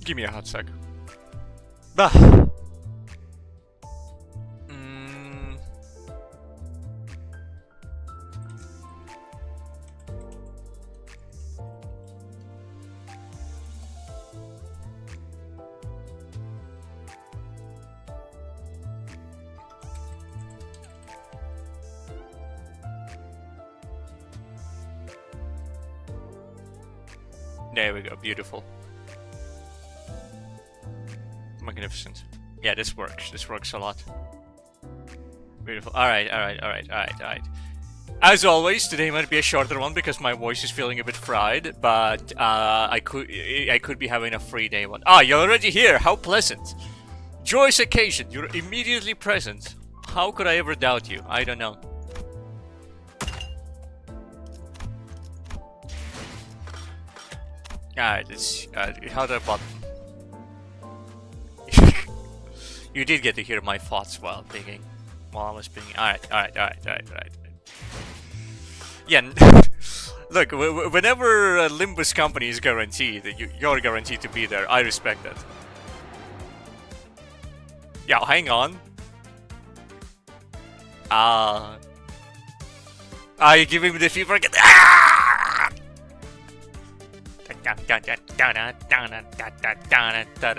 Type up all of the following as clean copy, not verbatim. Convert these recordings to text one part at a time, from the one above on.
Give me a hot sec. Bah. There we go, beautiful. Magnificent. Yeah, this works. This works a lot. Beautiful. Alright. As always, today might be a shorter one because my voice is feeling a bit fried, but I could be having a free day one. Ah, you're already here! How pleasant! Joyous occasion! You're immediately present. How could I ever doubt you? I don't know. Alright, let's how do I button? You did get to hear my thoughts while thinking, while I was speaking. Alright. Yeah, look, whenever a Limbus Company is guaranteed, you're guaranteed to be there. I respect that. Yeah, hang on. You giving me the fever again?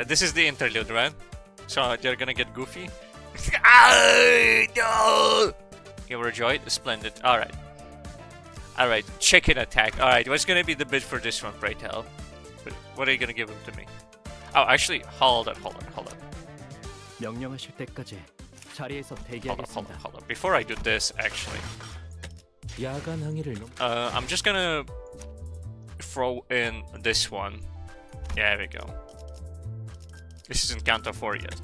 This is the interlude, right? So they're gonna get goofy. No! You overjoyed? Splendid. Alright. Alright, chicken attack. Alright, what's gonna be the bid for this one, pray tell? What are you gonna give him to me? Oh, actually, hold on. 명령하실 때까지 자리에서 대기하겠습니다. Hold on. Before I do this, actually, 야간 항의를 I'm just gonna throw in this one. Yeah, there we go. This isn't Canto 4 yet.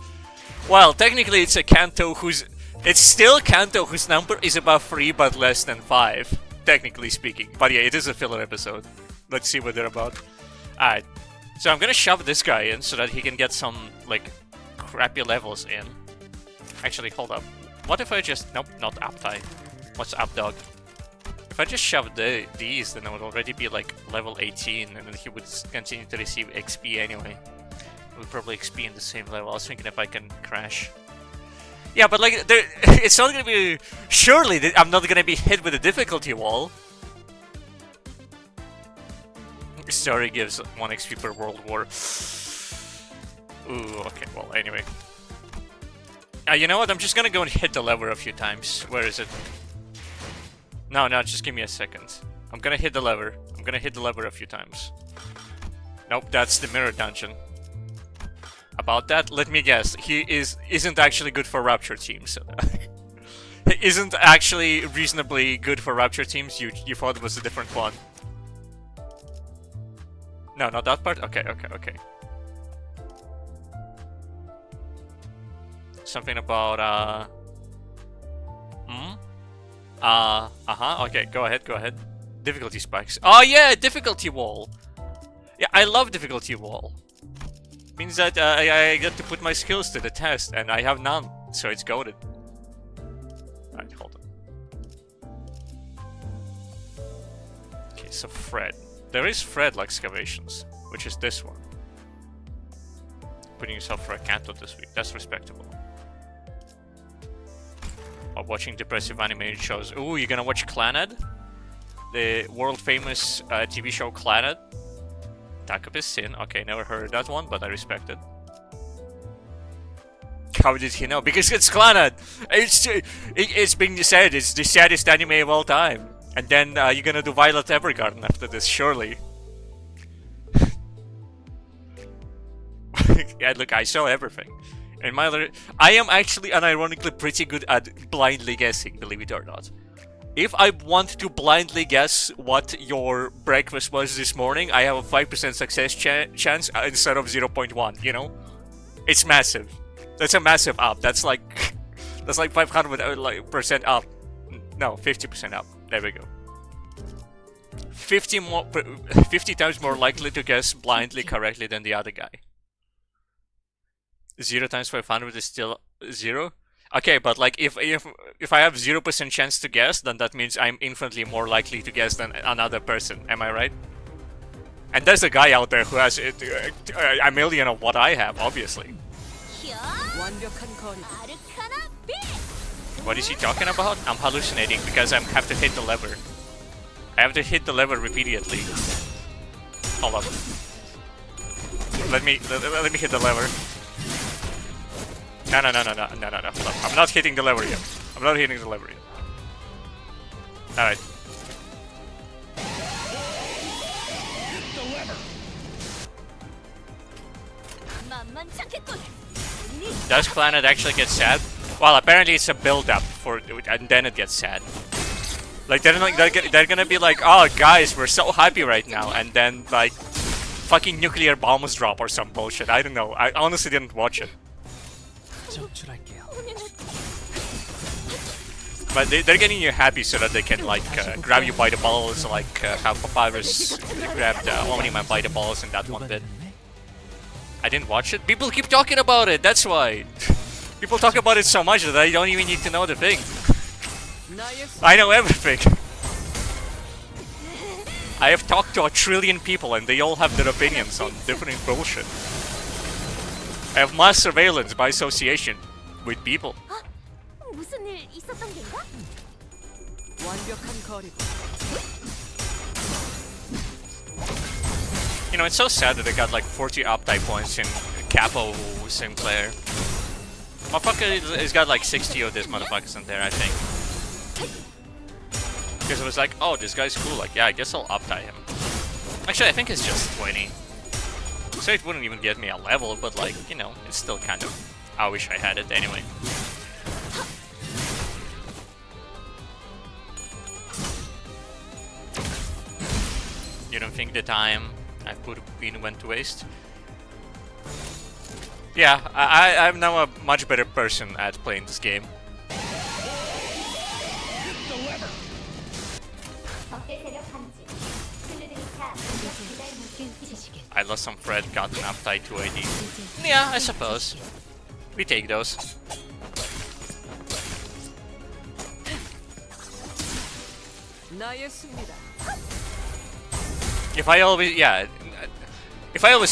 Well, technically it's a Canto whose... It's still Canto whose number is about 3 but less than 5. Technically speaking. But yeah, it is a filler episode. Let's see what they're about. Alright. So I'm gonna shove this guy in so that he can get some, like, crappy levels in. Actually, hold up. What if I just... Nope, not up tie. What's up, dog? If I just shove these, then I would already be like level 18, and then he would continue to receive XP anyway. We'll probably XP in the same level. I was thinking if I can crash. Yeah, but like, it's not gonna be... Surely I'm not gonna be hit with a difficulty wall. Story gives 1 XP per World War. Ooh, okay, well, anyway. You know what? I'm just gonna go and hit the lever a few times. Where is it? No, just give me a second. I'm gonna hit the lever. I'm gonna hit the lever a few times. Nope, that's the mirror dungeon. About that, let me guess. He isn't actually good for Rapture teams. He isn't actually reasonably good for Rapture teams. You thought it was a different one. No, not that part? Okay. Something about, okay, go ahead. Difficulty spikes. Oh yeah, difficulty wall. Yeah, I love difficulty wall. Means that I get to put my skills to the test, and I have none, so it's goated. Alright, hold on. Okay, so Fred. There is Fred excavations, which is this one. Putting yourself for a Canto this week, that's respectable. Or watching depressive animated shows. Ooh, you're gonna watch Clannad? The world famous TV show Clannad? Attack of his Sin. Okay, never heard of that one, but I respect it. How did he know? Because it's Clannad! It's being said, it's the saddest anime of all time. And then you're gonna do Violet Evergarden after this, surely. Yeah, look, I saw everything. In my I am actually unironically pretty good at blindly guessing, believe it or not. If I want to blindly guess what your breakfast was this morning, I have a 5% success chance instead of 0.1, you know? It's massive. That's a massive up. That's like 500% up. No, 50% up. There we go. 50 times more likely to guess blindly correctly than the other guy. 0 times 500 is still 0? Okay, but like if I have 0% chance to guess, then that means I'm infinitely more likely to guess than another person. Am I right? And there's a guy out there who has a million of what I have, obviously. What is he talking about? I'm hallucinating because I have to hit the lever. I have to hit the lever repeatedly. Hold up. Let me hit the lever. No. Hold up. I'm not hitting the lever yet. I'm not hitting the lever yet. Alright. Does Planet actually get sad? Well, apparently it's a build-up for, and then it gets sad. Like they're gonna be like, oh guys, we're so happy right now, and then like, fucking nuclear bombs drop or some bullshit. I don't know. I honestly didn't watch it. But they're getting you happy so that they can like grab you by the balls, like how Papyrus grabbed Omni-Man by the balls in that one bit. I didn't watch it. People keep talking about it. That's why. People talk about it so much that I don't even need to know the thing. I know everything. I have talked to 1 trillion people and they all have their opinions on different bullshit. I have mass surveillance by association with people. You know, it's so sad that I got like 40 uptime points in Capo Sinclair. Motherfucker has got like 60 of these motherfuckers in there, I think. Because it was like, oh, this guy's cool, like, yeah, I guess I'll uptie him. Actually, I think it's just 20. So it wouldn't even get me a level, but like, you know, it's still kind of... I wish I had it anyway. You don't think the time I've put in went to waste? Yeah, I'm now a much better person at playing this game. I lost some Fred, got an uptight 280. Yeah, I suppose. We take those. If I always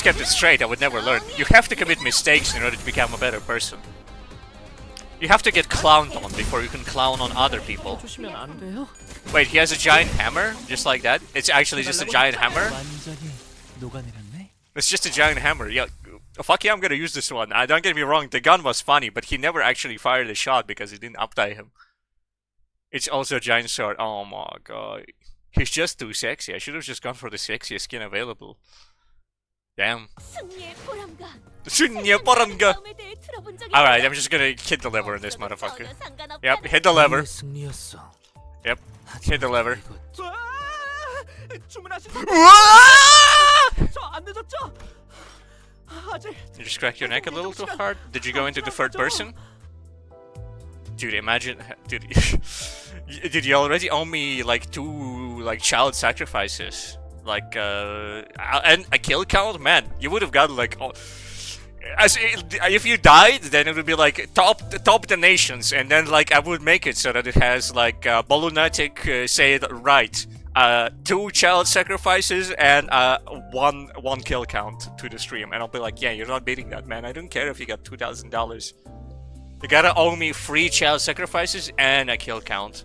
kept it straight, I would never learn. You have to commit mistakes in order to become a better person. You have to get clowned on before you can clown on other people. Wait, he has a giant hammer? Just like that? It's actually just a giant hammer? It's just a giant hammer. Yeah, fuck yeah, I'm gonna use this one. Don't get me wrong, the gun was funny, but he never actually fired a shot because it didn't uptie him. It's also a giant sword. Oh my god. He's just too sexy. I should have just gone for the sexiest skin available. Damn. Alright, I'm just gonna hit the lever on this motherfucker. Yep, hit the lever. Yep, hit the lever. You just cracked your neck a little too hard? Did you go into the third person? Dude, imagine... Dude, dude, you already owe me like 2 like child sacrifices. Like, and a kill count? Man, you would have got like... if you died, then it would be like top the nations, and then like I would make it so that it has like Bolunatic say it right. 2 child sacrifices and one kill count to the stream, and I'll be like, yeah, you're not beating that, man. I don't care if you got $2,000. You gotta owe me 3 child sacrifices and a kill count.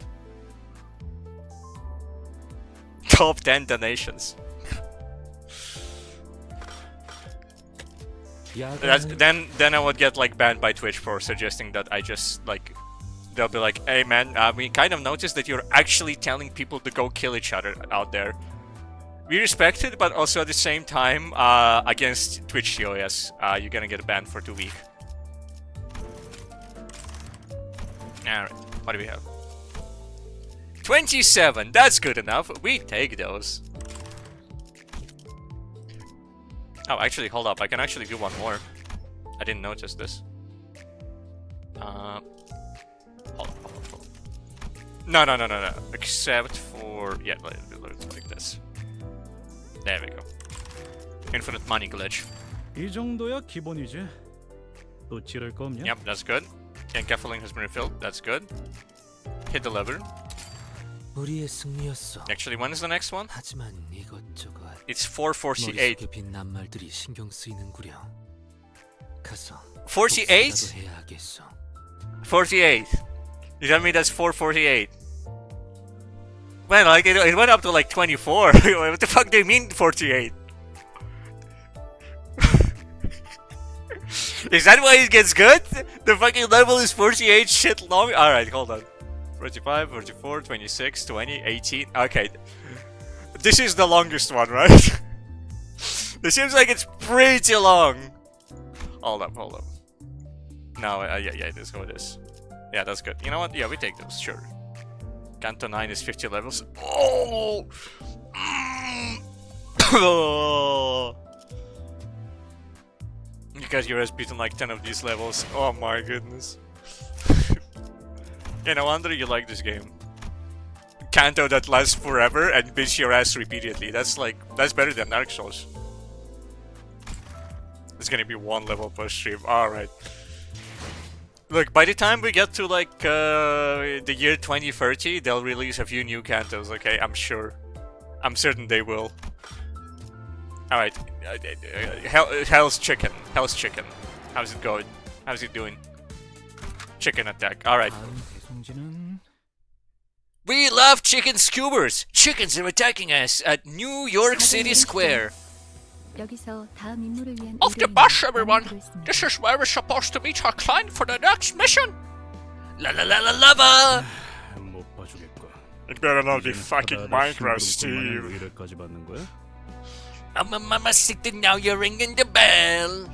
Top 10 donations. Then I would get like banned by Twitch for suggesting that I just like... They'll be like, hey man, we kind of noticed that you're actually telling people to go kill each other out there. We respect it, but also at the same time, against Twitch TOS, you're gonna get banned for 2 weeks. Alright, what do we have? 27, that's good enough. We take those. Oh, actually, hold up. I can actually do one more. I didn't notice this. Hold on. No. Except for... Yeah, let's do it like this. There we go. Infinite money glitch. 이 정도야 기본이지. 또 지를 거 없냐? Yep, that's good. And scaffolding has been refilled. That's good. Hit the lever. 우리의 승리였어. Actually, when is the next one? 하지만 이것저것 It's 448. 머릿속에 빈 낱말들이 신경 쓰이는구려. 가서 48? 독서라도 해야 하겠어. 48. You tell me that's 448. Man, like it went up to like 24. What the fuck do you mean 48? Is that why it gets good? The fucking level is 48 shit long? Alright, hold on. 45, 44, 26, 20, 18. Okay. This is the longest one, right? It seems like it's pretty long. Hold up. No, yeah, let's go with this. Yeah, that's good. You know what? Yeah, we take those, sure. Canto 9 is 50 levels. Oh! You guys, your has beaten like 10 of these levels. Oh my goodness. Yeah, no wonder you like this game. Canto that lasts forever and beats your ass repeatedly. That's better than Dark Souls. It's gonna be one level per stream. Alright. Look, by the time we get to like the year 2030, they'll release a few new Cantos, okay? I'm sure. I'm certain they will. Alright. Hell's Chicken. Hell's Chicken. How's it going? How's it doing? Chicken attack. Alright. We love chicken skewers! Chickens are attacking us at New York City Square! Off the bus, everyone! This is where we're supposed to meet our client for the next mission! La la la la lava! It better not be fucking Minecraft, Steve. I'm a mama sitting now, you're ringing the bell!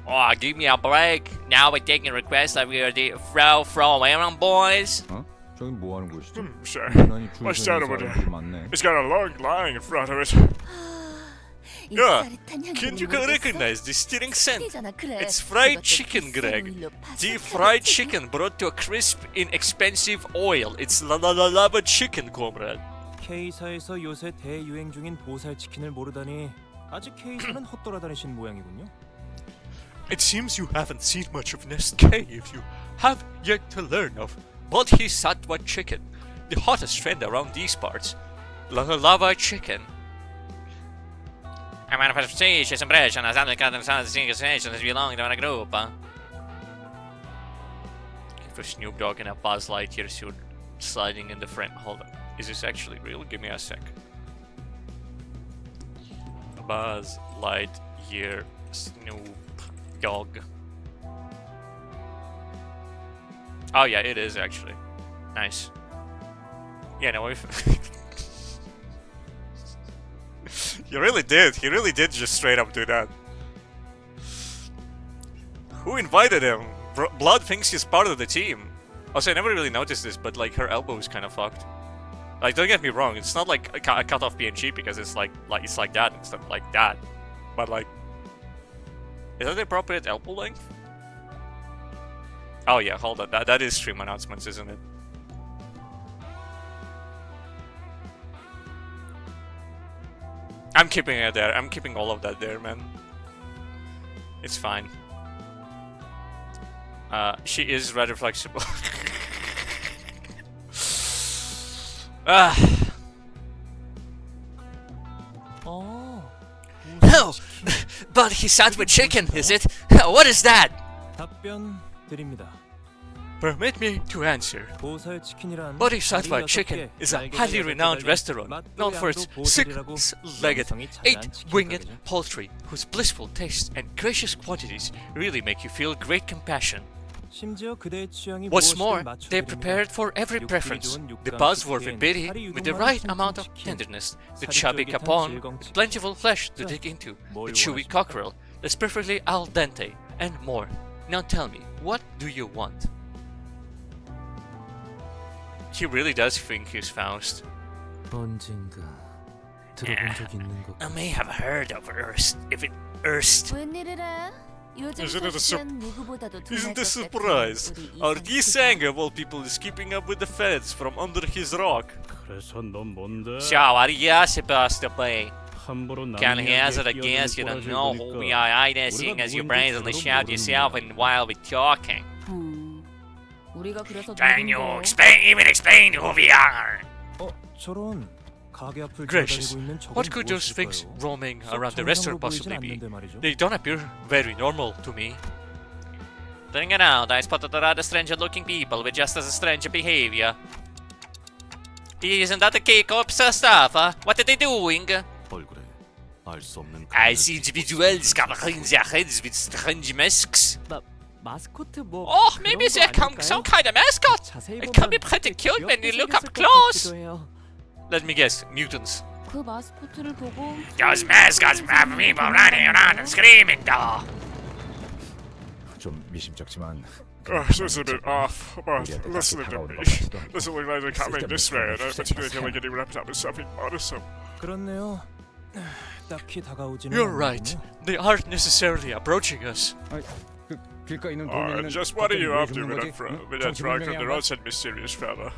Oh, give me a break. Now we're taking requests like we are the throw around boys. 어? 저긴 뭐 하는 곳이지? Sure. 유난히 줄 What's 서는 that over there? 사람들이 많네. It's got a long line in front of it. Yeah, can you recognize the stirring scent? It's fried chicken, Greg. Deep fried chicken brought to a crisp in expensive oil. It's lava chicken, comrade. K사에서 요새 대유행 중인 보살 치킨을 모르다니 아직 K사는 헛돌아다니신 모양이군요. It seems you haven't seen much of Nest K if you have yet to learn of Bodhisattva chicken, the hottest trend around these parts. Lava chicken. I manifest this impression as I'm the kind of sensation that belong to a group. For Snoop Dogg and a Buzz Lightyear suit sliding in the front. Hold on. Is this actually real? Give me a sec. Buzz Lightyear Snoop Dogg. Oh yeah, it is actually. Nice. Yeah, no, if he really did just straight up do that. Who invited him? Blood thinks he's part of the team. Also, I never really noticed this, but like her elbow is kind of fucked. Like, don't get me wrong, it's not like a cut off PNG because it's like it's like that instead of like that. But like, is that the appropriate elbow length? Oh yeah, hold on. That is stream announcements, isn't it? I'm keeping it there. I'm keeping all of that there, man. It's fine. She is rather flexible. No! But he sat with chicken, is it? What is that? 답변 드립니다. Permit me to answer. 보살 치킨이란 Bodhisattva Chicken is a highly renowned restaurant known for its six-legged, eight-winged poultry whose blissful taste and gracious quantities really make you feel great compassion. What's more, they prepared for every preference. The buzzworthy bitty with the right amount of tenderness, the chubby capon with plentiful flesh to dig into, the chewy cockerel that's perfectly al dente, and more. Now tell me, what do you want? He really does think he's Faust. 언젠가 들어본 적 있는 것. I may have heard of Erst, if it Erst. Isn't it a surprise? Our D-Sang of all people is keeping up with the feds from under his rock. 그래서 넌 뭔데? So what are you supposed to be? Can he hazard a guess? You don't know who we are hiding, seeing as you brazenly shout yourself and while we're talking. 우리가 그래서 Can you 누군가? explain who we are? 저런 가게 앞을 Gracious, 돌아다니고 있는 저건 what could those things 무엇일까요? roaming 썩 around the 정상으로 restaurant 보이진 possibly be? 않는데 말이죠. They don't appear very normal to me. Turning around, I spotted a rather stranger-looking people with just as strange behavior. Isn't that the K-Corp's stuff, huh? What are they doing? 얼굴에 알 수 없는 I see individuals covering their heads with strange masks. 마스코트 뭐 Oh, maybe they're some kind of mascot. 자세히 It can be 보면 pretty 되게 cute when you 귀엽게 look up 생겼을 것 close. 같기도 해요. Let me guess, mutants. 그 마스코트를 보고 Those mascots have people running around and screaming, though. 좀 미심쩍지만 This is a bit off, but listen to me. This only later coming this way, and I particularly feel like getting wrapped up in something bothersome. 그렇네요. 딱히 다가오지는 You're right. 않는군요. They aren't necessarily approaching us. 그 길가에 있는 Just what are you up to with that drunk from the road, said mysterious fella?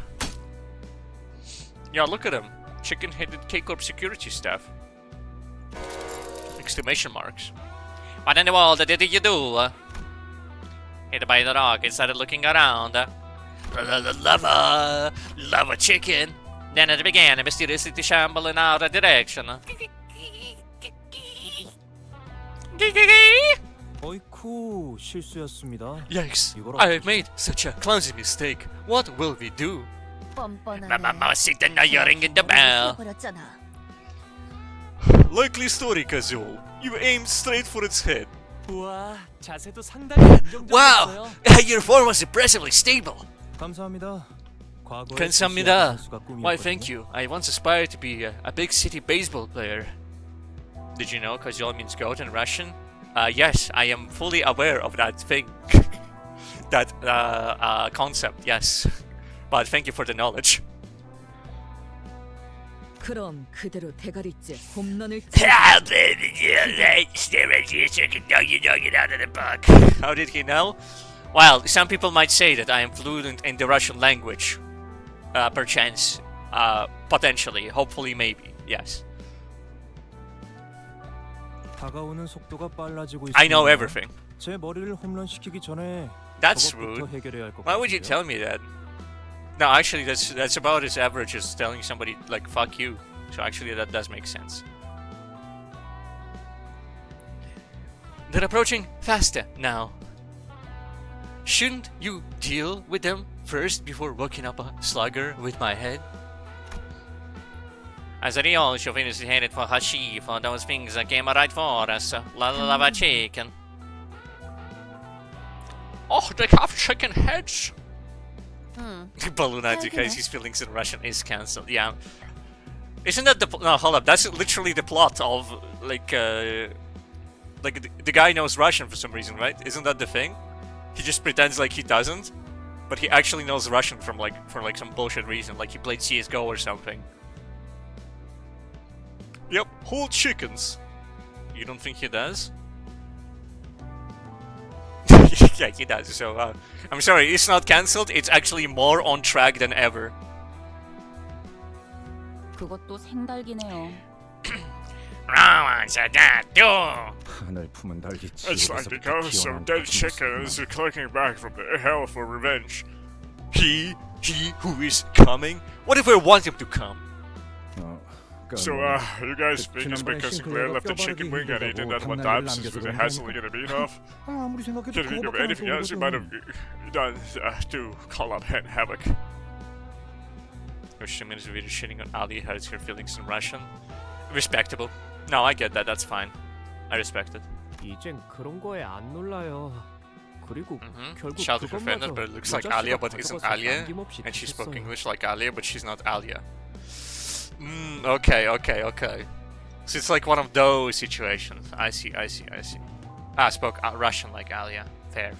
Yeah, look at him. Chicken-headed K-Corp security staff. Exclamation marks. What in the world did you do? Hit by the rock and started looking around. Lava chicken. Then it began mysteriously to shamble in our direction. 어이쿠 실수였습니다. Yikes, 이걸 I have 어쩌지? made such a clumsy mistake. What will we do? 뻔뻔하네. Must now you're ringing the bell. 버렸잖아. Likely story, Kazuo. You aimed straight for its head. 우와, 자세도 상당히 안정적이었어요. Wow! Your form was impressively stable. 감사합니다. 과거에 감사합니다. 선수가 Why, 꿈이었거든요. thank you. I once aspired to be a big city baseball player. Did you know Kazuo means goat in Russian? Yes, I am fully aware of that thing. That concept, yes. But thank you for the knowledge. 그럼 그대로 대가리째 홈런을 How did he know? Well, some people might say that I am fluent in the Russian language. Perchance. Potentially. Hopefully, maybe. Yes. 다가오는 속도가 빨라지고 있습니다. I know everything. 제 머리를 홈런시키기 전에 That's 저것부터 rude. 해결해야 할 것 Why would you 같은데요. tell me that? No, actually, that's about as average as telling somebody, like, fuck you. So actually, that does make sense. They're approaching faster now. Shouldn't you deal with them first before walking up a slugger with my head? As a real chauvinist headed for Hashi for those things that came right for us. Lava chicken. Oh, they have chicken heads! Balloon indicates his feelings in Russian is cancelled. Yeah. Isn't that the... No, hold up. That's literally the plot of, like, the guy knows Russian for some reason, right? Isn't that the thing? He just pretends like he doesn't, but he actually knows Russian from, like, some bullshit reason. Like, he played CSGO or something. Yep, whole chickens. You don't think he does? Yeah, he does, so, I'm sorry, it's not cancelled, it's actually more on track than ever. 그것도 생달기네요. 하늘 품은 달기 It's like the ghosts of dead chickens are clicking back from the hell for revenge. He who is coming? What if we want him to come? So, you guys think it's because Sinclair left the chicken wing and eaten that one time since we hasn't get a beat off? 아무리 생각해도 Can you think of anything else you might have done to call out havoc? She minutes of video shitting on Ali hurts her feelings in Russian. Respectable. No, I get that, that's fine. I respect it. 이젠 그런 거에 안 놀라요. 그리고 결국 Shout of 그것마저 offended, but it looks like 여자씨가 Alia, but isn't 가져가서 Alia. 남김없이 And she spoke 줬어요. English like Alia, but she's not Alia. Okay. So it's like one of those situations. I see. I spoke Russian like Alia. Fair.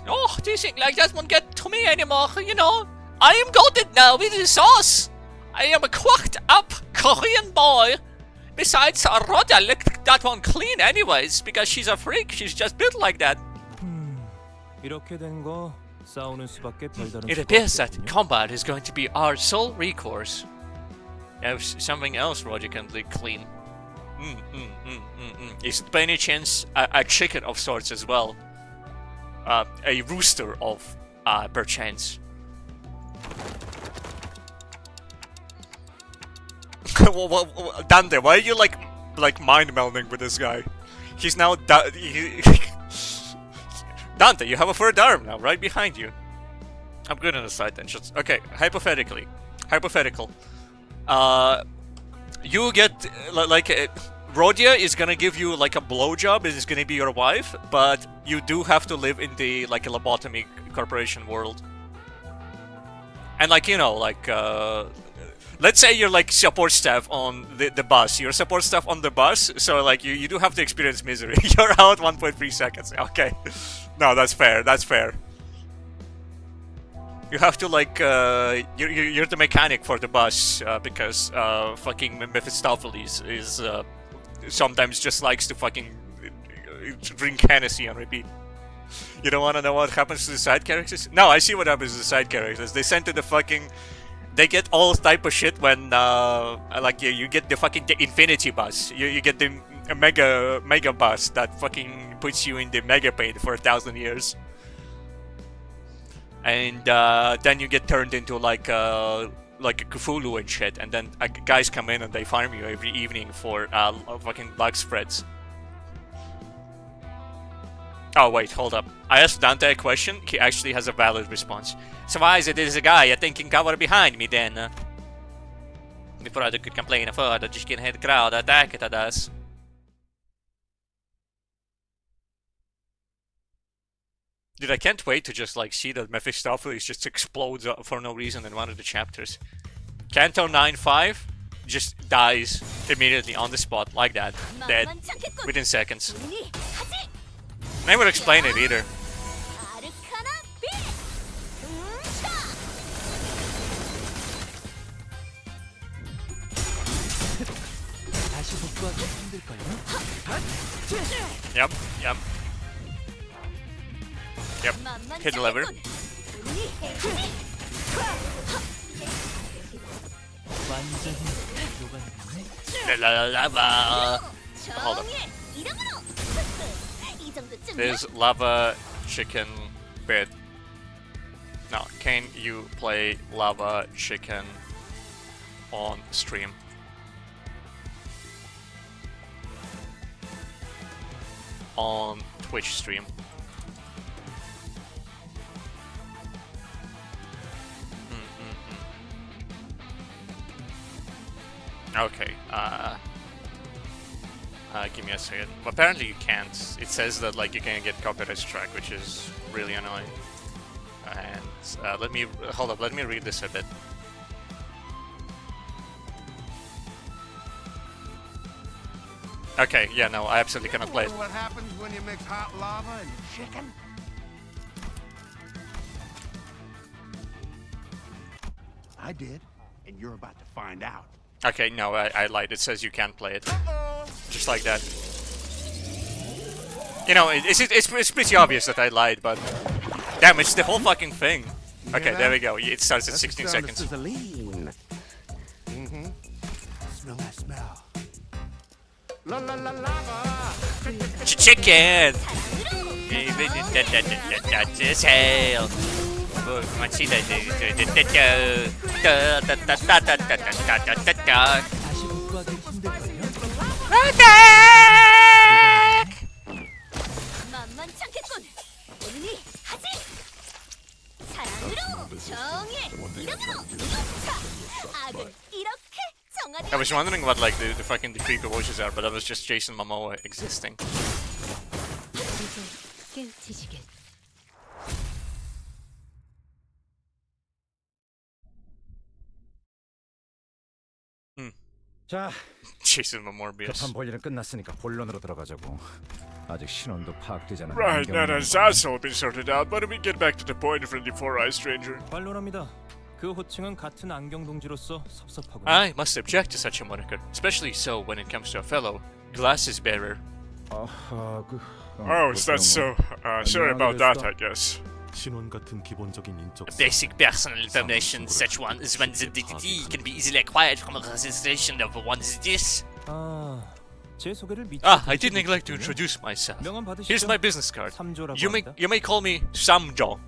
Oh, do you think like that won't get to me anymore? You know, I am goaded now with the sauce. I am a quacked up Korean boy. Besides, Rhoda licked that one clean anyways, because she's a freak. She's just built like that. 이렇게 된 거 싸우는 수밖에 별다른 It 수가 appears that 없겠군요. combat is going to be our sole recourse. something else logically clean. Is it by any chance a chicken of sorts as well? A rooster of perchance? Dante, why are you like mind melding with this guy? He's now Dante, you have a third arm now, right behind you. I'm good on the side tensions. Okay, hypothetical. You get Rhodia is gonna give you like a blowjob. It is gonna be your wife, but you do have to live in the like a lobotomy corporation world. And like let's say you're like support staff on the bus. You're support staff on the bus, so like you do have to experience misery. You're out 1.3 seconds. Okay, no, that's fair. That's fair. You have to like you're the mechanic for the bus because fucking Mephistopheles is sometimes just likes to fucking drink Hennessy on repeat. You don't want to know what happens to the side characters? No, I see what happens to the side characters. They send to the fucking. They get all type of shit when you get the fucking Infinity bus. You get the mega bus that fucking puts you in the mega pain for 1,000 years. And then you get turned into like a Cthulhu and shit, and then guys come in and they farm you every evening for fucking luck spreads. Oh wait, hold up. I asked Dante a question, he actually has a valid response. So why is it there's a guy thinking cover behind me then? Before I could complain further, just can hit the crowd attack it at us. Dude, I can't wait to just like see that Mephistopheles just explodes for no reason in one of the chapters. Canto 9.5 just dies immediately on the spot, like that. Dead. Within seconds. And I would explain it either. Yep. Hit the lever. Lava. Hold up. There's lava chicken bit. Now, can you play lava chicken on stream? On Twitch stream. Okay, give me a second. Apparently you can't. It says that like you can get copyright strike, which is really annoying. And let me hold up. Let me read this a bit. Okay, yeah, no, I absolutely cannot play it. What happens when you mix hot lava and chicken? I did, and you're about to find out. Okay, no, I lied. It says you can't play it. Just like that. You know, it's pretty obvious that I lied, but... Damn, it's the whole fucking thing. Okay, there we go. It starts at 16 seconds. Mm-hmm. Smell that smell. La la la lava! Chicken! That's his tail. Want to see that? I was wondering what like the fucking the creepy voices are, but that was just Jason Momoa existing. 자, Jason Momoa. 급한 볼일은 끝났으니까 본론으로 들어가자고. 아직 신원도 파악되지 않은 Right, now that that's all been sorted out, why don't we get back to the point, friendly four-eyed stranger? 반론합니다. 그 호칭은 같은 안경 동지로서 섭섭하군요. I must object to such a moniker, especially so when it comes to a fellow glasses bearer. Oh, is that so? Sorry about that, I guess. 신원 같은 기본적인 인적 Basic personal information, such one as one's identity, can be easily acquired from a registration of one's this. 제 소개를 미처 I did 드리지 neglect to 못했군요. introduce myself. 명함 받으시죠? Here's my business card. 삼조라고 You 합니다. may call me Samjo.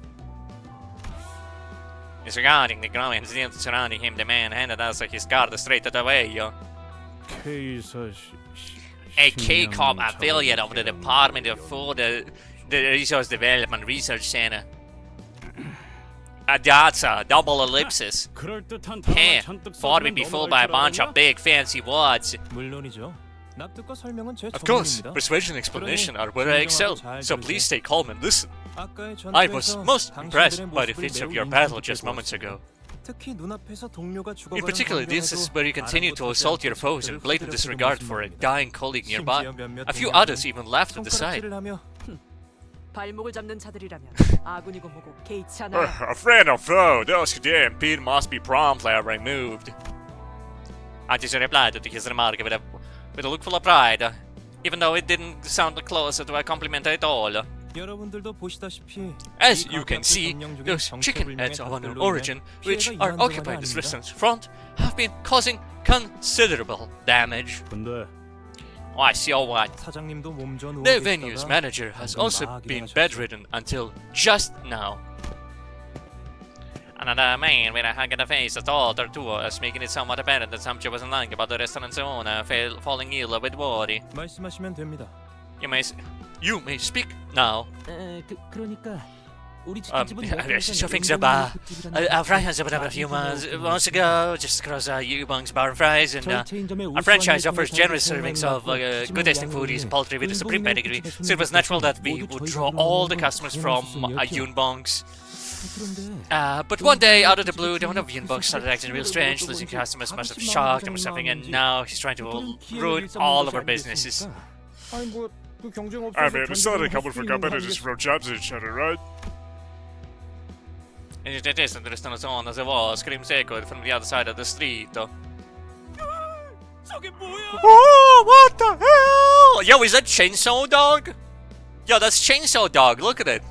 Disregarding the growing incidents surrounding him, the man handed us his card straight away. K사 A K-Corp affiliate of the Department of Food, the Resource Development Research Center. That's a double ellipsis. Hey, thought we'd be fooled by a bunch of big fancy words. 물론이죠. 납득과 설명은 제 Of course, 전문입니다. persuasion and explanation are where I excel, so please stay calm and listen. 아까의 I was 전투에서 most impressed 당신들의 by the 모습을 feats of 매우 your 인상 battle 깊게 just moments 보았습니다. ago. 특히 눈앞에서 동료가 In 죽어가는 particular, this is where you continue to assault your foes in blatant disregard for a dying colleague nearby. A few others even laughed at the sight. 손가락질을 하며 발목을 잡는 자들이라면 아군이고 뭐고 개의치 않아. A friend or foe, those who dare impede must be promptly removed. I just replied to his remark with a look full of pride, even though it didn't sound close to a compliment at all. 여러분들도 보시다시피 As 이 you can 가게앞을 see, 점령 중인 those chicken 정체불명의 heads of unknown 닭들로 origin, 인해 which 피해가 are 이만저만이 occupying this 아닙니다. restaurant's front, have been causing considerable damage. 근데 I see all right. 사장님도 몸져 누워 Their venue's 계시다가 manager has 방금 also 막 been 일어나셨죠. bedridden until just now. Another man with a haggard face at all to us, making it somewhat apparent that Samcho wasn't lying about the restaurant's owner falling ill with worry. 말씀하시면 됩니다. You may speak now. 그러니까 우리 Shopping's bar. Our franchise opened up a few months ago, just across Yubong's Bar and Fries, and our franchise offers generous servings of good tasting foodies and poultry with a supreme pedigree, so it was natural that we would draw all the customers from Yunbong's. But one day, out of the blue, one of Yunbong's started acting real strange. Losing customers must have shocked him or something, and now he's trying to ruin all of our businesses. I mean, it's not a couple for competitors throw jabs at each other, right? And it isn't the restaurant on as it was, screams echoed from the other side of the street. Oh, what the hell? Yo, is that Chainsaw Dog? Yo, that's Chainsaw Dog, look at it.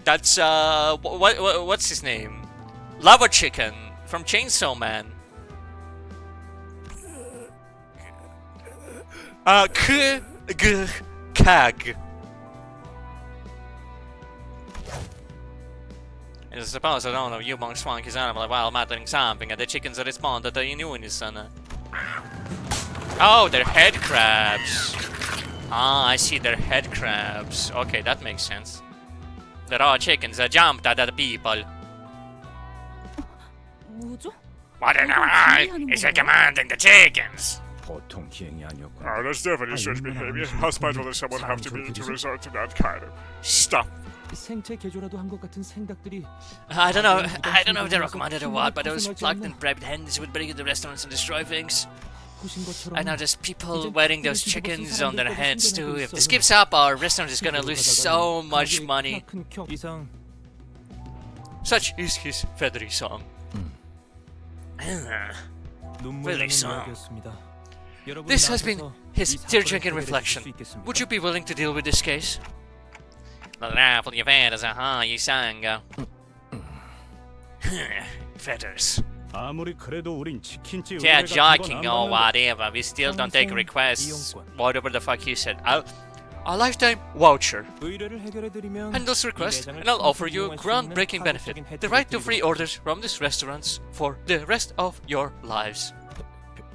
That's, what's his name? Lava Chicken from Chainsaw Man. Kag. I suppose I don't know, Yubong swung his animal while muttering something, and the chickens responded in unison. Oh, they're head crabs. Ah, I see, they're head crabs. Okay, that makes sense. The raw chickens jumped at the people. 뭐죠? What in the world is he commanding the chickens? 보통 기행이 아니었군. Oh, that's definitely strange behavior. How spiteful does someone have to be to resort to that kind of stuff? 생체 개조라도 한 것 같은 생닭들이 I don't know if they're recommended or what, but those plucked and bribed hens would break into restaurants and destroy things. 보신 것처럼 I know there's people wearing those chickens on their heads too. If this keeps up, our restaurant is gonna lose so much money. 이상 Such is his feathery song. 눈물 나는 song. 이야기였습니다. This has been his tear-jerking reflection. Would you be willing to deal with this case? Raffle your feathers, you sang. Feathers. 아무리 그래도 우린 치킨집 Yeah, 의뢰 같은 joking 건안 or 받는데. whatever. We still don't take requests. 이용권. Whatever the fuck he said. A lifetime voucher. 의뢰를 해결해드리면 Handles request, and I'll offer you a groundbreaking benefit: the right to free orders from these restaurants for the rest of your lives.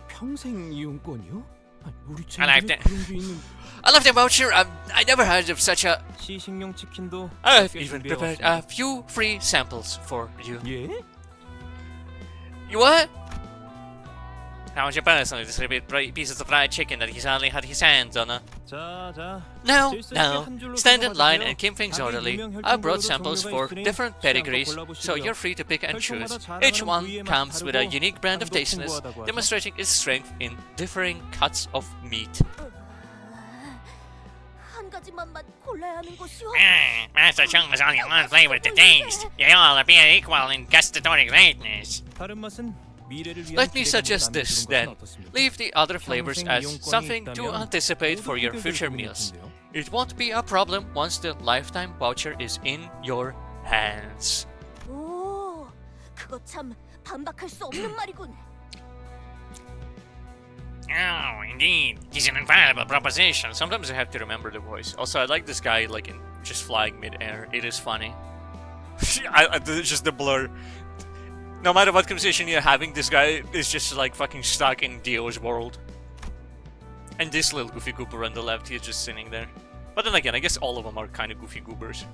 평생 이용권이요? 아니, 우리 I like 쟤네들은 that. 그런 게 있는 A lifetime voucher? I never heard of such a. 시식용 치킨도 I've 함께 even 준비해 prepared 왔습니다. a few free samples for you. 예? You what? How would you personally distribute pieces of fried chicken that he's only had his hands on? 자, No, 질서 있게 no. 한 줄로 Stand in line 써봐주세요. and keep things 가게 orderly. 유명 I brought 혈통별로도 samples 종류가 for 있으니 different pedigrees, 시험껏 so 골라보시고요. you're free to pick and choose. 혈통마다 Each 자랑하는 one 부위의 맛 comes with a 다르고 unique brand of 향도 tastiness, 풍부하다고 하죠. demonstrating its strength in differing cuts of meat. 한 가지만 골라야 하는 것이오. Master Chung is only one flavor to taste. You all appear equal in gustatory greatness. 다른 맛은 미래를 위한 Let me 기대감으로 suggest this 남겨두는 then. 것은 어떻습니까? Leave the other flavors 평생 as 이용권이 something to 있다면 anticipate for 모두 your 해결될 future 부분일 meals. 텐데요. It won't be a problem once the lifetime voucher is in your hands. 오, 그거 참 반박할 수 없는 말이군. Oh, indeed. He's an invaluable proposition. Sometimes I have to remember the voice. Also, I like this guy, like, just flying mid-air. It is funny. Just the blur. No matter what conversation you're having, this guy is just, like, fucking stuck in Dio's world. And this little goofy goober on the left, he's just sitting there. But then again, I guess all of them are kind of goofy goobers.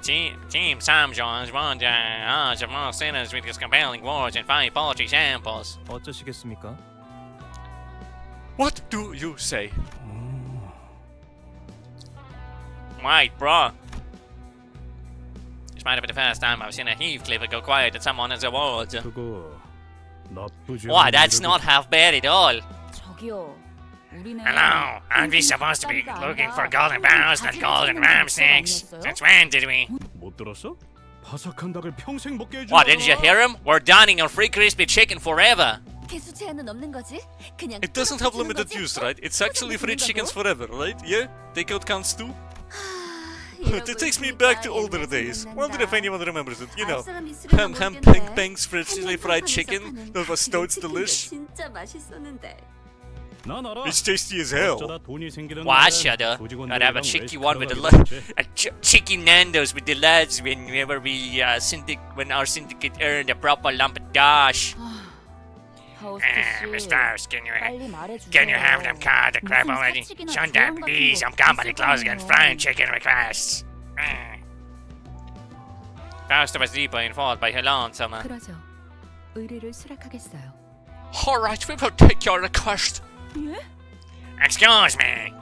Team Sam Jones won the odds of all sinners with his compelling words and 5 poetry samples. 어쩌시겠습니까? What do you say? Right, bro. This might have been the first time I've seen a Heathcliff go quiet at someone as a word. 그거 나쁘지 Why, 않은 that's 일이고. not half bad at all. 저기요, 우리는 Hello, aren't we supposed to be looking for golden bows, not golden ramsticks? Since when did we? 못 들었어? 바삭한 닭을 평생 먹게 해주라. What, didn't you hear him? We're dining on free crispy chicken forever. 개수 제한은 없는 거지? 그냥 It doesn't have 주는 limited 거지? use, right? It's actually free chickens forever, right? Yeah? Takeout counts too? It takes me back to older days. Wonder if anyone remembers it. You know, ham pink bangs freshly fried chicken that was toads delish. 진짜 맛있었는데. 난 알아. It's tasty as hell. 어쩌다 돈이 생기는 Why, 날엔 shudder? 조직원들이랑 I'd have a cheeky one with the 웨스트하게 chicken Nando's with the lads whenever we when our syndicate earned a proper lump of dash. Miss Faust, can you have them card the crap already? Shut please. I'm company closing and frying chicken requests. Faust was deeply involved by her lonesome. 그러죠. 의뢰를 수락하겠어요. Alright, we will take your request. 예? Excuse me.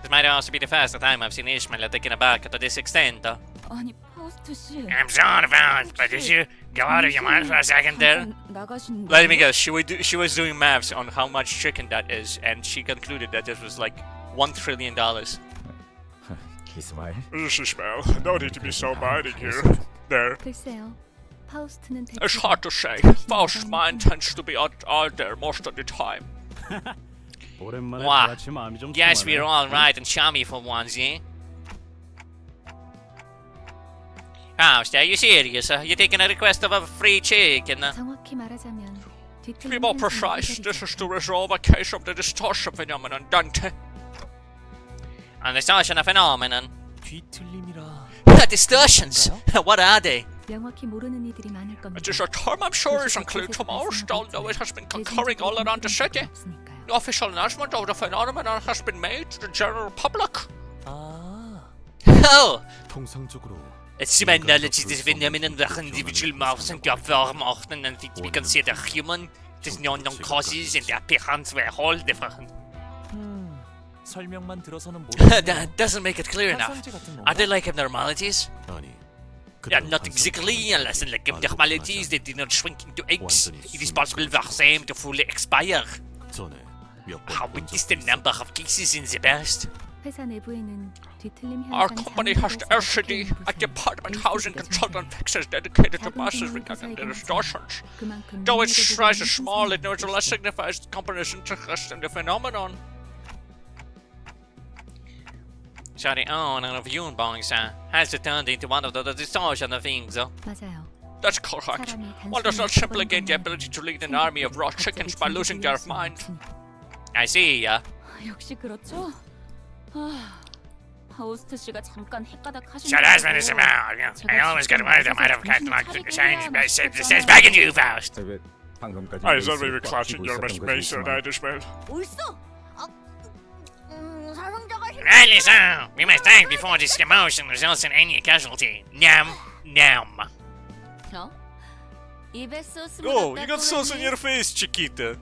This might also be the first time I've seen Ishmael taken aback to this extent. 아니, 파우스트 씨. I'm sorry, Faust, but did you go out of your mind for a second there? 나가신 Let me guess, she was doing maths on how much chicken that is, and she concluded that this was like $1 trillion. 이스마일. Ishmael, no need to be so minding here. There. 글쎄요. 파우스트는 It's hard to say. Faust's mind tends to be out there most of the time. 오랜만에 Wow. 다 같이 마음이 좀 Yes, 통하네. we're all right and chummy for once, eh? Faust, are you serious? You taking a request of a free chicken? 정확히 말하자면 To be more precise, this is to resolve a case of the distortion phenomenon, Dante. And distortion phenomenon? 뒤틀림이라. Distortions? What are they? 명확히 모르는 이들이 많을 겁니다. It is a term I'm sure is unclear to most, although it has been concurring all around the city. No official announcement of the phenomenon has been made to the general public. 아, Oh, 통상적으로 it's to my knowledge this phenomenon where individual mouths and your form often and fit to be considered human. It is known causes and the appearance were all different. 설명만 들어서는 모르겠네요. That doesn't make it clear enough. 환상제 같은 Are 건가? they like abnormalities? 아니. Yeah, not exactly, unless like abnormalities they did not shrink into eggs. It is possible for them to fully expire. 전에 몇 번 How 본 big 적 is the 있어. number of cases in the past? 회사 내부에는 뒤틀림 Our 현상이 company has the 장기적으로 LCD, 속해 a 있는 department 부서에 housing 일시적인 consultant 상태. fixes dedicated to 작은 masses 규모의 regarding the 부서이긴 distortions. 하지만 그만큼 Though its 능력을 size is 보이는 small, it 현상이 nevertheless 있죠. signifies the company's interest in the phenomenon. So the owner of Yunbong has turned into one of the distortion things. 맞아요. That's correct. One does not simply gain the ability to lead an army of raw chickens by losing their mind. I see. 역시 그렇죠? 아, 파우스트 씨가 잠깐 헷가닥 하신 So that's what it's about. I always get worried I might have gotten like the change. Says back in you, Faust. 왜 방금까지 I is 레이스를 already 꽉 clutching 쥐고 your 있었던 imagination, 거지, Ishmael. 옳소? 사상자가 Rightly so. We must act before this commotion results in any casualty. Nyam, nyam. 어? 입에 소스 Oh, you got sauce on your face, Chiquita.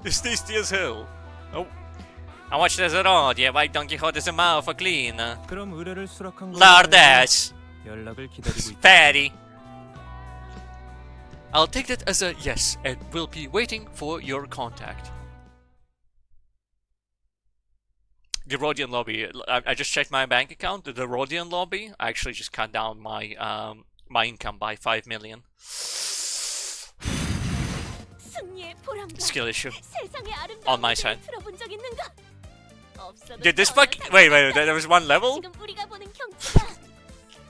It's tasty as hell. Oh. I watched this at all. Yeah, why Don Quixote's mouth for clean. 그럼 의뢰를 수락한 Lord 거예요. ass. 연락을 기다리고 있다. Fatty. I'll take that as a yes, and we'll be waiting for your contact. The Rhodian lobby. I just checked my bank account. The Rhodian lobby. I actually just cut down my my income by 5 million. 승리의 보람과 Skill issue. 세상의 On my 아름다움을 side. 들어본 적 있는가? 없어도 Dude, this 전혀 fuck. Wait, 상관없어. there was one level? 지금 우리가 보는 경치가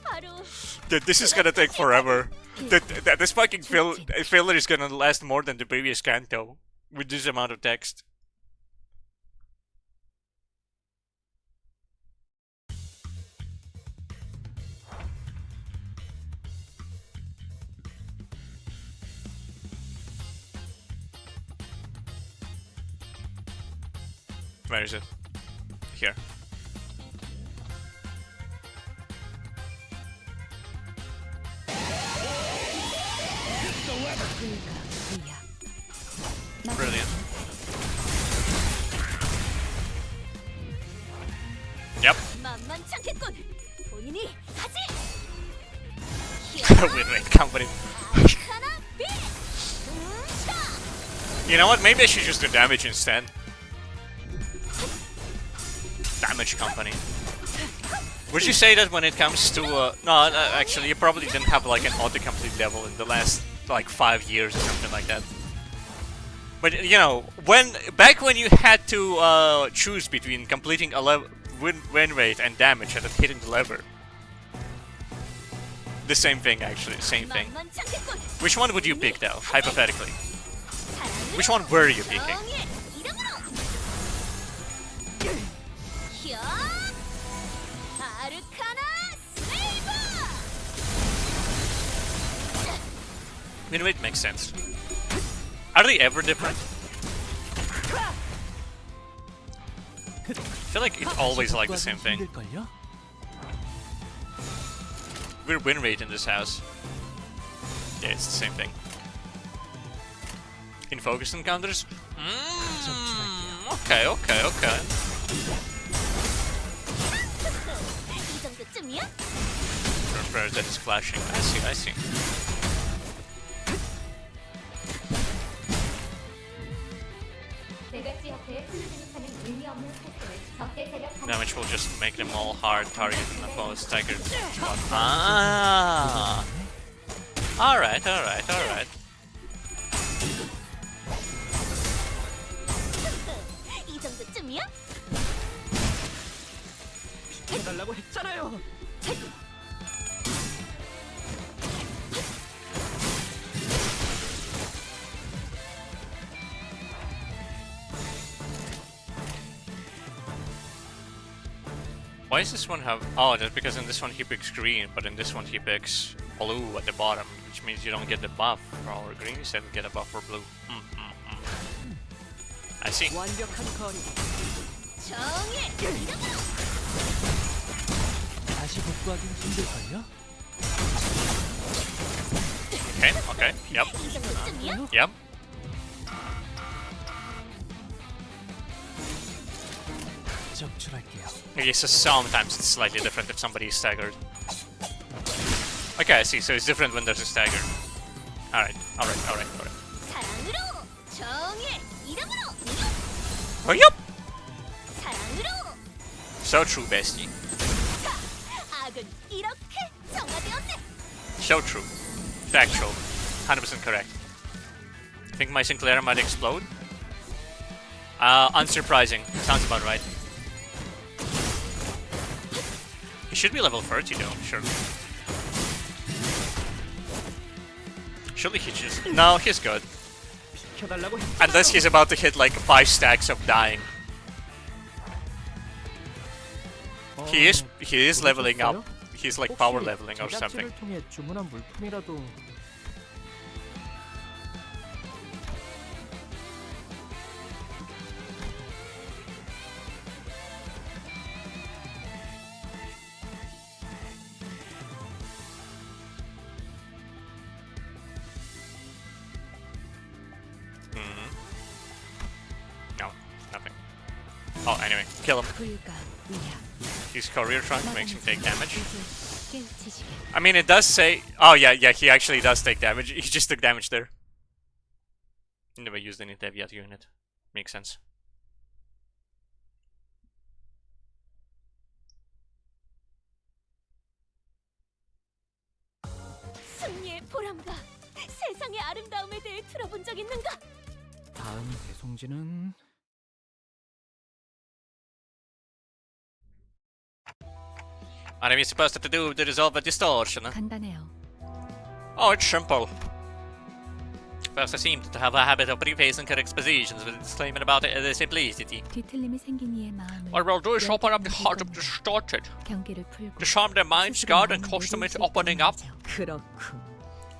바로 Dude, this is gonna take forever. Dude, this fucking filler is gonna last more than the previous Canto. With this amount of text. Where is it? Here. Brilliant. Yep. 만만찮겠군. 본인이 하지. Win-win company. 하나 비. You know what? Maybe I should just do damage instead. Damage company. Would you say that when it comes to no, actually you probably didn't have like an autocomplete level in the last like 5 years or something like that. But you know, back when you had to choose between completing a win rate and damage and then hitting the lever. The same thing actually, same thing. 만만찮겠군. Which one would you pick though, hypothetically? Which one were you picking? 정의 이름으로. 히어. 아르카나 세이버. Win rate makes sense. Are they ever different? I feel like it's always like the same thing. 힘들걸요? We're win rate in this house. Yeah, it's the same thing. In focus encounters? Okay. 이 정도쯤이야? Transparent that is flashing. I see. Damage will just make them all hard target in the opposed staggered spot. Ah! Alright. 이 정도쯤이야? 해달라고 했잖아요. Why does this one have... Oh, that's because in this one he picks green, but in this one he picks blue at the bottom, which means you don't get the buff for green, you instead get a buff for blue. I see. 완벽한 거리. 정의 이름으로. 다시 복구하긴 힘들걸요? Okay, yep. 이 정도쯤이야? Yep. 적출할게요. Okay, so sometimes it's slightly different if somebody is staggered. Okay, I see, so it's different when there's a stagger. Alright. 사랑으로. 정의 이름으로. Oh, yep! 사랑으로. So true, bestie. 자, 악은 이렇게 정화되었네. So true. Factual. 100% correct. Think my Sinclair might explode? Unsurprising. Sounds about right. He should be level 30 though, surely. Surely he just... No, he's good. 비켜달라고 했. Unless he's about to hit like 5 stacks of dying. He is leveling up. He's like power leveling or something. 제작진을 통해 주문한 물품이라도 No, nothing. Oh, anyway, kill him. 불가 위야. His career trunk makes him take damage. 깨우치시게. I mean, it does say... Oh, yeah, he actually does take damage. He just took damage there. Never used any Deviat unit. Makes sense. 승리의 보람과 세상의 아름다움에 대해 들어본 적 있는가? 다음 배송지는 What are we supposed to do to resolve the distortion? 간단해요. Oh, it's simple. First, I seem to have a habit of prefacing correct expositions with a disclaimer about the simplicity. 뒤틀림이 생긴 이의 마음을 What we'll do is open up the heart of the distorted, 경계를 풀고 disarm their minds, guard and custom it opening up. 그렇군.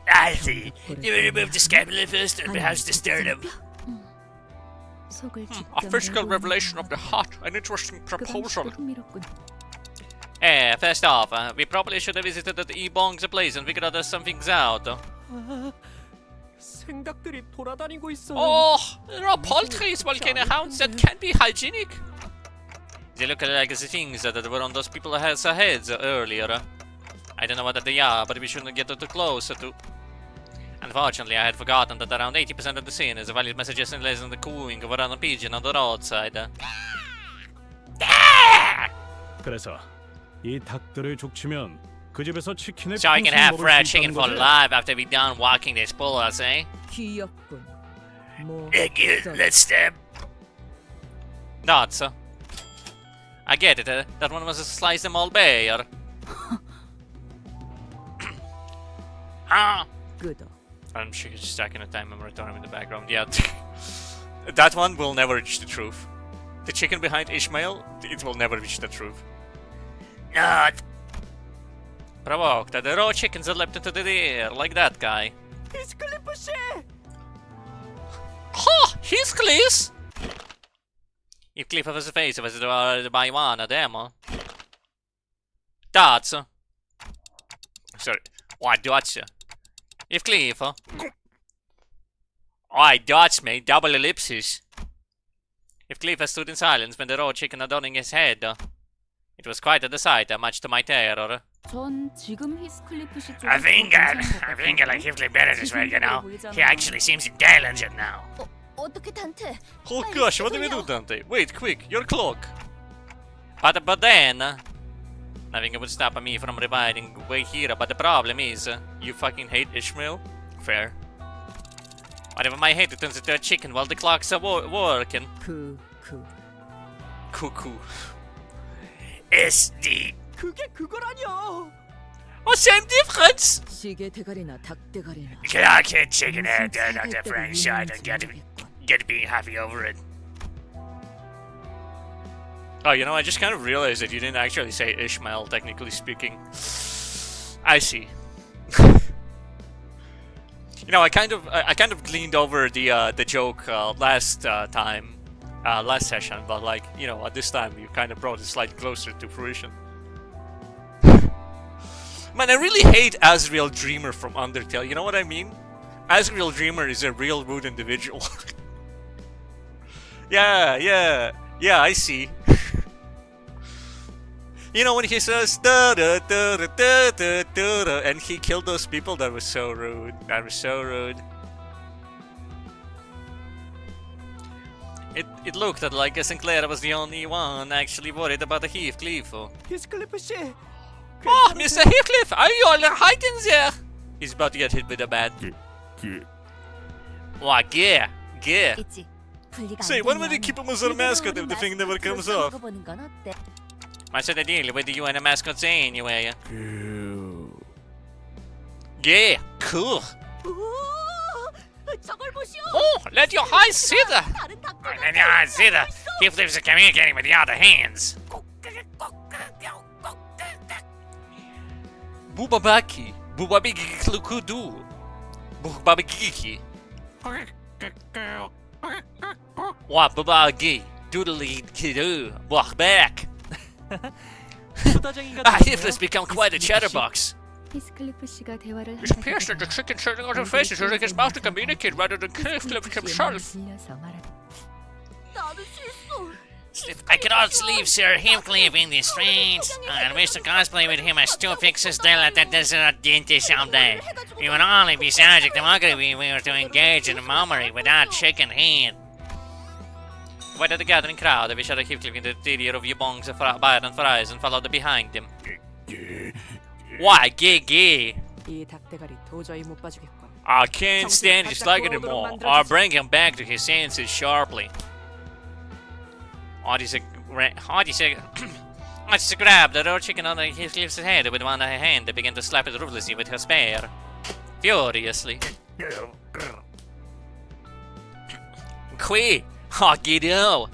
I see. You will remove the scapula first and perhaps disturb them. 속을 A physical revelation of the heart. An interesting proposal. 흥미롭군. First off, we probably should have visited the E-Bong's place and figured out some things out. 생닭들이 돌아다니고 있어요. Oh, there are poultries, volcano hounds that can't be hygienic. They look like the things that were on those people's heads earlier. I don't know what they are, but we shouldn't get too close to. Unfortunately, I had forgotten that around 80% of the scene is valid messages and less than the cooing of a random pigeon on the roadside. 그래서 이 닭들을 족치면 그 집에서 치킨을 So I can 평생 have 먹을 fried 수 chicken 있다는 for 거지? life after we're done walking this bullets, eh? 귀엽군. 뭐 Let's stab. That's. I get it. That one was a slice them all bare. Ah. 끄덕. I'm sure he's stacking a time moratorium in the background. Yeah. That one will never reach the truth. The chicken behind Ishmael, it will never reach the truth. Not. Provoked that the raw chickens that leapt into the air, like that guy. 히스클리프 씨! Ha! Heathcliff! If Cliff of his face was the by one of them. That's. Sorry. Why, that's. If Cliff. Why, that's me, double ellipsis. If Cliff had stood in silence when the raw chicken adorning his head. It was quite a sight, much to my terror. 전 지금 히스클리프 씨 쪽이 I think I like Heathcliff better this way, you know. He actually seems intelligent now. 어떻게 단테? Oh gosh, what do we do, Dante? Wait, quick, your clock. But then, nothing would stop me from reviving way here. But the problem is, you fucking hate Ishmael. Fair. Whatever my hate turns into a chicken while the clocks are working. Cuckoo. SD. 그게 그거라뇨. Oh, same difference. 시계 대가리나 닭 대가리나. Clock head chicken head, they're not different shot and get being happy over it. Oh, you know, I just kind of realized that you didn't actually say Ishmael, technically speaking. I see. You know, I kind of gleaned over the joke last session, but like, you know, at this time you kind of brought it slightly closer to fruition. Man, I really hate Asriel Dreamer from Undertale. You know what I mean? Asriel Dreamer is a real rude individual. Yeah, I see. You know when he says da da da da da da da da, and he killed those people, that was so rude. That was so rude. It looked like Sinclair was the only one actually worried about the Heathcliff. 히스클리프 씨. Oh, Mr. Heathcliff, are you all hiding there? He's about to get hit with a bat. What, yeah. 있지. 분리가 Say, 안 why don't we 되면 keep him as a mascot if the thing never comes off? 먹어보는 건 어때? I said the deal with you and a mascot anyway. Yeah, cool. 저걸 보시오. Oh, let your eyes see that. 다른 닭들 And yeah, I see that Heathcliff's communicating with the other hands. Bubabaki, Bubabiki Klukudu, Bubabiki. What Bubagi, Doodly Kidu, walk back. 수다쟁이가 Heathcliff's become quite a chatterbox. 히스클리프 씨가 대화를 It appears that the chicken turning out her faces using his mouth to communicate rather than Heathcliff himself. 나도 실수. I cannot leave Sir Heathcliff in the streets. I wish to cosplay with him as two fixes still at the desert dentist someday. We would only be subject to mockery if we were to engage in mummery without chicken head. Why did the gathering crowd wish that Heathcliff in the interior of Yubong's bar and fries and followed behind him? Why, gay? 이 닭 대가리 도저히 못 봐주겠군. I can't stand his leg anymore. I'll bring him back to his senses sharply. Odyssey grabbed the raw chicken under his lips' head with one hand and began to slap it ruthlessly with her spear. Furiously. Qui! Oh, Guido!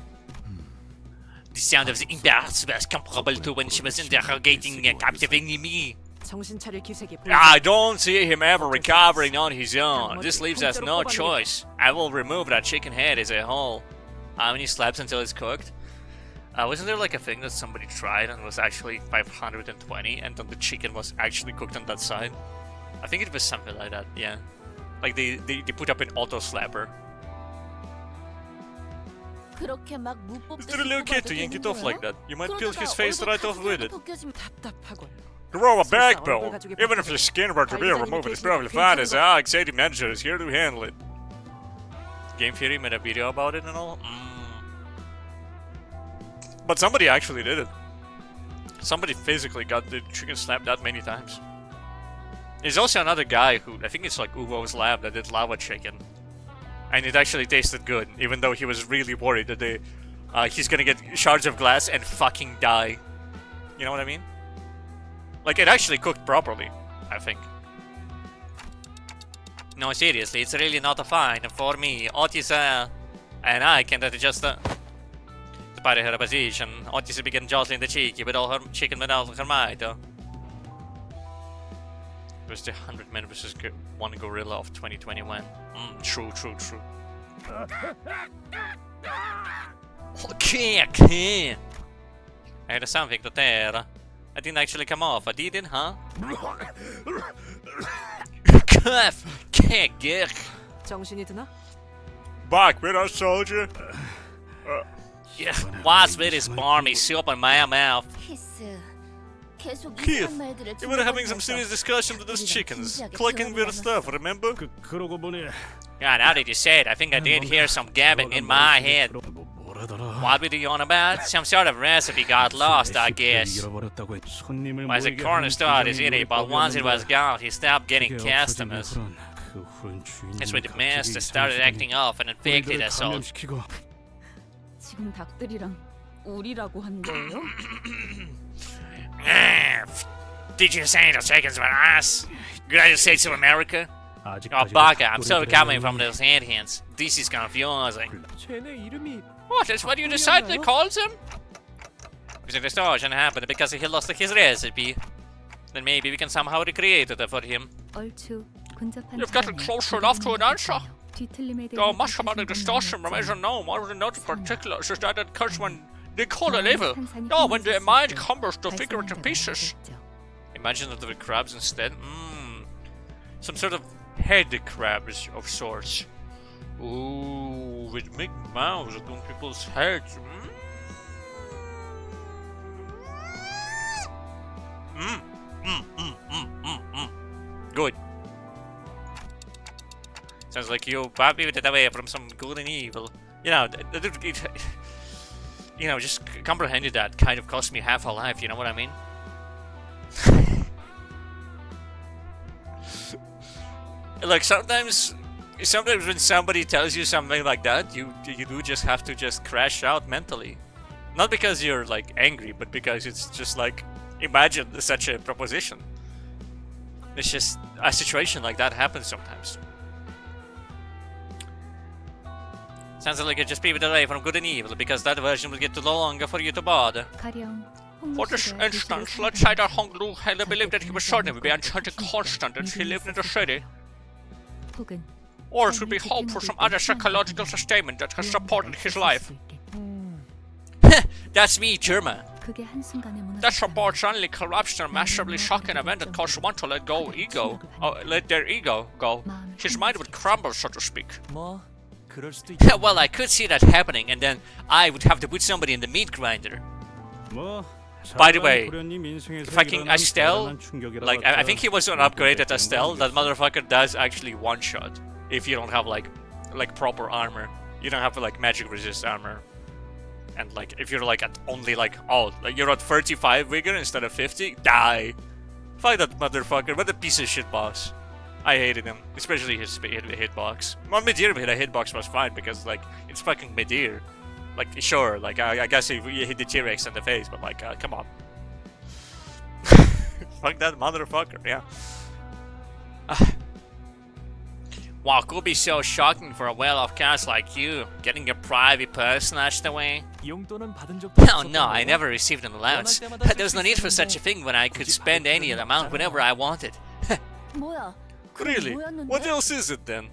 The sound of the embarrassment was comparable to when she was interrogating and captivating me. 정신 차릴 기색이 I don't see him ever recovering on his own. This leaves us no choice. I will remove that chicken head as a whole. How many slaps until it's cooked? Wasn't there like a thing that somebody tried and was actually 520 and then the chicken was actually cooked on that side? I think it was something like that, yeah. Like they put up an auto slapper. 그렇게 막 Just a little kid to yank it off like that. You might peel his face right off with it. 답답하군. Grow a backbone. Even if the skin were to be removed, it's probably fine as our exciting manager is here to handle it. Game Theory made a video about it and all. But somebody actually did it. Somebody physically got the chicken slapped that many times. There's also another guy who, I think it's like Uvo's Lab, that did lava chicken. And it actually tasted good, even though he was really worried that he's gonna get shards of glass and fucking die. You know what I mean? Like, it actually cooked properly, I think. No, seriously, it's really not fine for me. Otis and I can't adjust despite her position. Otis began jostling the chicken with all her her might. It was the 100 Men vs. one gorilla of 2021. True. Okay. I had something to there. I didn't actually come off. I didn't, huh? Cough! Can't get. 정신이 드나? Back with us, soldier. Yeah, what's with this barmy soup in my mouth? Keith, you were having some serious discussion with those chickens, clicking weird stuff, remember? 그러고 보니 God, now that you say it, I think I did hear some gabbing in my head. What were you on about? Some sort of recipe got lost, I guess. As a corner store is eating, but once it was gone, he stopped getting customers. That's when the master started acting off and infected us all. 지금 닭들이랑 우리라고 한 거예요? Did you say the chickens were us? United States of America? Oh, Baka, I'm still coming from those hands. This is confusing. 쟤네 이름이 What is what you decided to call him? Because if the distortion happened because he lost his recipe, then maybe we can somehow recreate it for him. You've gotten closer enough to an answer. Though much about the distortion remains unknown. What are the note particulars is that it occurs when they call a level, no, when the mind cumbers to figure it in pieces. Imagine that there were crabs instead. Some sort of head crabs of sorts. Ooh, with big mouths on people's heads. Good. Sounds like you probably it away from some good and evil. You know, you know, just comprehending that kind of cost me half a life. You know what I mean? Like sometimes when somebody tells you something like that, you do just have to just crash out mentally. Not because you're like angry, but because it's just like, imagine such a proposition. It's just a situation like that happens sometimes. Sounds like it just be away from good and evil, because that version will get too long for you to bother. For this instance, let's say that Hong Lu had believed that he was certain to be enchanted constant and he lived in the city. Or it would be hope for some other psychological sustainment that has supported his life. That's me, German. That supports only corruption, a massively shocking event that caused one to let their ego go. His mind would crumble, so to speak. 뭐 그럴 수도 있. Well, I could see that happening, and then I would have to put somebody in the meat grinder. By the way, fucking Estelle, like, I think he was an upgraded Estelle. That motherfucker does actually one-shot if you don't have like proper armor. You don't have like magic resist armor. And like if you're like at only like you're at 35 vigor instead of 50, die. Fuck that motherfucker, what a piece of shit boss. I hated him, especially his hitbox. On mid-ear, the hitbox was fine because like it's fucking mid-ear. Like sure, like I guess if you hit the T-Rex in the face, but like come on. Fuck that motherfucker, yeah. Wow, could be so shocking for a well-off cast like you, getting your private purse snatched away. 용돈은 받은 적도 Hell no, 없었던 I 거예요? never received an allowance. There was no need for such a thing when I could spend any amount whenever I wanted. 뭐야? Really? What else is it then?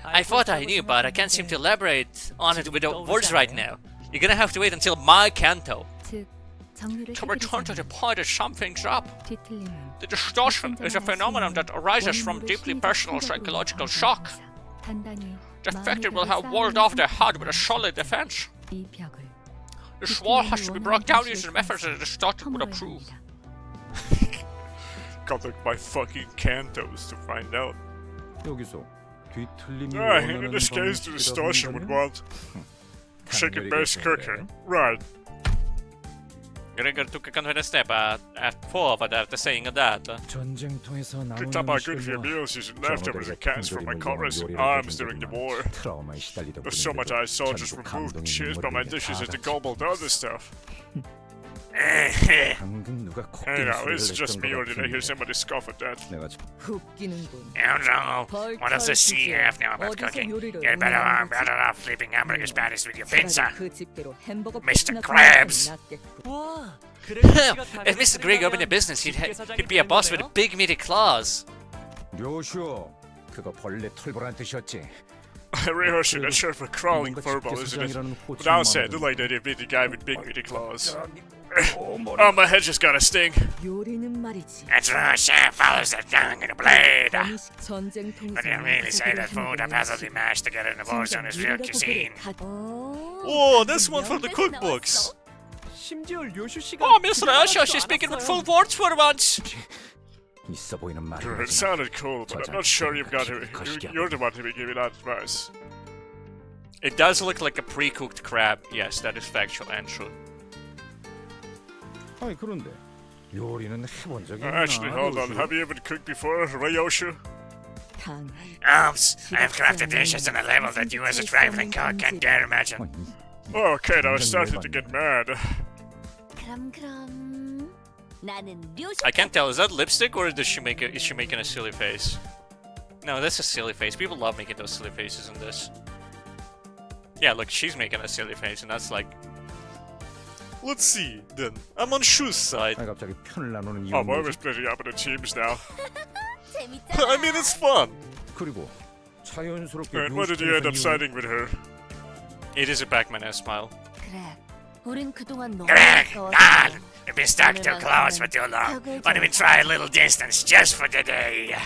I thought I knew, but I can't seem to elaborate on it with words right now. You're gonna have to wait until my Canto 즉 정리를 to return to the point that something's up. 뒤틀리면 The distortion is a phenomenon that arises from deeply personal psychological shock. 단단히 The affected will have walled off their heart with a solid defense. 이 벽을 This wall has to be brought down using methods that the distortion would approve. Got my fucking Cantos to find out. 여기서 뒤틀림이 In this case, the distortion would want chicken based cooking. Right. Gregor took a confident step forward after saying that. 전쟁통에서 Picked up our good few meals using leftovers and cans from my comrades' arms during the war. 트라우마에 시달리던 There's so much I saw just removed and cheers by my dishes as they gobbled other stuff. 방금 누가 Hey now, 코끼리 is it just me or did I hear 같은데. somebody scoff at that? 내가 웃기는군. I don't know. What does the sea have now about cooking? You'd better off flipping hamburger patties with your pizza. 그 집게로 햄버거 Mr. 피스나 Krabs. 낫겠군. 와, If Mr. Greg opened a business, he'd be a boss with big meaty claws. 료슈 그거 벌레 털보란 뜻이었지. Ryoshi, that's short for crawling furball, isn't it? But I'll say, I do like that bitty guy with big meaty claws. Oh, my head just got a sting. 요리는 말이지. That's right, chef follows the tongue and a blade. 전쟁통에서 But you really say that food I've happily mashed together in the boson is real cuisine. Oh, this one from the cookbooks. 심지어 료슈 씨가 Oh, Mr. Usher, she's speaking with full words for once. 있어 보이는 말을 It 하지 마. sounded cool, but I'm not sure you've got to. You're the one to be giving that advice. It does look like a pre-cooked crab. Yes, that is factual and true. 아니 그런데 요리는 해본 적이 있나? Actually, hold on. Have you ever cooked before, Ryoshi? I've crafted dishes on a level that you as a traveling cook can't dare imagine. Oh, okay, now I started to get mad. 그럼 나는 료슈. I can't tell. Is that lipstick or is she making a silly face? No, that's a silly face. People love making those silly faces in this. Yeah, look, she's making a silly face, and that's like. Let's see, then. I'm on Shu's side. 아니 갑자기 편을 나누는 Oh, 이유는 boy, we're 뭐지? splitting up into teams now. 재밌잖아. I mean, it's fun. 그리고 자연스럽게 And what did you end up 료슈 siding with her? It is a Pac-Man smile. 그래. 우린 그동안 너무 Greg, 가까워서 God, you've been stuck too close for too long. Why don't we try a little distance just for today?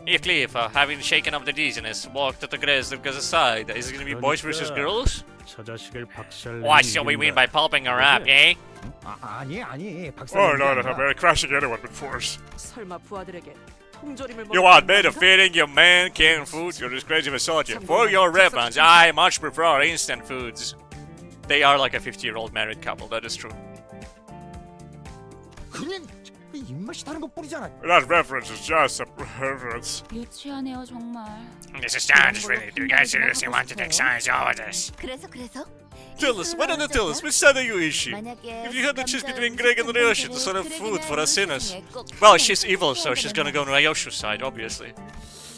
If Cliff, having shaken off the dizziness, walked to the Greg's side, is it gonna be boys versus girls? 저 자식을 박살. What shall we win by pulping her up, eh? 아니 Oh 박사님. no, no, I'm crashing anyone with force. 설마 부하들에게 통조림을 You are made of feeding your man canned food, you're disgrace of a soldier. For your reverence, I much prefer instant foods. They are like a 50-year-old married couple, that is true. 그냥 입맛이 다른 것 뿐이잖아. That reference is just a reference. 유치하네요 정말. This is childish, really. Do you guys seriously want to take sides over this? 그래서 Tell us, why don't you tell us, which side are you, Ishi? If you had to choose between Greg and Ryoshi to serve food for us sinners. Well, she's evil, so she's gonna go on Ryoshi's side, obviously.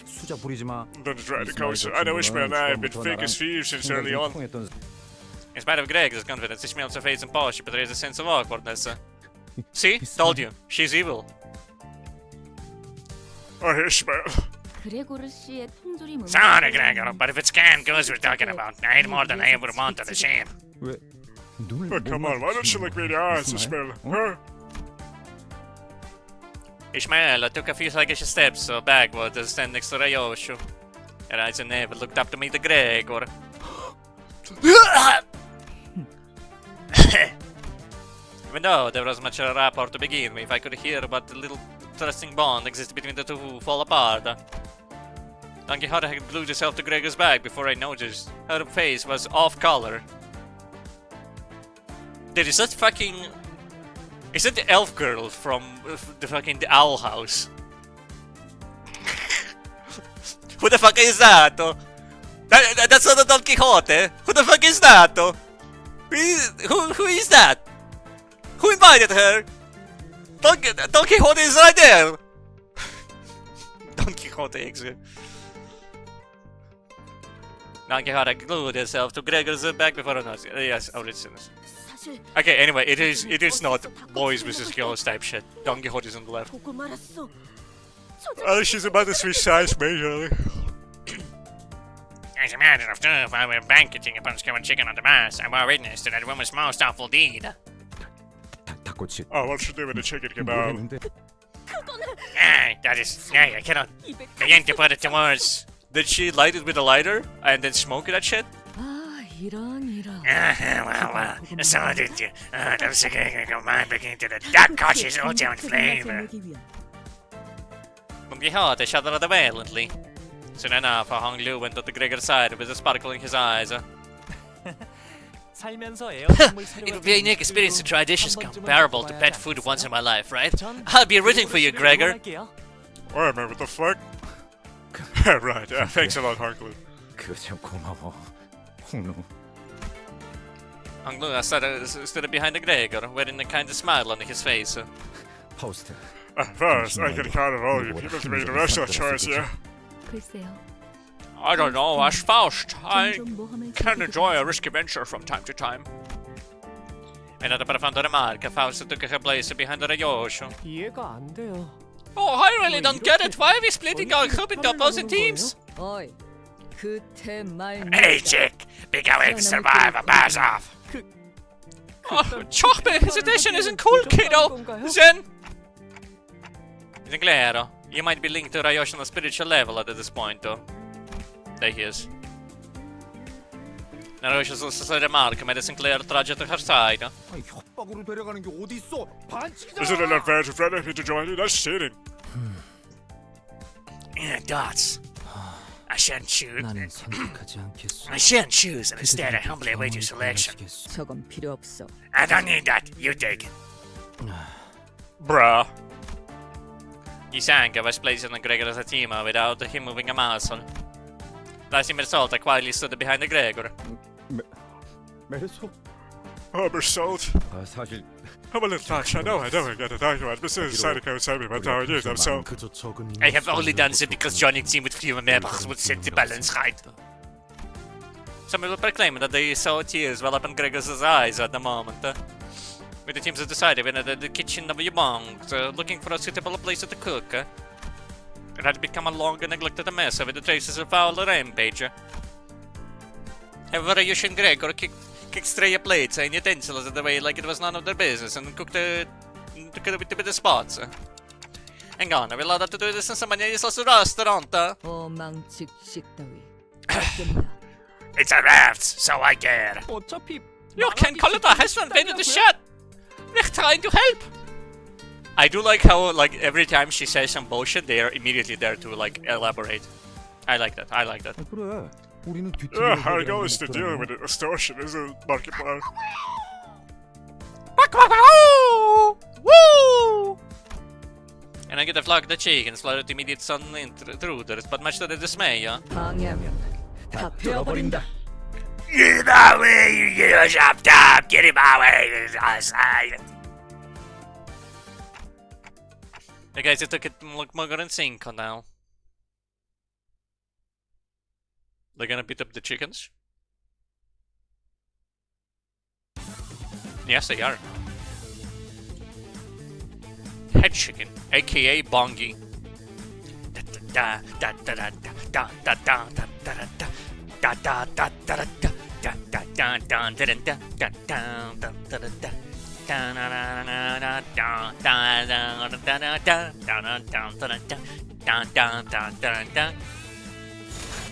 수작 부리지 마. Don't try to coach. I know Ishmael and I have been thick as thieves since early on. In spite of Greg's confidence, Ishmael fades and polish, but there is a sense of awkwardness. See? Told you. She's evil. Oh, Ishmael. 그레고르 씨의 통조림은 Sorry, Gregor, but if it's canned goods we're talking about, I ain't more than I ever want on the shame. 왜? 눈을 Oh, come on, why don't you look me in the eyes, Ishmael? Huh? Ishmael took a few sluggish steps backward to stand next to Ryoshu. Her eyes and never looked up to meet the Gregor. Even though there was much rapport to begin with, I could hear what the little trusting bond existed between the two who fall apart. Don Quixote had glued herself to Gregor's back before I noticed her face was off color. Dude, is that fucking Is that the elf girl from the fucking the Owl House? Who the fuck is that? Oh? That's not a Don Quixote. Who the fuck is that? Oh? Who is that? Who invited her? Don Quixote is right there. Don Quixote exists. Don Quixote glued himself to Gregor's back before the Nazi. Yes, originals. Okay, anyway, it is not boys versus girls type shit. Don Quixote is on the left. Oh, she's about to switch sides majorly. As a matter of truth, while we were banqueting upon skewered chicken on the mass, I bore witness to that woman's most awful deed. 닭꼬치. Oh, what's she doing with the chicken kebab? 모르겠는데. Aye, that is... Aye, I cannot begin to put it to words. Did she light it with a lighter and then smoke that shit? So did you. Those cigarettes go mind begin to the dark cautious ocean flame. Don Quixote shuddered violently. Soon enough, a hung Liu went to the Gregor's side with a sparkle in his eyes. It would be a unique experience to try dishes comparable to pet food once in my life, right? I'll be rooting for you, Gregor. Wait a minute, what the fuck? Right, thanks a lot, Hung Liu. 그거 참 고마워. 홍루. Hung Liu stood behind the Gregor, wearing a kind of smile on his face. 파우스트. First, I can count on all you people to make the rational choice, yeah? I don't know, as Faust, I can enjoy a risky venture from time to time. Mentre per fare remarca, Faust took a place behind the Yosho. 이해가 안 돼요. Oh, I really don't get it. Why are we splitting our group into opposing teams? Hey, chick! Be going to survive a buzz off! Oh, Chocolate hesitation isn't cool, kiddo! Zen! Claro, you might be linked to Ryoshi on a spiritual level at this point, though. There he is. Ryoshi also remark, made Sinclair trudge to her side. 협박으로 데려가는 게 어디 있어? 반칙이잖아. Isn't it unfair to threaten me to join you? That's cheating. Yeah, dots. I shouldn't choose. 나는 선택하지 않겠어. I shouldn't choose, and instead I humbly await your selection. 저건 필요 없어. I don't need that. You take it. Bruh. Isanka was placed on Gregor as a teamer without him moving a muscle. Last Mersault quietly stood behind the Gregor. 메르소? Mersault? 사실 I'm a little touched. I know I don't get a document, but still decided to tell me about how it is. I'm so... 그저 적은 I have only done so because joining team with fewer members would set the balance right. Some people proclaim that they saw tears well up in Gregor's eyes at the moment. With the teams have decided when the kitchen of Yubong, looking for a suitable place to cook. It had become a long and neglected mess with the traces of foul rampage. However, Yoshi and Gregor kicked stray plates and utensils away like it was none of their business and took it with the spots. Hang on, are we allowed to do this in somebody else's restaurant? It's a raft, so I care. You can call it a has invaded the shot! We're trying to help! I do like how, like, every time she says some bullshit, they are immediately there to, like, elaborate. I like that, I like that. 그래. 우리는 뒤틀려. How it goes to deal with extortion is a Markiplier. Woo! And I get to flock the chickens, flood immediate sudden intruders, but much to the dismay, huh? 방해하면 다 베어버린다. Get my way, you shop top! Get him my way, outside! Hey guys, it took it look more than sync now. They're gonna beat up the chickens? Yes, they are. Head chicken, aka Bongi.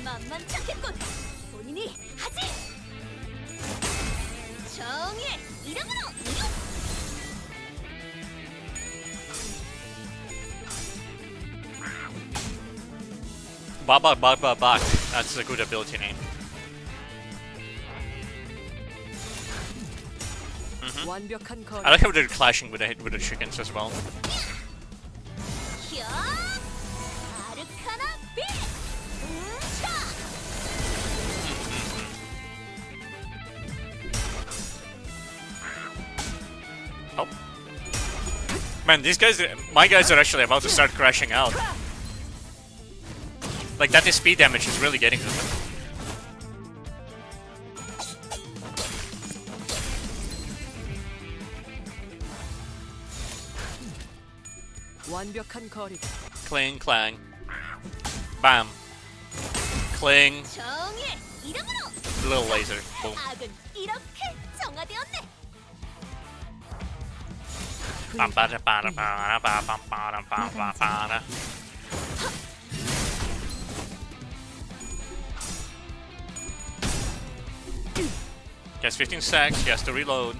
만만찮겠군. 본인이 하지. 정의 이름으로 이용. Baba Baba Bak. That's a good ability name. 완벽한 거리. I like how they're clashing with the chickens as well. Oh. Man, these guys, my guys are actually about to start crashing out. Like, that speed damage is really getting to them. 완벽한 거리. Cling, clang. Bam. Cling. Little laser. Boom. Bam, bada, bada, bada, bam, bam, bada, bam, bam, bada. Gets 15 stacks, he has to reload.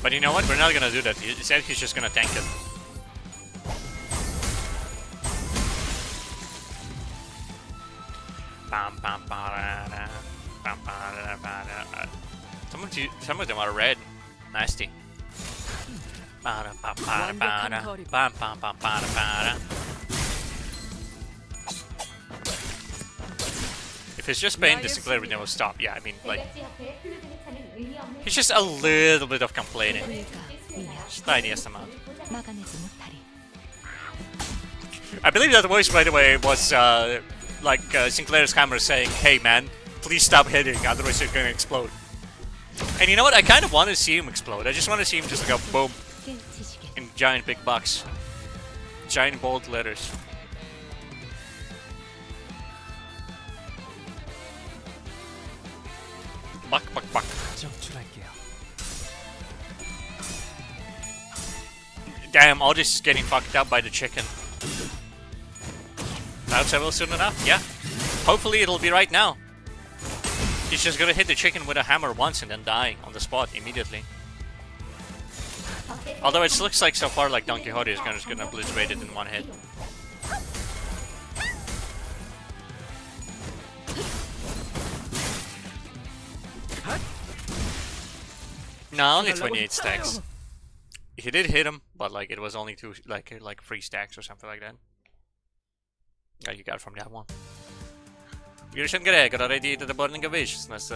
But you know what? We're not gonna do that. He said he's just gonna tank it. Bam, bam, ba-da-da. Bam, ba-da-da, ba-da-da. Some of them are red. Nasty. Ba-da, ba-da, ba-da. Bam, bam, bam, ba-da, ba-da. If he's just paying this declare, then we'll stop. Yeah, I mean, like, he's just a little bit of complaining. Just tiniest amount. I believe that voice, by the way, was Sinclair's hammer saying, "Hey man, please stop hitting, otherwise you're gonna explode." And you know what? I kind of want to see him explode. I just want to see him just go boom in giant big box, giant bold letters. Buck, buck, buck. Damn, all this is getting fucked up by the chicken. Perhaps I will soon enough, yeah. Hopefully it'll be right now. He's just gonna hit the chicken with a hammer once and then die on the spot immediately. Although it looks like so far like Don Quixote is just gonna blitz raid it in one hit. No, only 28 stacks. He did hit him, but like it was only two, like 3 stacks or something like that. Yeah, you got from that one. Virgin Gregor radiated the burning of viciousness.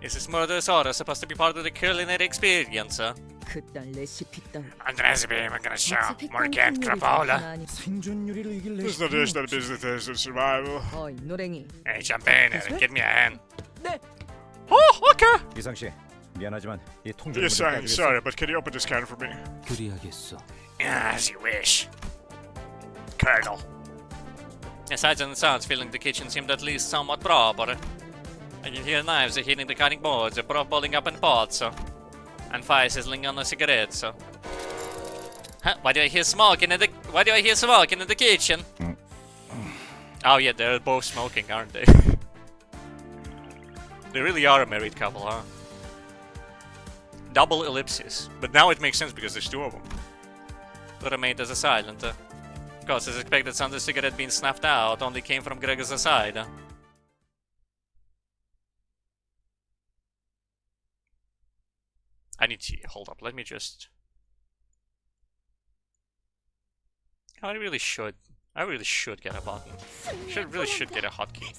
Is this murderous order supposed to be part of the culinary experience? 그딴 레시피 따위. I'm gonna show Morgan Crapola. 생존율을 이길 It's not just that business is survival. 어이 노랭이. Hey, jump in and give me a hand. 네. Oh, okay. 이상 씨, 미안하지만 이 통증을 Yes, sorry, but can you open this can for me? 그리하겠어. As you wish, Colonel. Sights and sounds filling the kitchen seemed at least somewhat proper. I can hear knives hitting the cutting boards, bubbling up in pots, and fire sizzling on the cigarettes. Huh? Why do I hear smoking in the kitchen? Oh yeah, they're both smoking, aren't they? They really are a married couple, huh? Double ellipsis, but now it makes sense because there's 2 of them. The remained as a silent. Of course, as expected, some of the cigarette being snuffed out only came from Gregor's side. I need to hold up. Let me just. I really should get a button. Really should get a hotkey.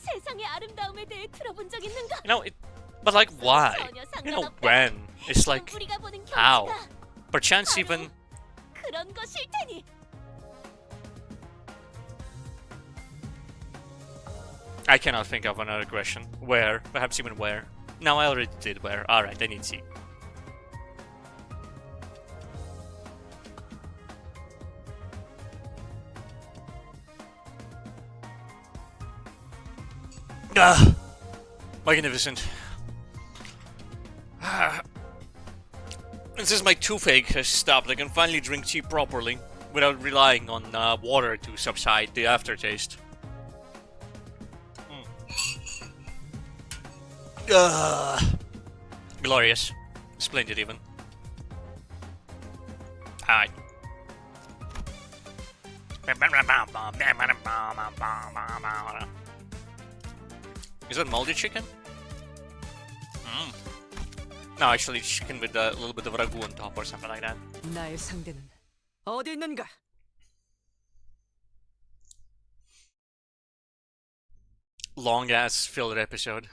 You know, but like, why? You know, when? It's like, how? Perchance even. I cannot think of another question. Where? Perhaps even where? No, I already did where. Alright, I need to see. Ah, magnificent. Since my toothache has stopped, I can finally drink tea properly without relying on water to subside the aftertaste. Glorious. Splendid even. Alright. Is that moldy chicken? No, actually chicken with a little bit of ragu on top or something like that. 나의 상대는 어디 있는가? Long ass filler episode.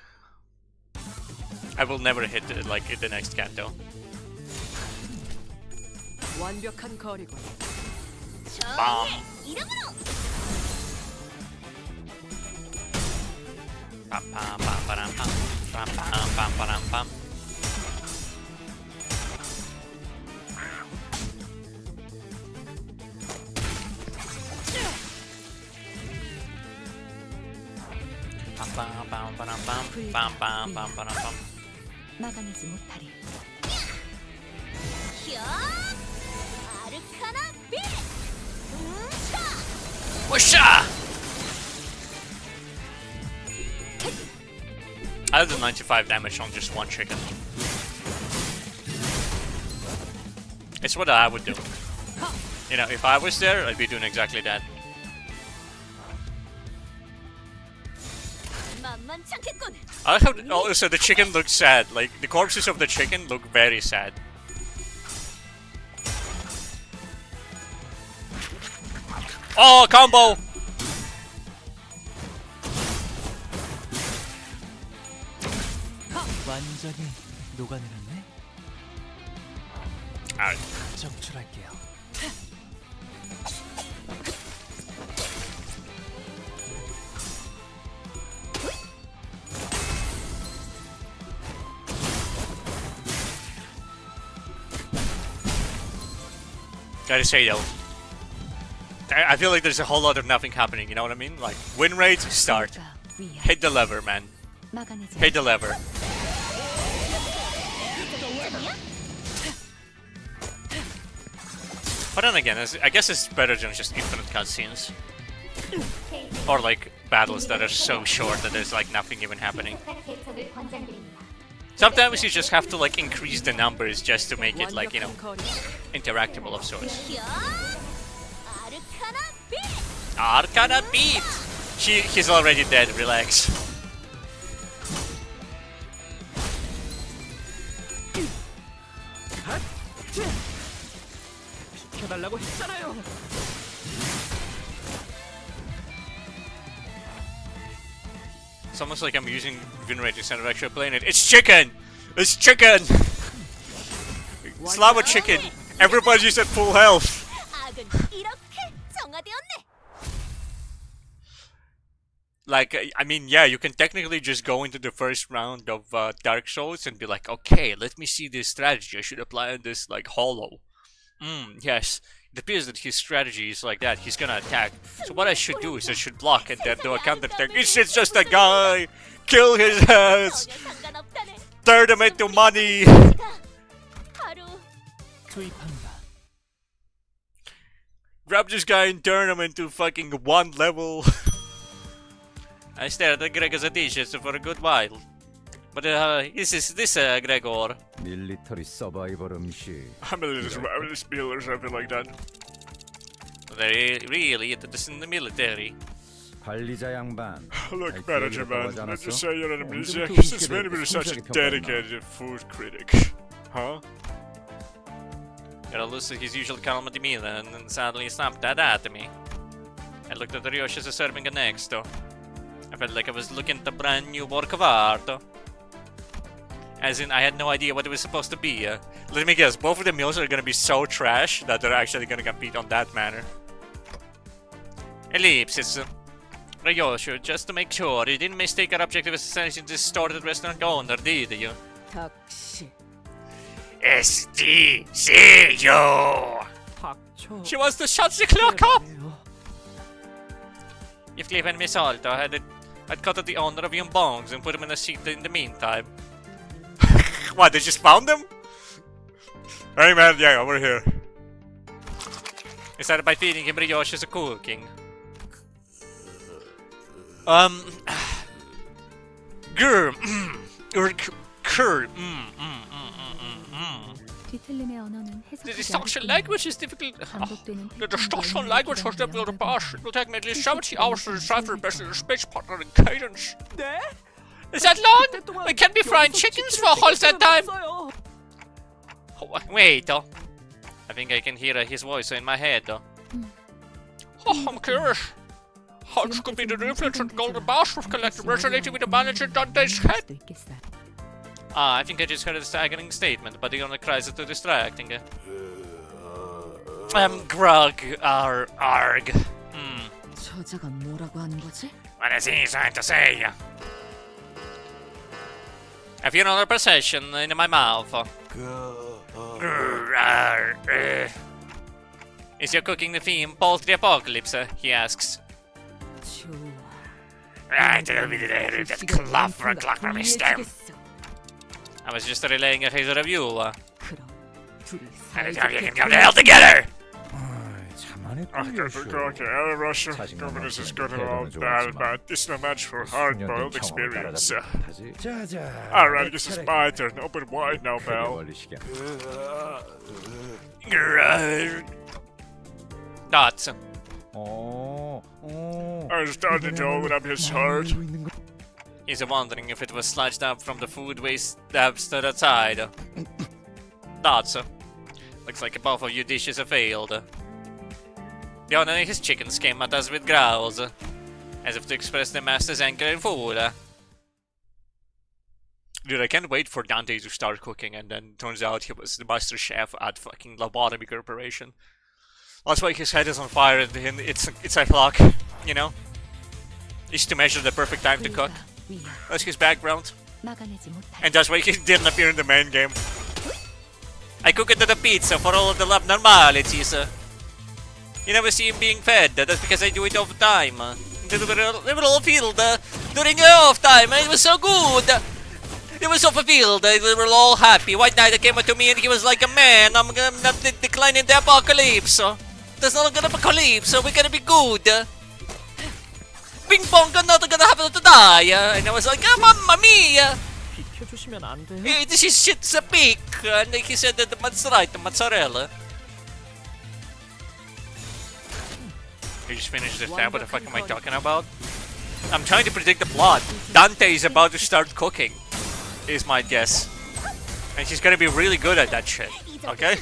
I will never hit it like the next Canto. 완벽한 거리군. Bam. Pam pam pam pam pam pam pam pam pam pam. Pam pam pam pam pam pam pam pam pam pam. 막아내지 못하리. Whoosha! I did 95 damage on just one chicken. It's what I would do. You know, if I was there, I'd be doing exactly that. I like how also the chicken looks sad. Like, the corpses of the chicken look very sad. Oh, combo! 완전히 녹아내렸네. Alright. 정출할게요. Gotta say though, I feel like there's a whole lot of nothing happening, you know what I mean? Like, win rate, start. Hit the lever, man. Hit the lever. But then again, I guess it's better than just infinite cutscenes. Or like, battles that are so short that there's like nothing even happening. Sometimes you just have to like increase the numbers just to make it like, you know, interactable of sorts. Arcana beat! He's already dead, relax. 시켜달라고 했잖아요. It's almost like I'm using win rate instead of actually playing it. It's chicken! It's chicken! Slava chicken! Everybody's at full health! Like, I mean, yeah, you can technically just go into the first round of Dark Souls and be like, okay, let me see this strategy. I should apply on this, like, hollow. Yes. It appears that his strategy is like that. He's gonna attack. So what I should do is I should block and then do a counter attack. It's just a guy! Kill his ass! Turn him into money! Grab this guy and turn him into fucking one level. I stared at Gregor's dishes for a good while. But this Gregor. 밀리터리 서바이벌 음식. I'm a little spiel or something like that. They really eat this in the military. 관리자 양반. Look, manager man, let's just say you're an amnesia since when we were such a dedicated food critic. Huh? Gotta lose his usual calm demeanor and then suddenly snapped that at me. I looked at Ryoshi as serving an egg though. I felt like I was looking at a brand new work of art. As in, I had no idea what it was supposed to be. Let me guess, both of the meals are gonna be so trash that they're actually gonna compete on that manner. Ellipsis. Ryoshi, just to make sure, you didn't mistake our objective as essentially distorted restaurant owner, did you? 닥치. SDCU! 닥쳐. She wants to shut the clock up! If Cliff and Miss Alto I'd cut out the owner of your bones and put him in a seat in the meantime. What, they just found him? Hey man, yeah, over here. I started by feeding him Ryoshi's cooking. Grr, The destruction language is difficult. The destruction language was difficult to pass. It will take me at least 70 hours to decipher the best of the speech partner and cadence. 네? Is that long? We can't be frying chickens for all that time. Oh, wait, though. I think I can hear his voice in my head, though. Oh, I'm curious. How could be the reflection golden bars of collective resonating with the manager Dante's head? Ah, I think I just heard a staggering statement, but he only cries it to distracting. Grug, arg. 저자가 뭐라고 하는 거지? What is he trying to say? I feel another possession in my mouth. Is you cooking the theme Poultry Apocalypse? He asks. Right, it'll be that clock for a clock from his stem. I was just relaying his review. And it's how you can come to hell together! 자만의 I can't forget the Russian government is good at all that, but this is no match for hard-boiled experience. Alright, this is my turn. Open wide now, pal. Dots. I started to open up his heart. He's wondering if it was sludged up from the food waste that stood outside. Dots. Looks like both of you dishes have failed. The owner and his chickens came at us with growls, as if to express their master's anger in full. Dude, I can't wait for Dante to start cooking, and then turns out he was the master chef at fucking Lobotomy Corporation. That's why his head is on fire, and it's a clock, you know? It's to measure the perfect time to cook. That's his background. And that's why he didn't appear in the main game. I cook it to the pizza for all of the abnormalities. You never see him being fed, that's because I do it all the time. They were all filled during off time, and it was so good. They were so fulfilled, they were all happy. White Knight came up to me and he was like, a man, I'm not declining the apocalypse. There's not an apocalypse, so we're gonna be good. Ping pong, not gonna happen to die. And I was like, oh, mamma mia. 비켜주시면 안 돼요? This is shit's a pig. And he said that that's right, the mozzarella. You just finished the tab, what the fuck am I talking about? I'm trying to predict the plot. Dante is about to start cooking, is my guess. And she's gonna be really good at that shit, okay?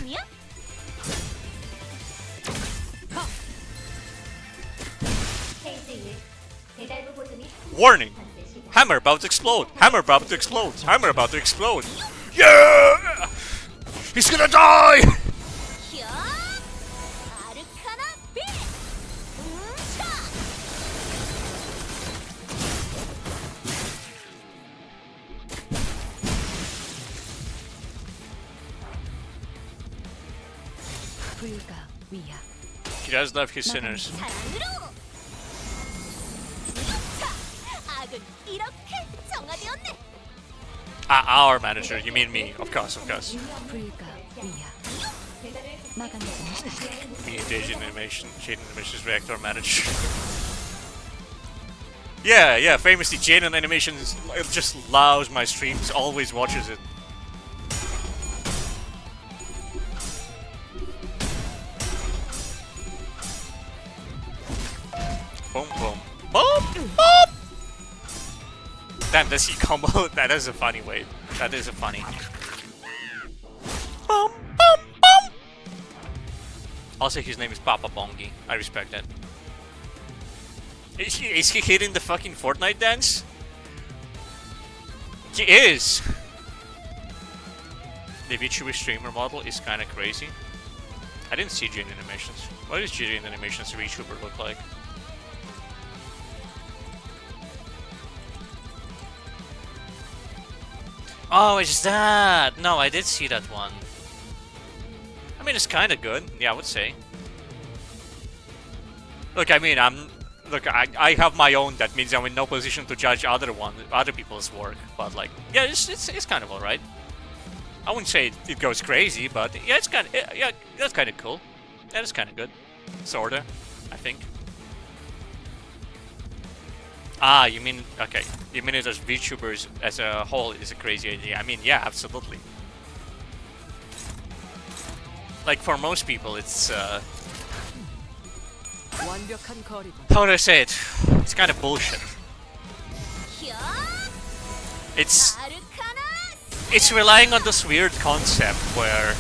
Warning! Hammer about to explode! Hammer about to explode! Hammer about to explode! Yeah! He's gonna die! He does love his sinners. Our manager, you mean me, of course, of course. Me, Jaden Animation's reactor manager. Yeah, famously, Jaden Animation just loves my streams, always watches it. Boom, boom, boom, boom! Damn, does he combo? That is a funny way. That is a funny. Boom, boom, boom! Also, his name is Papa Bongi. I respect that. Is he hitting the fucking Fortnite dance? He is! The VTuber streamer model is kinda crazy. I didn't see Jane Animations. What does Jane Animations VTuber look like? Oh, it's that! No, I did see that one. I mean, it's kinda good. Yeah, I would say. Look, I mean, I have my own. That means I'm in no position to judge other people's work. But like, yeah, it's kind of alright. I wouldn't say it goes crazy, but yeah, it's kind of yeah, that's kind of cool. That is kind of good, sorta. I think. Ah, you mean okay? You mean it as VTubers as a whole is a crazy idea? I mean, yeah, absolutely. Like for most people, it's how do I say it? It's kind of bullshit. It's relying on this weird concept where...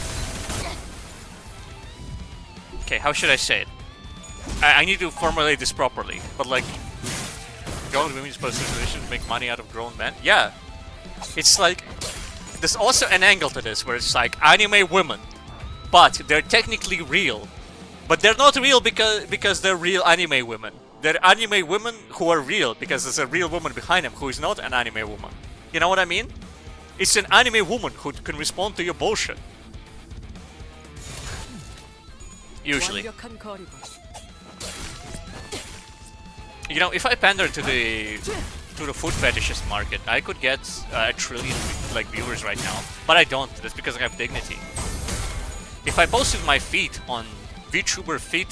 Okay, how should I say it? I need to formulate this properly, but like... Grown women's prostitution to make money out of grown men? Yeah. It's like... There's also an angle to this where it's like anime women, but they're technically real. But they're not real because they're real anime women. They're anime women who are real because there's a real woman behind them who is not an anime woman. You know what I mean? It's an anime woman who can respond to your bullshit. Usually. You know, if I pander to the food fetishist market, I could get a trillion like viewers right now. But I don't. That's because I have dignity. If I posted my feet on VTuber feet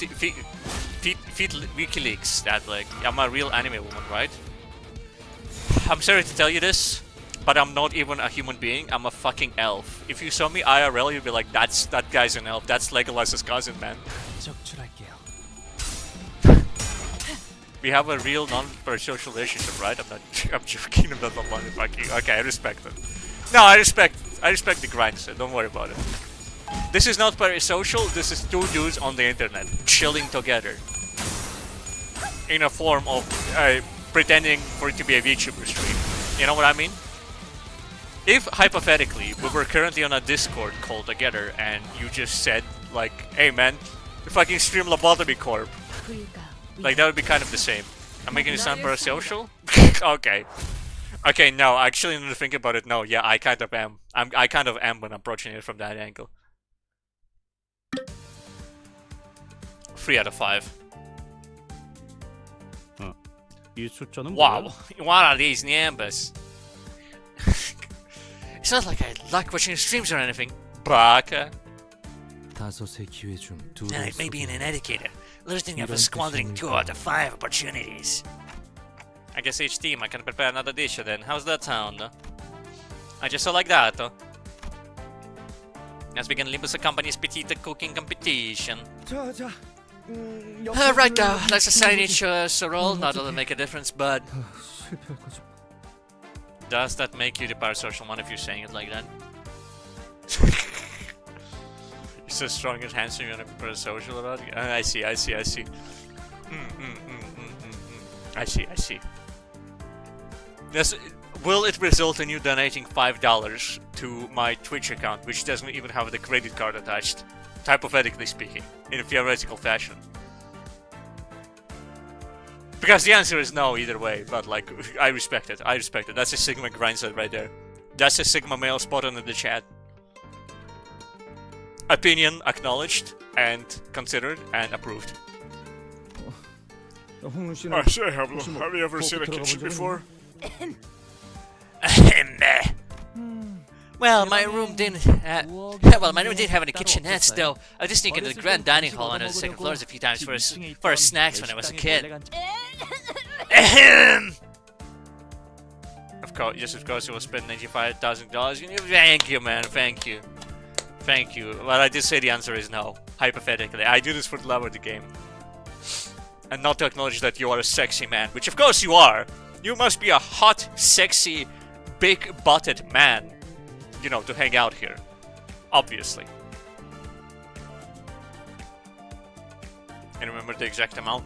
WikiLeaks, that like I'm a real anime woman, right? I'm sorry to tell you this, but I'm not even a human being. I'm a fucking elf. If you saw me IRL, you'd be like, that guy's an elf. That's Legolas's cousin, man. We have a real non-parasocial relationship, right? I'm joking. I'm not only fucking. Okay, I respect it. No, I respect the grind, so don't worry about it. This is not parasocial. This is two dudes on the internet chilling together in a form of pretending for it to be a VTuber stream. You know what I mean? If hypothetically we were currently on a Discord call together and you just said like, "Hey man, you fucking stream Lobotomy Corp," like that would be kind of the same. I'm making it sound parasocial. Okay. Okay, no, actually, when I think about it, no, yeah, I kind of am. I kind of am when I'm approaching it from that angle. 3 out of 5. 이 숫자는 Wow, what are these numbers? It's not like I like watching streams or anything. Baka. 다섯의 기회 중 And it may be an indicator. Losing of squandering 2 out of 5 opportunities. I guess each team I can prepare another dish then. How's that sound? I just saw like that. Let's begin Limbus Company's petite cooking competition. Right now, let's assign each a role. Not only make a difference, but does that make you the parasocial one if you're saying it like that? You're so strong and handsome, you're gonna be parasocial about it? I see. I see. Yes, will it result in you donating $5 to my Twitch account, which doesn't even have the credit card attached? Hypothetically speaking, in a theoretical fashion. Because the answer is no either way, but like, I respect it. That's a Sigma grindset right there. That's a Sigma male spotted in the chat. Opinion acknowledged, and considered, and approved. I say, have you ever seen a kitchen before? Well, my room didn't have any kitchenettes though. I just sneaked into the grand dining hall under the second floors a few times for snacks when I was a kid. Of course, you will spend $95,000. Thank you, man. Thank you. But I did say the answer is no. Hypothetically, I do this for the love of the game, and not to acknowledge that you are a sexy man, which of course you are. You must be a hot, sexy, big-butted man, you know, to hang out here. Obviously. And remember the exact amount?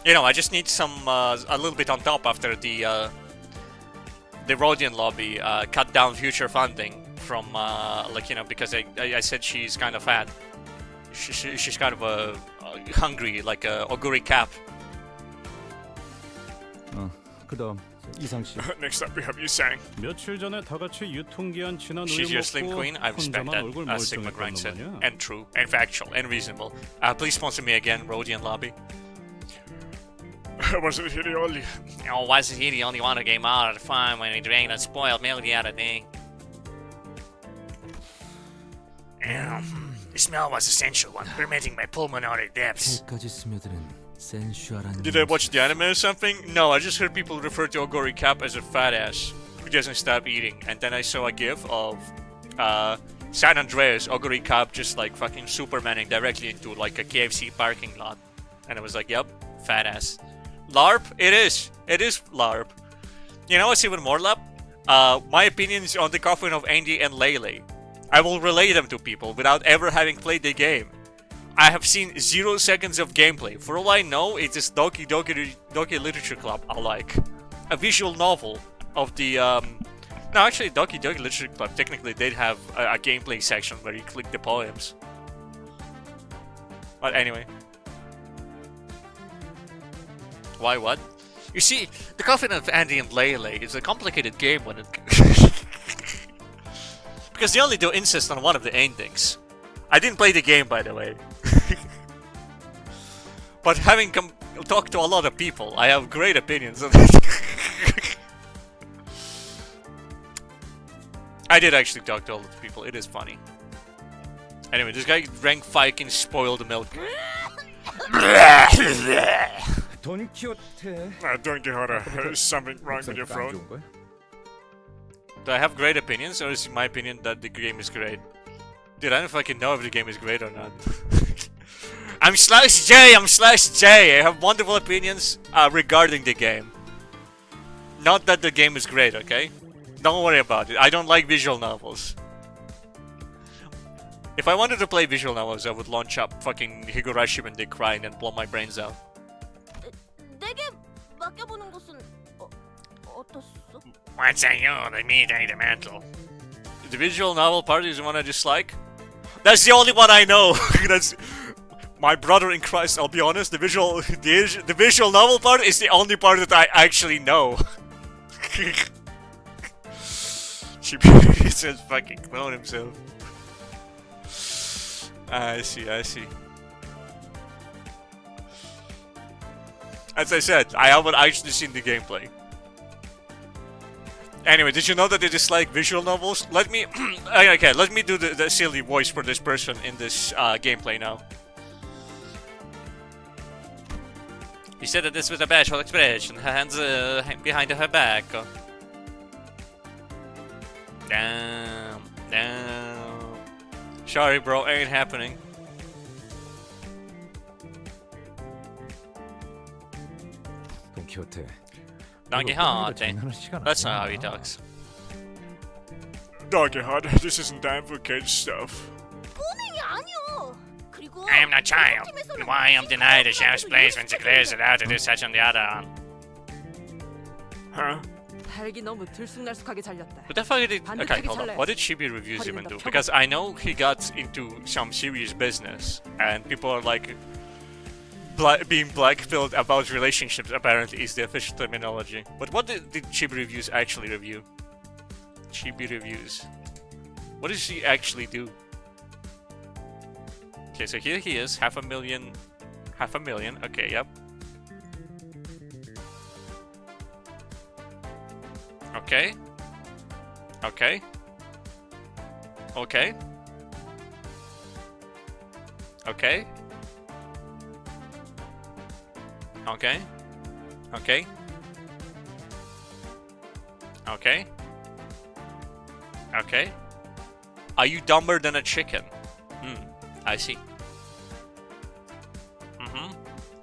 You know, I just need some, a little bit on top after the Rhodian lobby cut down future funding from, like, you know, because I said she's kind of fat. She's kind of hungry, like a Oguri Cap. 그다음 이상 씨. Next up we have Yusang. 며칠 전에 다 같이 유통기한 지난 She's your 우유 slim 먹고 queen. I respect 혼자만 얼굴 that. Sigma 멀쩡했던 grind set. 놈 아니야? And true. And factual. And reasonable. Please sponsor me again, Rhodian lobby. Wasn't he the only? Oh, wasn't he the only one who came out at the farm when we drank that spoiled milk the other day? The smell was a sensual one, permitting my pulmonary depths. 배까지 스며드는 센슈얼한 Did I watch the anime or something? No, I just heard people refer to Oguri Cap as a fat ass who doesn't stop eating. And then I saw a gif of San Andreas, Oguri Cap just like fucking supermaning directly into like a KFC parking lot. And I was like, yep, fat ass. LARP? It is. It is LARP. You know what's even more lap? My opinions on the coffin of Andy and Lele. I will relay them to people without ever having played the game. I have seen 0 seconds of gameplay. For all I know, it's this Doki Literature Club I like. A visual novel of the, No, actually, Doki Literature Club technically did have a gameplay section where you click the poems. But anyway. Why what? You see, the Coffin of Andy and Lele is a complicated game when it... because they only do incest on one of the endings. I didn't play the game, by the way. But having talked to a lot of people, I have great opinions on it. I did actually talk to a lot of people, it is funny. Anyway, this guy drank fucking spoiled milk. Don Quixote. Don Quixote, is something wrong with your throat? Do I have great opinions, or is it my opinion that the game is great? Dude, I don't fucking know if the game is great or not. I'm Slash J! I have wonderful opinions regarding the game. Not that the game is great, okay? Don't worry about it. I don't like visual novels. If I wanted to play visual novels, I would launch up fucking Higurashi when they cry and then blow my brains out. What say you? The meat ain't the mantle. The visual novel part is the one I dislike? That's the only one I know! That's... My brother in Christ, I'll be honest, the visual novel part is the only part that I actually know. He says fucking clone himself. I see. As I said, I haven't actually seen the gameplay. Anyway, did you know that they dislike visual novels? Let me... okay, let me do the silly voice for this person in this gameplay now. He said that this was a bashful expression, her hands behind her back. Damn. Sorry bro, ain't happening. Don Quixote. Don Quixote. That's not how he talks. Don Quixote, this isn't time for kid stuff. I am not child. Why am denied a chef's place when she clears it out to do such on the other hand? Huh? What the fuck did... Okay, hold on. What did Chibi Reviews even do? Because I know he got into some serious business, and people are like... being black-pilled about relationships, apparently, is the official terminology. But what did Chibi Reviews actually review? Chibi Reviews. What does he actually do? Okay, so here he is, 500,000. Okay, yep. Okay. Okay. Okay. Okay. Okay. Okay. Okay. Okay. Are you dumber than a chicken? I see.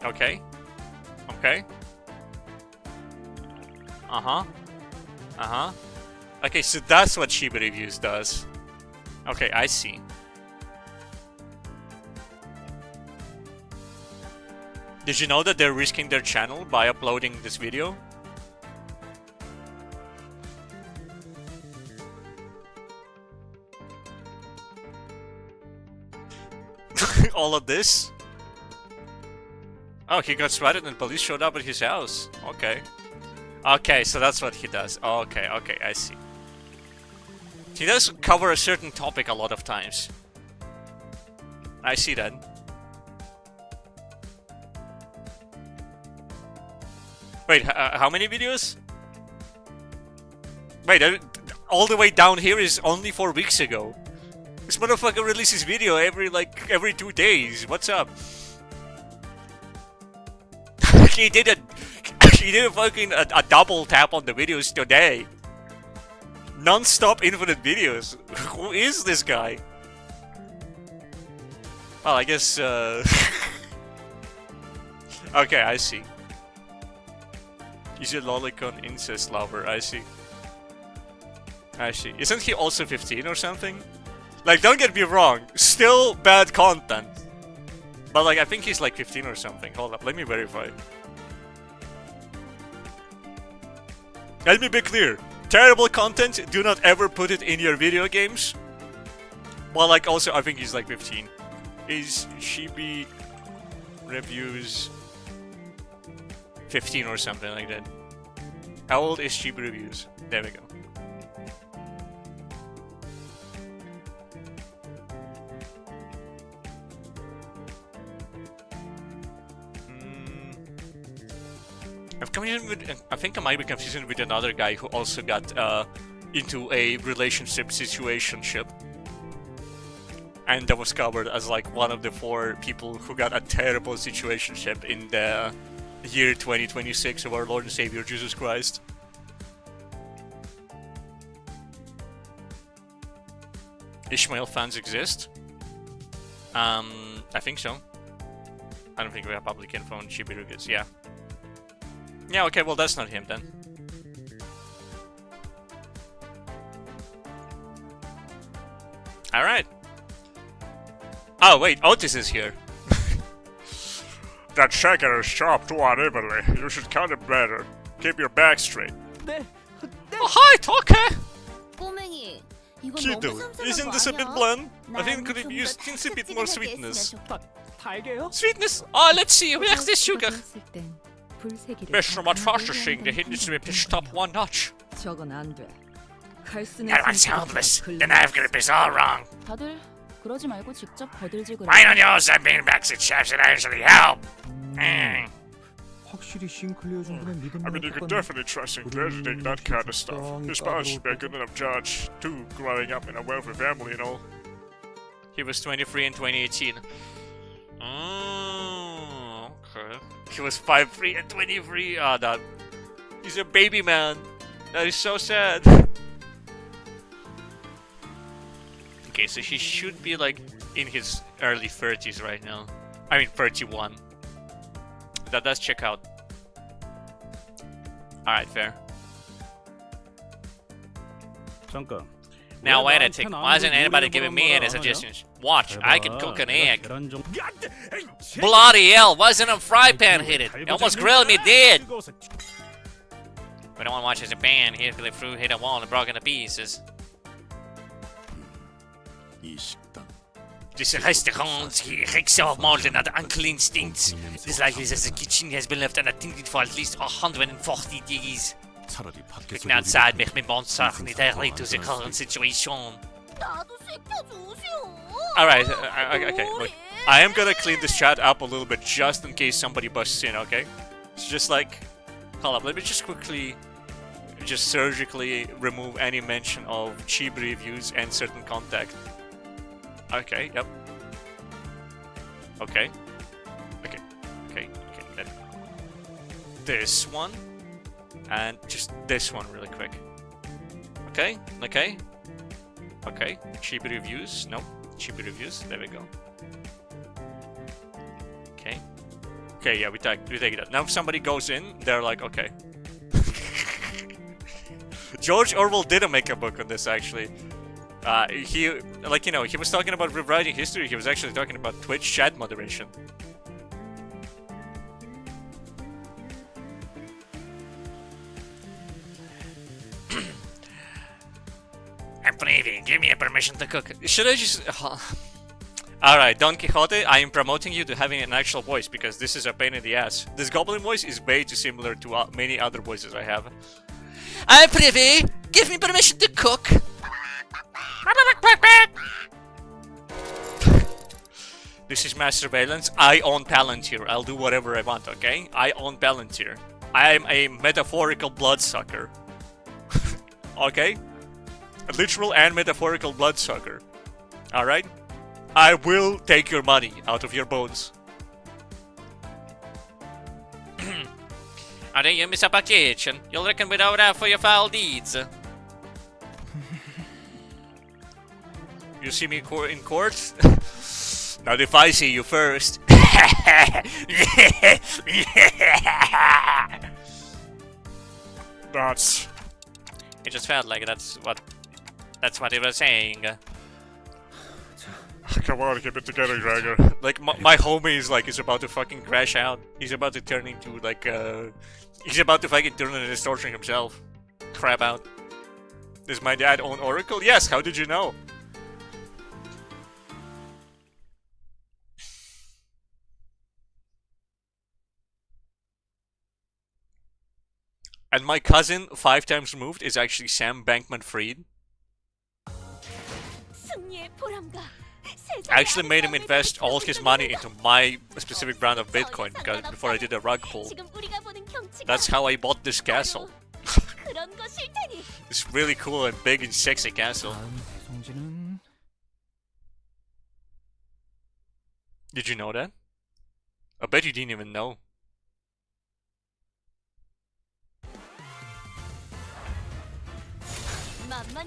Okay. Okay. Okay, so that's what Chiba Reviews does. Okay, I see. Did you know that they're risking their channel by uploading this video? All of this? Oh, he got spotted and police showed up at his house. Okay. Okay, so that's what he does. Okay, I see. He does cover a certain topic a lot of times. I see that. Wait, how many videos? Wait, all the way down here is only 4 weeks ago. This motherfucker releases video every 2 days. What's up? He did a fucking a double tap on the videos today. Non-stop infinite videos. Who is this guy? Well, I guess okay, I see. He's a lolicon incest lover, I see. I see. Isn't he also 15 or something? Like, don't get me wrong, still bad content. But like, I think he's like 15 or something. Hold up, let me verify. Let me be clear. Terrible content, do not ever put it in your video games. But like, also, I think he's like 15. Is Chibi Reviews 15 or something like that? How old is Chibi Reviews? There we go. I think I might be confusing with another guy who also got into a relationship situationship. And that was covered as like one of the 4 people who got a terrible situationship in the year 2026 of our Lord and Savior Jesus Christ. Ishmael fans exist? I think so. I don't think we have public info on Chibi Reviews, yeah. Yeah, okay, well that's not him then. Alright. Oh wait, Otis is here. That shaker is sharp too unevenly. You should cut it better. Keep your back straight. 네. Oh, hi, Toke! 꼬맹이, 이건 Kido, 너무 삼삼한 isn't 거 this a bit 아니야? bland? I 난 think could have 좀 used 더 things a bit more 찰떡지근하게 sweetness. 했으면 좋겠어. 달게요? Sweetness? Oh, let's see, where's the sugar? 불세기를 Mr. Matfasher the hint needs to be pitched up one notch. 저건 안 돼. 칼슨의 That one's soundless. The knife grip is all wrong. 다들 그러지 말고 직접 거들지 그래. Why don't you also bring back the chaps that actually help? 확실히 싱클리어 정도는 믿음. I mean, you could definitely trust him crediting that kind of stuff. His father should be a good enough judge, too, growing up in a wealthy family and all. He was 23 in 2018. Oh, okay. He was 5'3" and 23. Ah, that. He's a baby man. That is so sad. Okay, so he should be like in his early 30s right now. I mean 31. That does check out. Alright, fair. 잠깐. Now wait a tick. Why isn't anybody giving me any suggestions? Watch, I can cook an egg. Bloody hell, why isn't a fry pan hit it? It almost grilled me dead. But no one watches the pan. He flew, hit a wall and broke into pieces. This restaurant reeks of mold and other unclean stinks. It is likely that the kitchen has been left unattended for at least 140 days. Looking outside makes me monster entirely to the current situation. 나도 시켜주시오. Alright, okay, look. I am gonna clean this chat up a little bit just in case somebody busts in, okay? It's just like... Hold up, let me just quickly... Just surgically remove any mention of cheap reviews and certain contact. Okay, yep. Okay. Okay. Then this one. And just this one really quick. Okay. Cheap reviews. Nope. Cheap reviews. There we go. Okay. Okay, yeah, we take it out. Now if somebody goes in, they're like, okay. George Orwell didn't make a book on this, actually. He was talking about rewriting history. He was actually talking about Twitch chat moderation. I'm breathing. Give me a permission to cook. Should I just... Alright, Don Quixote, I am promoting you to having an actual voice because this is a pain in the ass. This goblin voice is way too similar to many other voices I have. I'm privy. Give me permission to cook. This is mass surveillance. I own Palantir. I'll do whatever I want, okay? I own Palantir. I am a metaphorical bloodsucker. Okay? A literal and metaphorical bloodsucker. Alright? I will take your money out of your bones. I think you miss up a kitchen. You'll reckon without that for your foul deeds. You see me in court? Not if I see you first. nuts. It just felt like that's what he was saying. Come on, keep it together, Gregor. Like my homie is about to fucking crash out. He's about to turn into like he's about to fucking turn into distortion himself. Crap out. Does my dad own Oracle? Yes, how did you know? And my cousin, 5 times removed, is actually Sam Bankman-Fried. I actually made him invest all his money into my specific brand of Bitcoin because before I did a rug pull. That's how I bought this castle. This really cool and big and sexy castle. 다음 배송지는 Did you know that? I bet you didn't even know.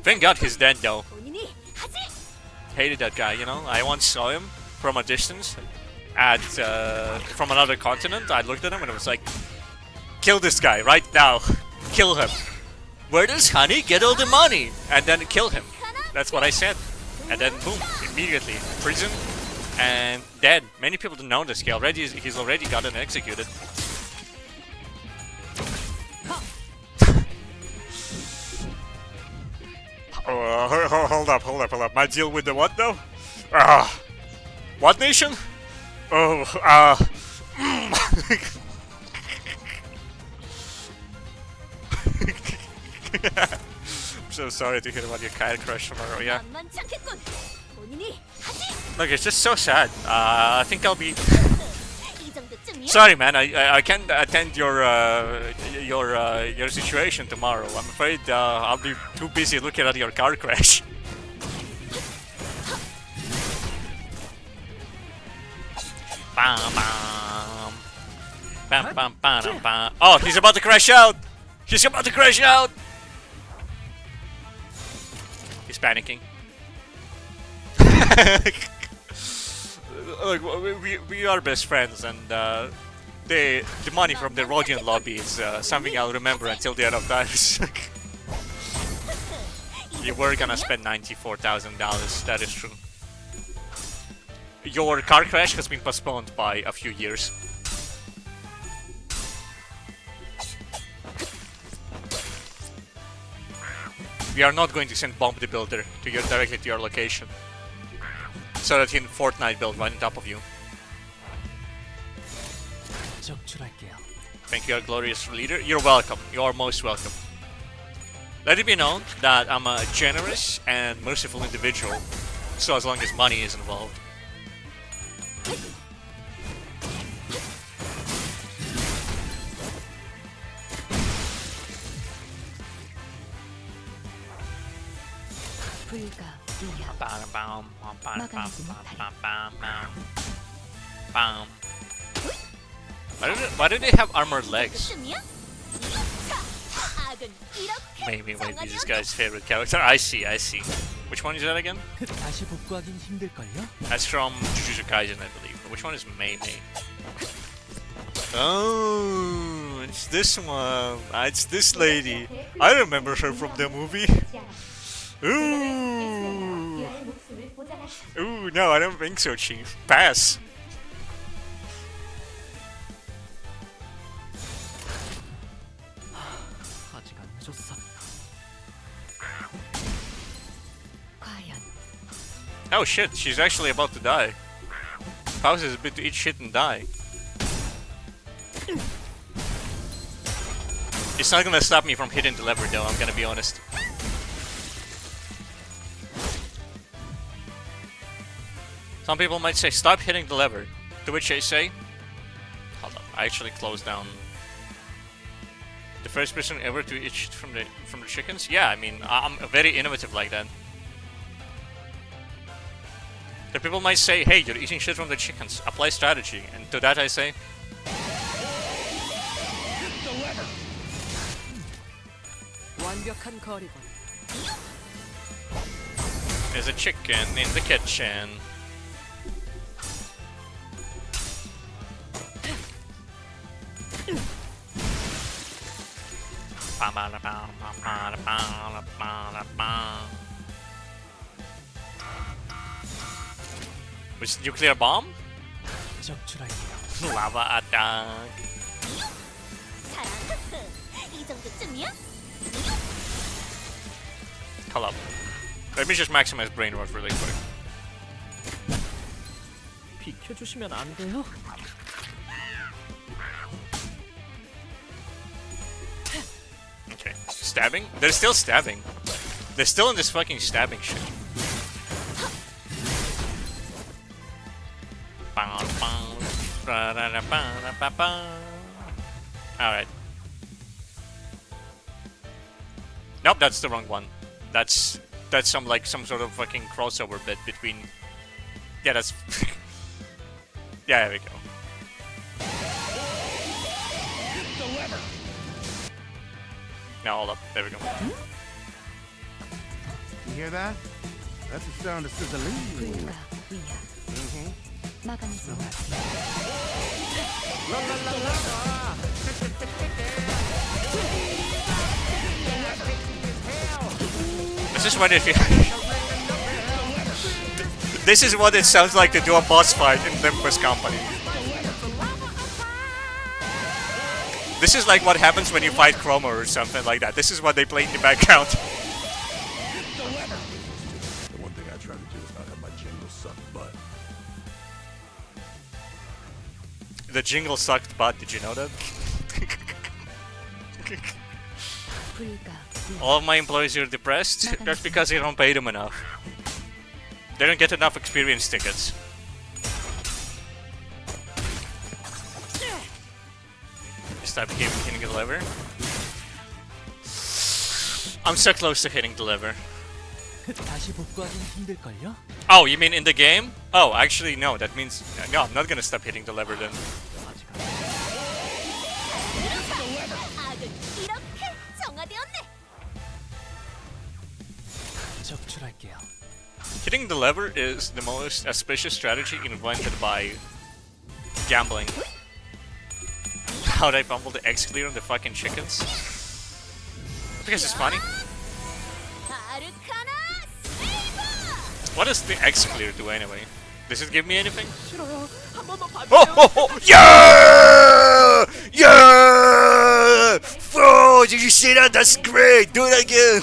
Thank God he's dead though. Hated that guy, you know. I once saw him from a distance at from another continent. I looked at him and I was like, kill this guy right now. Kill him. Where does Honey get all the money? And then kill him. That's what I said. And then boom, immediately prison and dead. Many people don't know this. He's already gotten executed. Hold up. My deal with the what though? What nation? Oh, I'm so sorry to hear about your car crash tomorrow, yeah. Look, it's just so sad. I think I'll be... Sorry, man. I can't attend your situation tomorrow. I'm afraid I'll be too busy looking at your car crash. Oh, he's about to crash out! He's about to crash out! He's panicking. Look, we are best friends, and the money from the Rodian lobby is something I'll remember until the end of times. You were gonna spend $94,000, that is true. Your car crash has been postponed by a few years. We are not going to send Bomb the Builder directly to your location, so that he can Fortnite build right on top of you. Thank you, our glorious leader. You're welcome. You are most welcome. Let it be known that I'm a generous and merciful individual, so as long as money is involved. Why do they have armored legs? Maybe this guy's favorite character. I see. Which one is that again? That's from Jujutsu Kaisen, I believe. Which one is Mei? Oh, it's this one. It's this lady. I remember her from the movie. Ooh. Ooh, no, I don't think so, Chief. Pass. Oh shit, she's actually about to die. Pause is a bit to eat shit and die. It's not gonna stop me from hitting the lever though, I'm gonna be honest. Some people might say, stop hitting the lever. To which I say, hold up, I actually closed down. The first person ever to eat shit from the chickens? Yeah, I mean, I'm very innovative like that. The people might say, hey, you're eating shit from the chickens, apply strategy. And to that I say, there's a chicken in the kitchen. Which nuclear bomb? 적출할게요. Lava attack. 이 정도쯤이야? Hold up. Let me just maximize brain rot really quick. 비켜주시면 안 돼요? Okay. Stabbing? They're still stabbing. They're still in this fucking stabbing shit. Alright. Nope, that's the wrong one. That's some sort of fucking crossover bit between. Yeah, that's. Yeah, there we go. Now hold up, there we go. You hear that? That's the sound of sizzling. 불가 위야. 마감해서. This is what it This is what it sounds like to do a boss fight in Limbus Company. This is like what happens when you fight Chroma or something like that. This is what they play in the background. The one thing I try to do is not have my jingle suck butt. The jingle sucked butt, did you know that? 불가 All of my employees are depressed. That's because they don't pay them enough. They don't get enough experience tickets. Stop hitting the lever. I'm so close to hitting the lever. 다시 복구하긴 힘들걸요? Oh, you mean in the game? Oh, actually no, that means... No, I'm not gonna stop hitting the lever then. 적출할게요. Hitting the lever is the most auspicious strategy invented by gambling. How'd I fumble the X clear on the fucking chickens? Because it's funny. What does the X clear do anyway? Does it give me anything? Oh! Yeah! Yeah! Oh, did you see that? That's great! Do it again!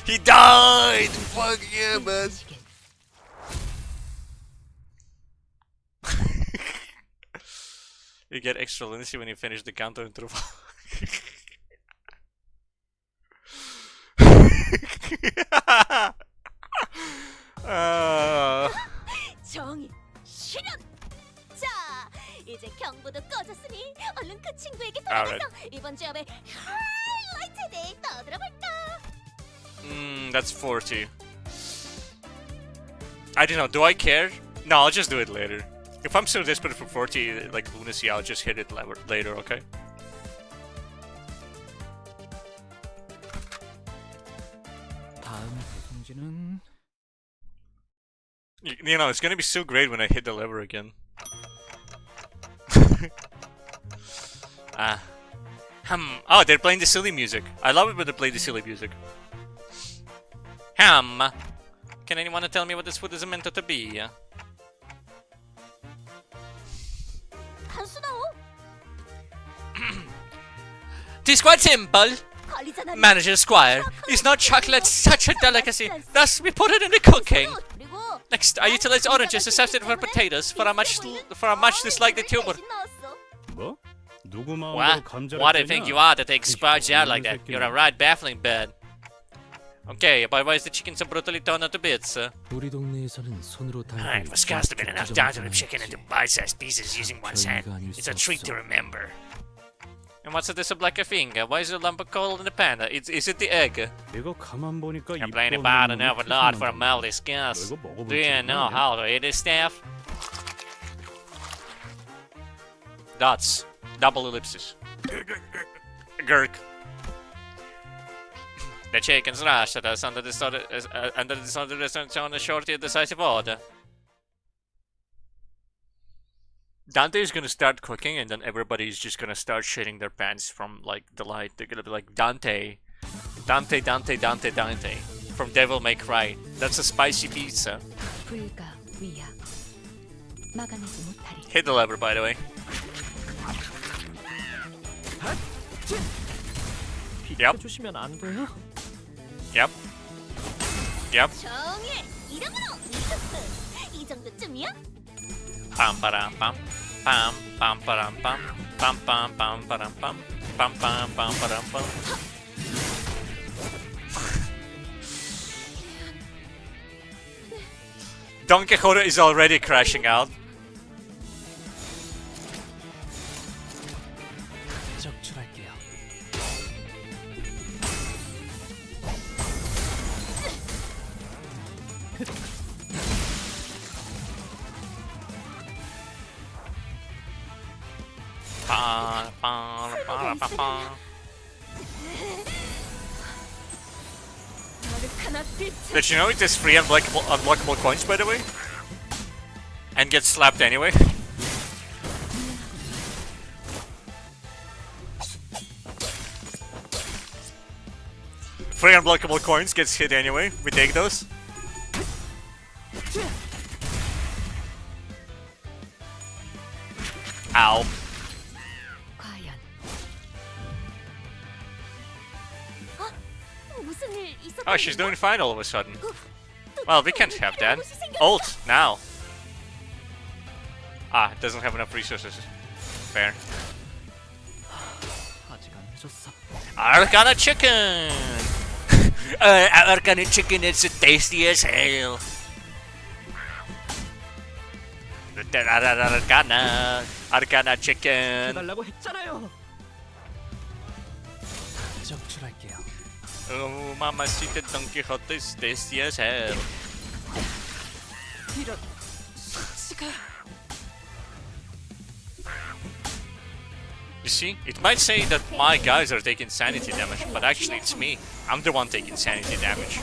He died! Fuck yeah, man! You get extra Lindsay when you finish the Canto interval. 정의, 실현! 자, 이제 경보도 꺼졌으니 얼른 그 친구에게 돌아가서 이번 조합의 하이라이트에 대해 떠들어볼까? That's 40. I don't know, do I care? No, I'll just do it later. If I'm so desperate for 40, like lunacy, I'll just hit it later, okay? 다음 배송지는 You know, it's gonna be so great when I hit the lever again. Oh, they're playing the silly music. I love it when they play the silly music. Can anyone tell me what this food is meant to be? Tis quite simple. Manager Squire, is not chocolate such a delicacy? Thus, we put it in the cooking. Next, I utilize oranges to substitute for potatoes for a much disliked tuber. 뭐? 누구 마음으로 What? 감자를 What do you think you are to take sparge out like that? You're a right baffling bad. Okay, but why is the chicken so brutally torn into bits? 우리 동네에서는 손으로 It was cast to be enough down to rip chicken into bite-sized pieces using one's hand. It's a treat to remember. And what's this black thing? Why is the lump of coal in the pan? Is it the egg? 이거 가만 보니까 You're playing about enough a lot for a mildly scarce. Do you know how to eat this stuff? Dots. Double ellipses. Gurk. The chickens rushed at us under the restaurant on a shorty decisive order. Dante is gonna start cooking, and then everybody's just gonna start shitting their pants from like delight. They're gonna be like, Dante, Dante, Dante, Dante, Dante, from Devil May Cry. That's a spicy pizza. 불가 위야. 막아내지 못하리. Hit the lever, by the way. Yep. 해주시면 안 돼요? Yep. Yep. 정의 이름으로 미스트. 이 정도쯤이야? Pam param pam. Pam pam param pam. Pam pam pam param pam. Pam pam pam param pam. Don Quixote is already crashing out. 적출할게요. Pa pa pa pa pa. Did you know it is free unblockable coins, by the way? And gets slapped anyway? Free unblockable coins gets hit anyway. We take those. Ow. 과연 무슨 일 있었던 Oh, she's doing fine all of a sudden. Well, we can't have that. Ult, now. Ah, it doesn't have enough resources. Fair. 아직 안 늦었어. Arcana chicken! Arcana chicken is tasty as hell. Arcana chicken. 해달라고 했잖아요. 적출할게요. Oh, mamacita Don Quixote is tasty as hell. 이런 시가 You see, it might say that my guys are taking sanity damage, but actually it's me. I'm the one taking sanity damage.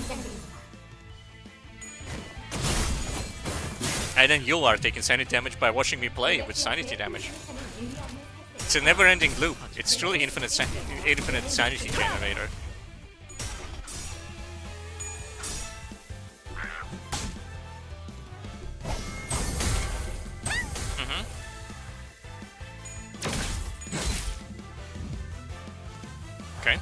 And then you are taking sanity damage by watching me play with sanity damage. It's a never-ending loop. It's truly infinite sanity generator. Okay.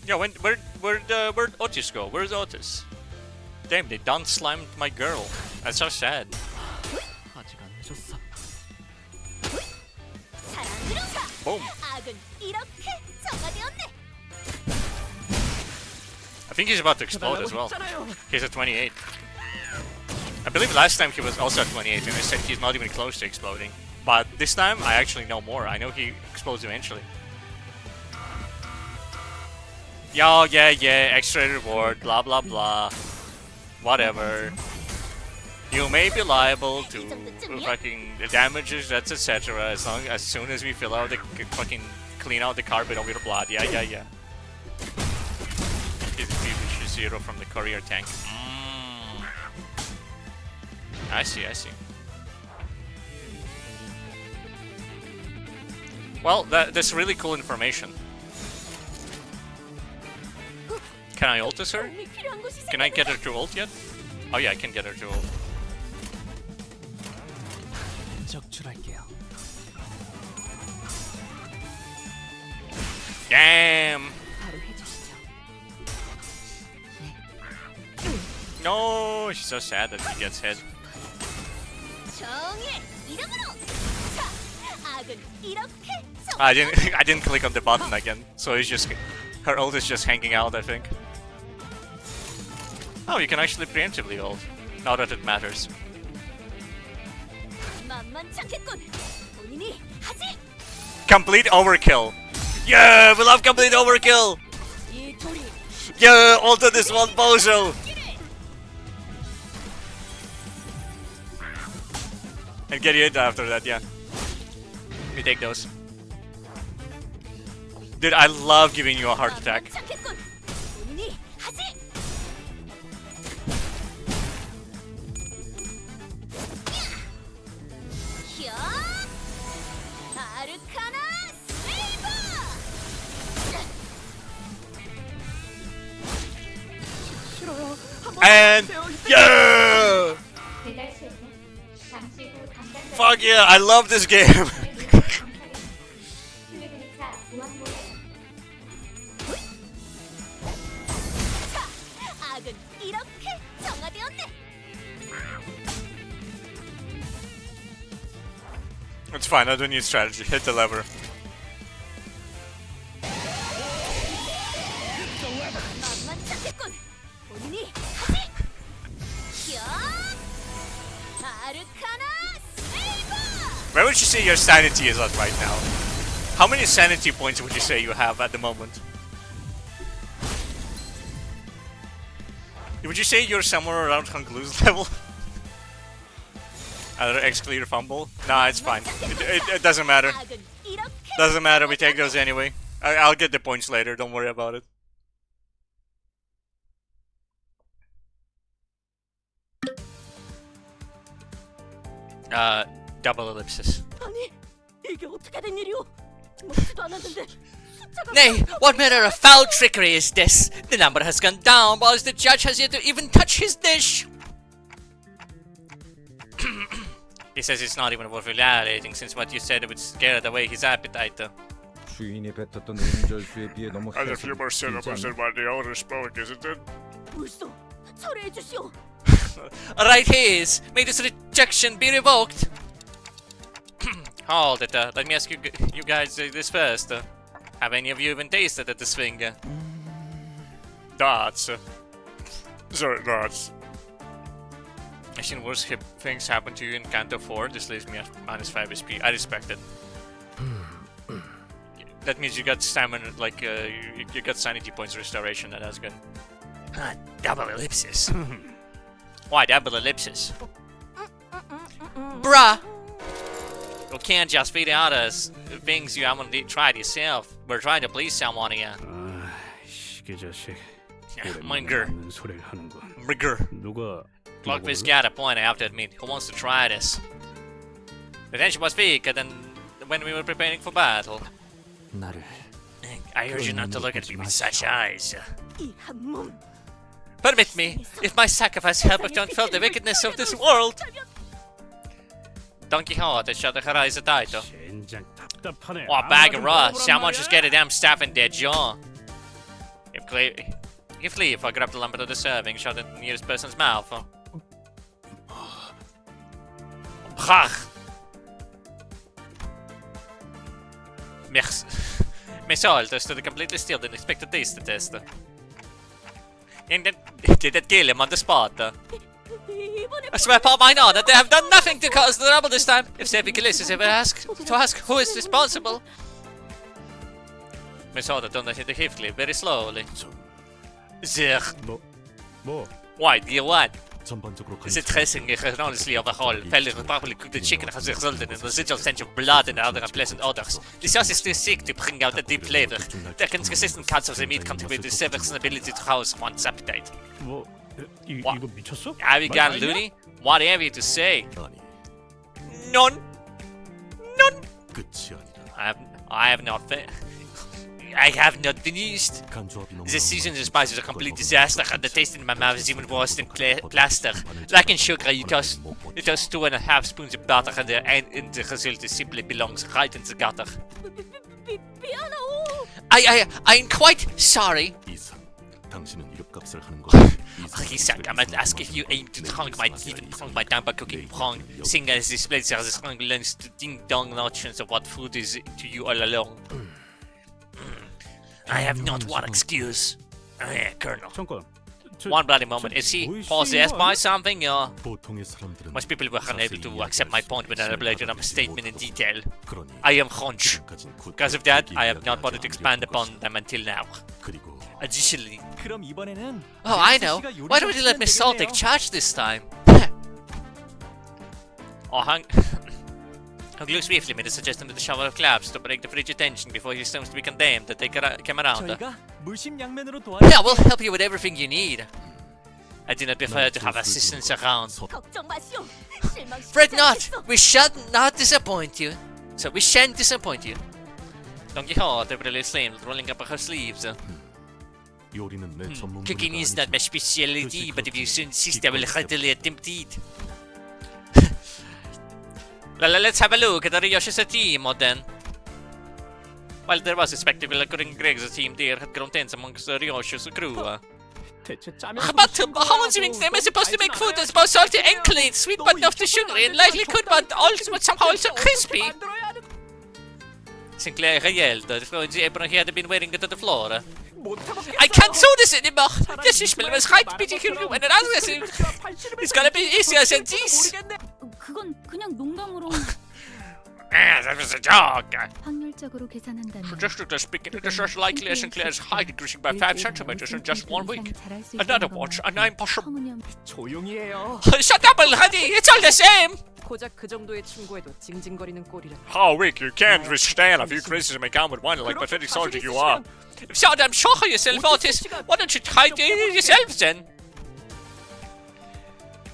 Yeah, where'd Otis go? Where's Otis? Damn, they done slammed my girl. That's so sad. 아직 안 늦었어. Boom. I think he's about to explode as well. He's at 28. I believe last time he was also at 28 and I said he's not even close to exploding. But this time I actually know more. I know he explodes eventually. Yo, yeah, extra reward, blah blah blah. Whatever. You may be liable to fucking damages, that's etc. As soon as we fill out the fucking clean out the carpet of your blood. Yeah. He's a zero from the courier tank. I see. Well, that's really cool information. Can I ult this her? Can I get her to ult yet? Oh yeah, I can get her to ult. 적출할게요. Damn! 바로 해주시죠. No, she's so sad that she gets hit. I didn't click on the button again, so it's just her ult is just hanging out, I think. Oh, you can actually preemptively ult, now that it matters. Complete overkill! Yeah, we love complete overkill! Yeah, ulted this one bozo! And get hit after that, yeah. We take those. Dude, I love giving you a heart attack. And yeah! Fuck yeah, I love this game. It's fine, I don't need strategy. Hit the lever. Where would you say your sanity is at right now? How many sanity points would you say you have at the moment? Would you say you're somewhere around Hunglu's level? Another X-Clear fumble? Nah, it's fine. It doesn't matter. Doesn't matter, we take those anyway. I'll get the points later, don't worry about it. Double ellipsis. Nay, what manner of foul trickery is this? The number has gone down whilst the judge has yet to even touch his dish. He says it's not even worth evaluating since what you said would scare away his appetite. 주인이 뱉었던 음절수에 비해 너무 As a few more syllables than what the owner spoke, isn't it? Right his. May this rejection be revoked. Hold it, let me ask you guys this first. Have any of you even tasted at this thing? Dots. Sorry, dots. I've seen worse things happen to you in Canto 4. This leaves me at -5 SP. I respect it. That means you got stamina, like, you got sanity points restoration, and that's good. Double ellipsis. Why double ellipsis? Bruh! You can't just feed others things you haven't tried yourself. We're trying to please someone here. 시계 자식. Minger. 없는 소리를 하는군. Rigger. 누가 Clockfish got a point, I have to admit. Who wants to try this? The tension was weaker than when we were preparing for battle. 나를 I urge you not to look at me with such eyes. Permit me, if my sacrifice helpeth to unfurl the wickedness of this world. Don Quixote shut her eyes at Taito. 젠장 답답하네. Oh, a bag of rust. Someone just get a damn staff in their jaw. If leave, I grab the lumber of the serving, shot it in the nearest person's mouth. Merci. My soul stood completely still and expected taste the test. And then, did it kill him on the spot? I swear upon my honor that they have done nothing to cause the trouble this time. If Sepicalisis ever ask who is responsible. My soul turned hit the Heathcliff very slowly. Zeg. 뭐? Why, dear what? 전반적으로 The dressing honestly of the whole failure to properly cook the chicken has resulted in a residual stench of blood and other unpleasant odors. The sauce is too thick to bring out the deep flavor. The inconsistent cuts of the meat contribute to sever's inability to house one's appetite. 뭐? What? 이거 미쳤어? Have you gone loony? What have you to say? None. None. 끝이 아니라. I have not finished. The seasoned spices are a complete disaster, and the taste in my mouth is even worse than plaster. Like in sugar, you toss 2.5 spoons of butter, and the end result simply belongs right in the gutter. I'm quite sorry. 당신은 이름값을 하는 거야. Isak, I must ask if you aim to trunk my teeth and prong my tongue by cooking prong, seeing as this place has a strong lens to ding-dong notions of what food is to you all along. I have not one excuse. Colonel. 잠깐. One bloody moment. Is he possessed by something, or? 보통의 사람들은 Most people were unable to accept my point when I elaborated on a statement in detail. 그러니 I am hunch. Because of that, I have not bothered to expand upon them until now. 그리고 Additionally, 그럼 이번에는 oh, I know. Why don't you let Miss Sol take charge this time? Oh, Hunglu swiftly made a suggestion to the shower of claps to break the frigid tension before he seems to be condemned that they came around. 저희가 물심양면으로 Yeah, we'll help you with everything you need. I do not prefer to have assistance around. Fret not, we shall not disappoint you. So we shan't disappoint you. Don Quixote really exclaimed, rolling up her sleeves. 요리는 내 전문 Cooking is not my specialty, but if you insist, I will heartily attempt it. Let's have a look at the Yoshi's team then. Well, there was a spectacle according Greg's team there had grown tense amongst the Yoshi's crew. 대체 짜면 But how much means them is supposed to make food that's both salty and clean, sweet but not too sugary, and likely could but also but somehow also crispy. Sinclair yelled, throwing the apron he had been wearing to the floor. I can't do this anymore! This smell was right between you and another. It's gonna be easier than this! 그건 그냥 농담으로. That was a joke. 확률적으로 계산한다면 Statistically speaking, it is as likely as Sinclair's height increasing by 5 centimeters in just 1 week. Another watch, and I'm possible. 조용히 해요. Shut up already! It's all the same! 고작 그 정도의 충고에도 징징거리는 꼴이라. How weak you can't withstand a few criticism and come with one like pathetic soldier you are. If so damn sure of yourself, Otis, why don't you try it yourself then?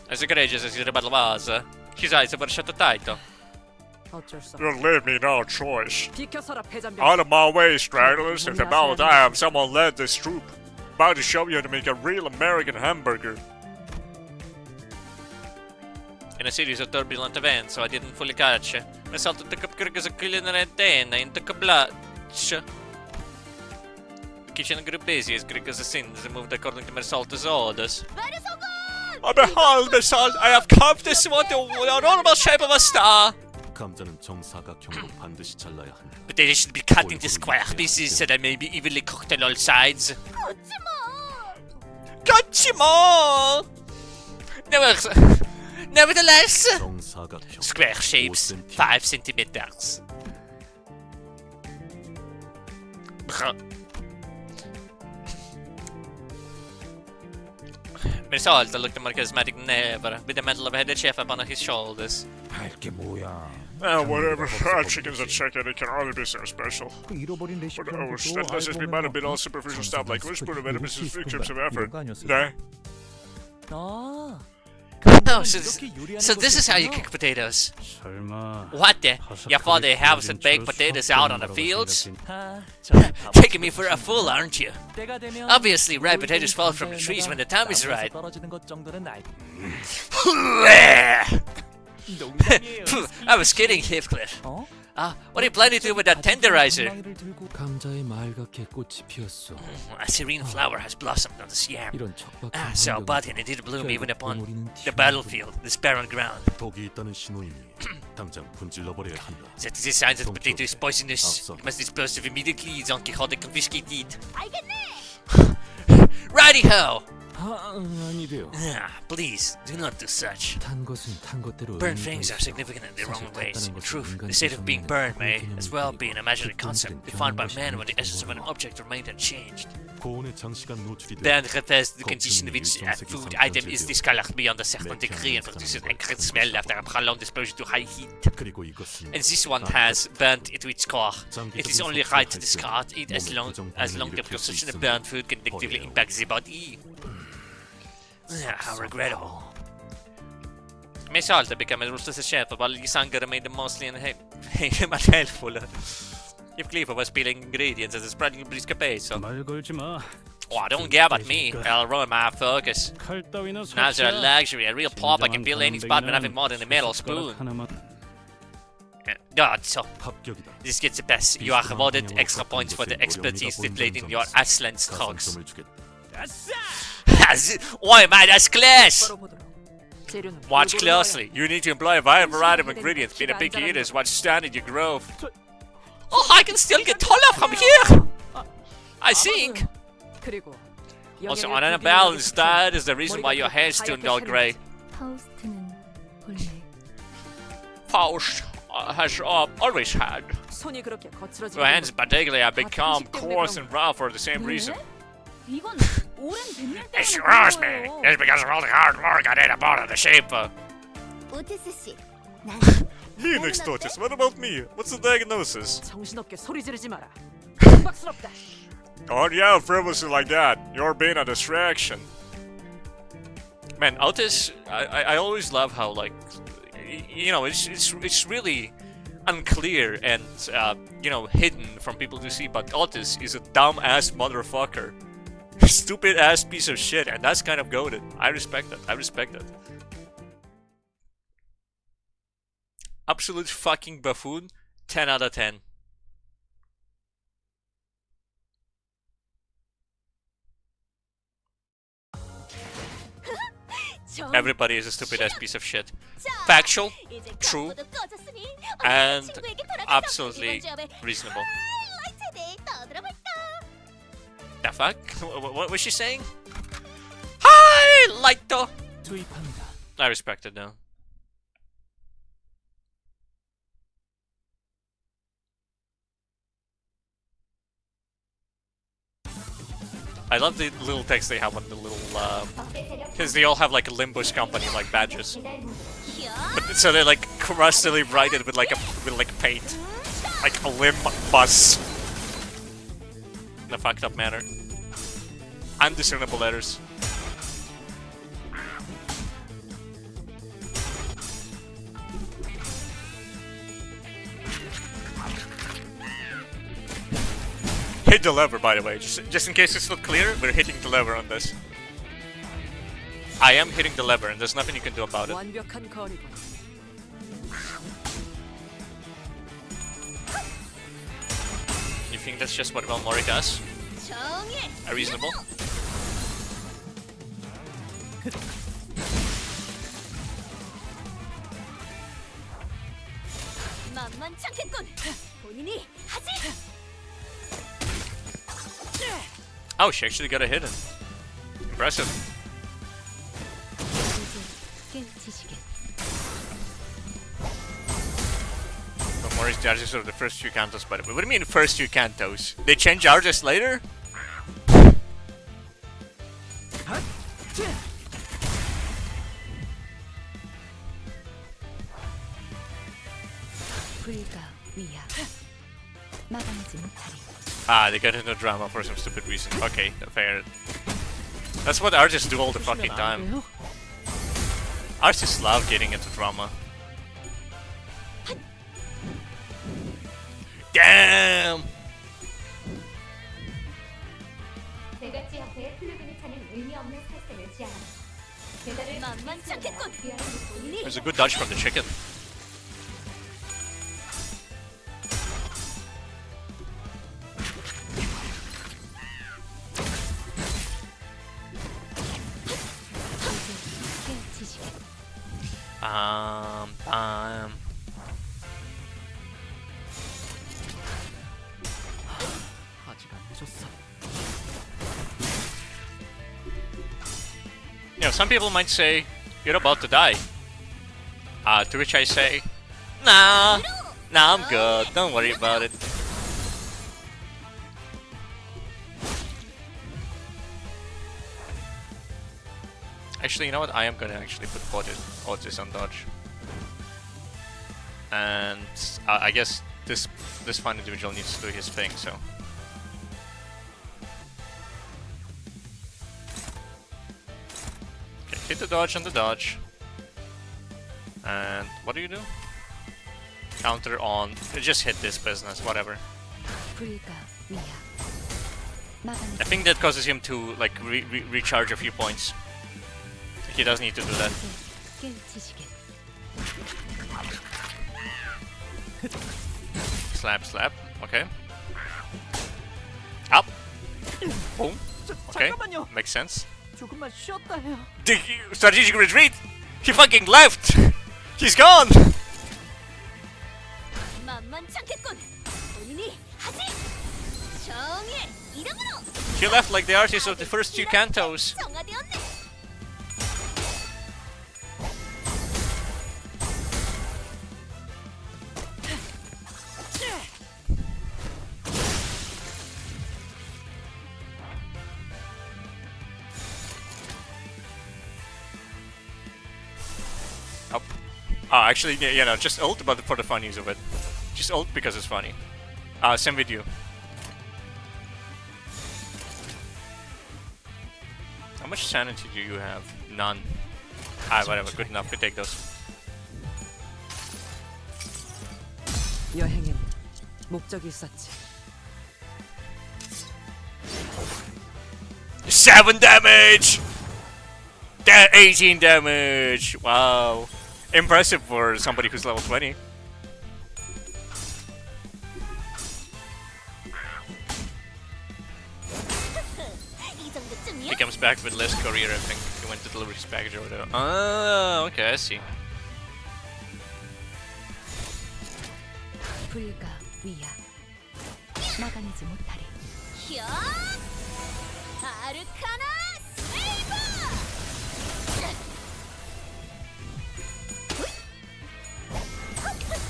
As courageous as the battle was, his eyes were shut tight. 어쩔 수 없어. You'll leave me no choice. 비켜서라 패잔병. Out of my way, stragglers. It's about time someone led this troop. About to show you how to make a real American hamburger. In a series of turbulent events, so I didn't fully catch myself to take up Kirk's culinary antenna into Kablatch. The kitchen grew busy as Kirk's sins moved according to Mersalt's orders. Oh, behold, Mersalt, I have carved this one to the normal shape of a star. 감자는 정사각형으로 반드시 잘라야 한다. But they should be cut into square pieces so they may be evenly cooked on all sides. Gotchimo! Nevertheless, 정사각형. square shapes, 5 centimeters. Mersalt looked more charismatic than ever, with the medal of a headed chef upon his shoulders. 할게 뭐야? Whatever. Fried chickens and chicken, it can only be so special. 그 잃어버린 But 레시피라는 that message might have been all superficial stuff like whisper of enemies and big trips of effort. Nah. 아. Oh, so this is how you cook potatoes. 설마. What the? Your father harvested baked potatoes out on the fields? 아, Taking me for a fool, aren't you? 때가 되면 Obviously, ripe potatoes fall from the trees when the time is right. 떨어지는 것 정도는 알. I was kidding, Heathcliff. 어? What are you planning to do with that tenderizer? 감자의 말갛게 꽃이 피었어. A serene flower has blossomed on this yam. 이런 척박한 So 환경에서 bud, and it did bloom even 결국 upon 우리는 the battlefield, this barren ground. 독이 있다는 신호이니 당장 분질러 버려야 한다. That is a sign that the potato is poisonous. It must dispose of immediately, Don Quixote confiscated. Righty-ho! 아니돼요. Please, do not do such. 탄 것은 탄 것대로 Burnt things are significant in their own ways. In truth, the state of being burned may as well be an imaginary concept defined by man when the essence of an object remained unchanged. 고온에 장시간 노출이 돼 Burned refers to the condition in which a food item is discolored beyond a certain degree and produces an acrid smell after a prolonged exposure to high heat. 그리고 이것은 And this one has burnt it to its core. It is only right to discard it as long the consumption of burnt food can negatively impact the body. How regrettable. Miss Alta became a ruthless chef, while Lysander remained mostly unhelpful. If Cleaver was peeling ingredients and spreading brisket so. 말 걸지 마. Oh, don't care about me. I'll ruin my focus. 칼 따위는 Now it's a 섭취야. luxury, a real pauper can peel any spot with nothing more than a metal spoon. God, so 합격이다. this gets the best. You are awarded extra points for the expertise displayed in your excellent strokes. 가산점을 주겠다. Why, man, that's class! 바로 보도록. 재료는 Watch 골고루 closely. You need to employ a wide variety of ingredients. Being a big eater is what's standing your growth. Oh, I can still get taller from here! I think. 넣어야- 그리고 Also, 영양을 on an 불균형하게 unbalanced 섭취하면 diet is the reason why your 머리가 hair's turned all 하얗게 grey. 파우스트는 본래 Faust has always had. 손이 그렇게 거칠어지는 Your hands, 건 particularly, have become 편식 때문에 coarse 그런 and rough for the same reason. 이건 오랜 백년 Excuse me. 때문에 It's because of all the hard work I did about it. The shape. 오티스 씨, 난 Phoenix Torches, what about me? What's the diagnosis? 정신없게 소리 지르지 마라. 천박스럽다. Don't yell frivolously like that. You're being a distraction. Man, Otis, I always love how, like, you know, it's really unclear and, you know, hidden from people to see, but Otis is a dumb-ass motherfucker. Stupid ass piece of shit, and that's kind of goated. I respect that. I respect that. Absolute fucking buffoon. 10 out of 10. Everybody is a stupid ass piece of shit. Factual, true, and absolutely reasonable. The fuck? What was she saying? Hi, Lighto! 투입합니다. I respect it though. I love the little text they have on the little, because they all have like a Limbus Company like badges. But, so they like crustily write it with like paint, like a Limbus, in a fucked up manner. Undiscernible letters. Hit the lever, by the way. Just in case it's not clear, we're hitting the lever on this. I am hitting the lever, and there's nothing you can do about it. 완벽한 거리고. You think that's just what Valmori does? Reasonable? Oh, she actually got a hit in. Impressive. Valmori's judges are the first few cantos, by the way. What do you mean first few cantos? They change artists later? Ah, they got into drama for some stupid reason. Okay, fair. That's what artists do all the fucking time. Artists love getting into drama. Damn! There's a good dodge from the chicken. You know, some people might say, you're about to die. To which I say, nah, I'm good, don't worry about it. Actually, you know what, I am gonna actually put Otis on dodge. And I guess this fine individual needs to do his thing, so. Okay, hit the dodge on the dodge. And what do you do? Counter on. Just hit this business, whatever. I think that causes him to like recharge a few points. He does need to do that. Slap, slap. Okay. Up. Boom. Okay. Makes sense. The strategic retreat. He fucking left. He's gone. He left like the artist of the first two cantos. Actually, yeah, no, just ult but for the funnies of it. Just ult because it's funny. Same with you. How much sanity do you have? None. Whatever, good enough, we take those. 여행엔 목적이 있었지. 7 damage! 18 damage! Wow. Impressive for somebody who's level 20. He comes back with less career, I think. He went to deliver his package over there. Ah, okay, I see. 불가 위야 막아내지 못하리. 아르카나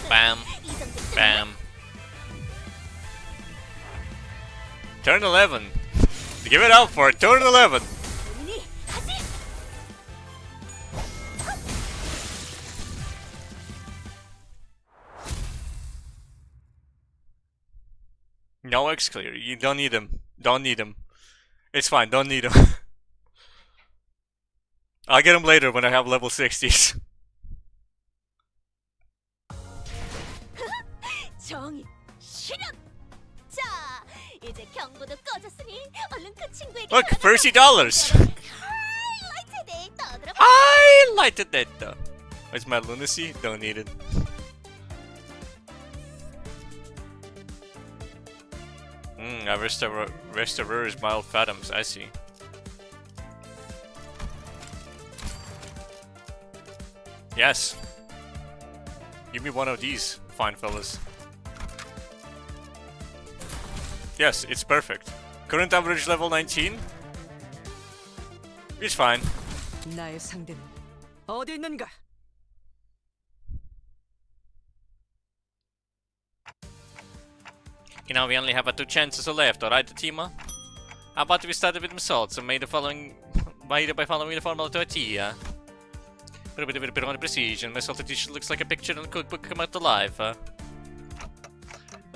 Bam. Bam. Turn 11. Give it up for turn 11. No X clear. You don't need him. Don't need him. It's fine. Don't need him. I'll get him later when I have level 60s. 정의, 실현. 자, 이제 경고도 꺼졌으니 얼른 그 친구에게. Look, $30. 하이라이트 떠들어. Highlighted that though. Where's my lunacy? Don't need it. Restorer is mild fathoms, I see. Yes. Give me one of these, fine fellas. Yes, it's perfect. Current average level 19? It's fine. 나의 상대는 어디 있는가? You know, we only have 2 chances left, alright, Tima? How about we started with results and made the following by following the formula to a T, yeah? With on precision, my salted dish looks like a picture in the cookbook come out alive,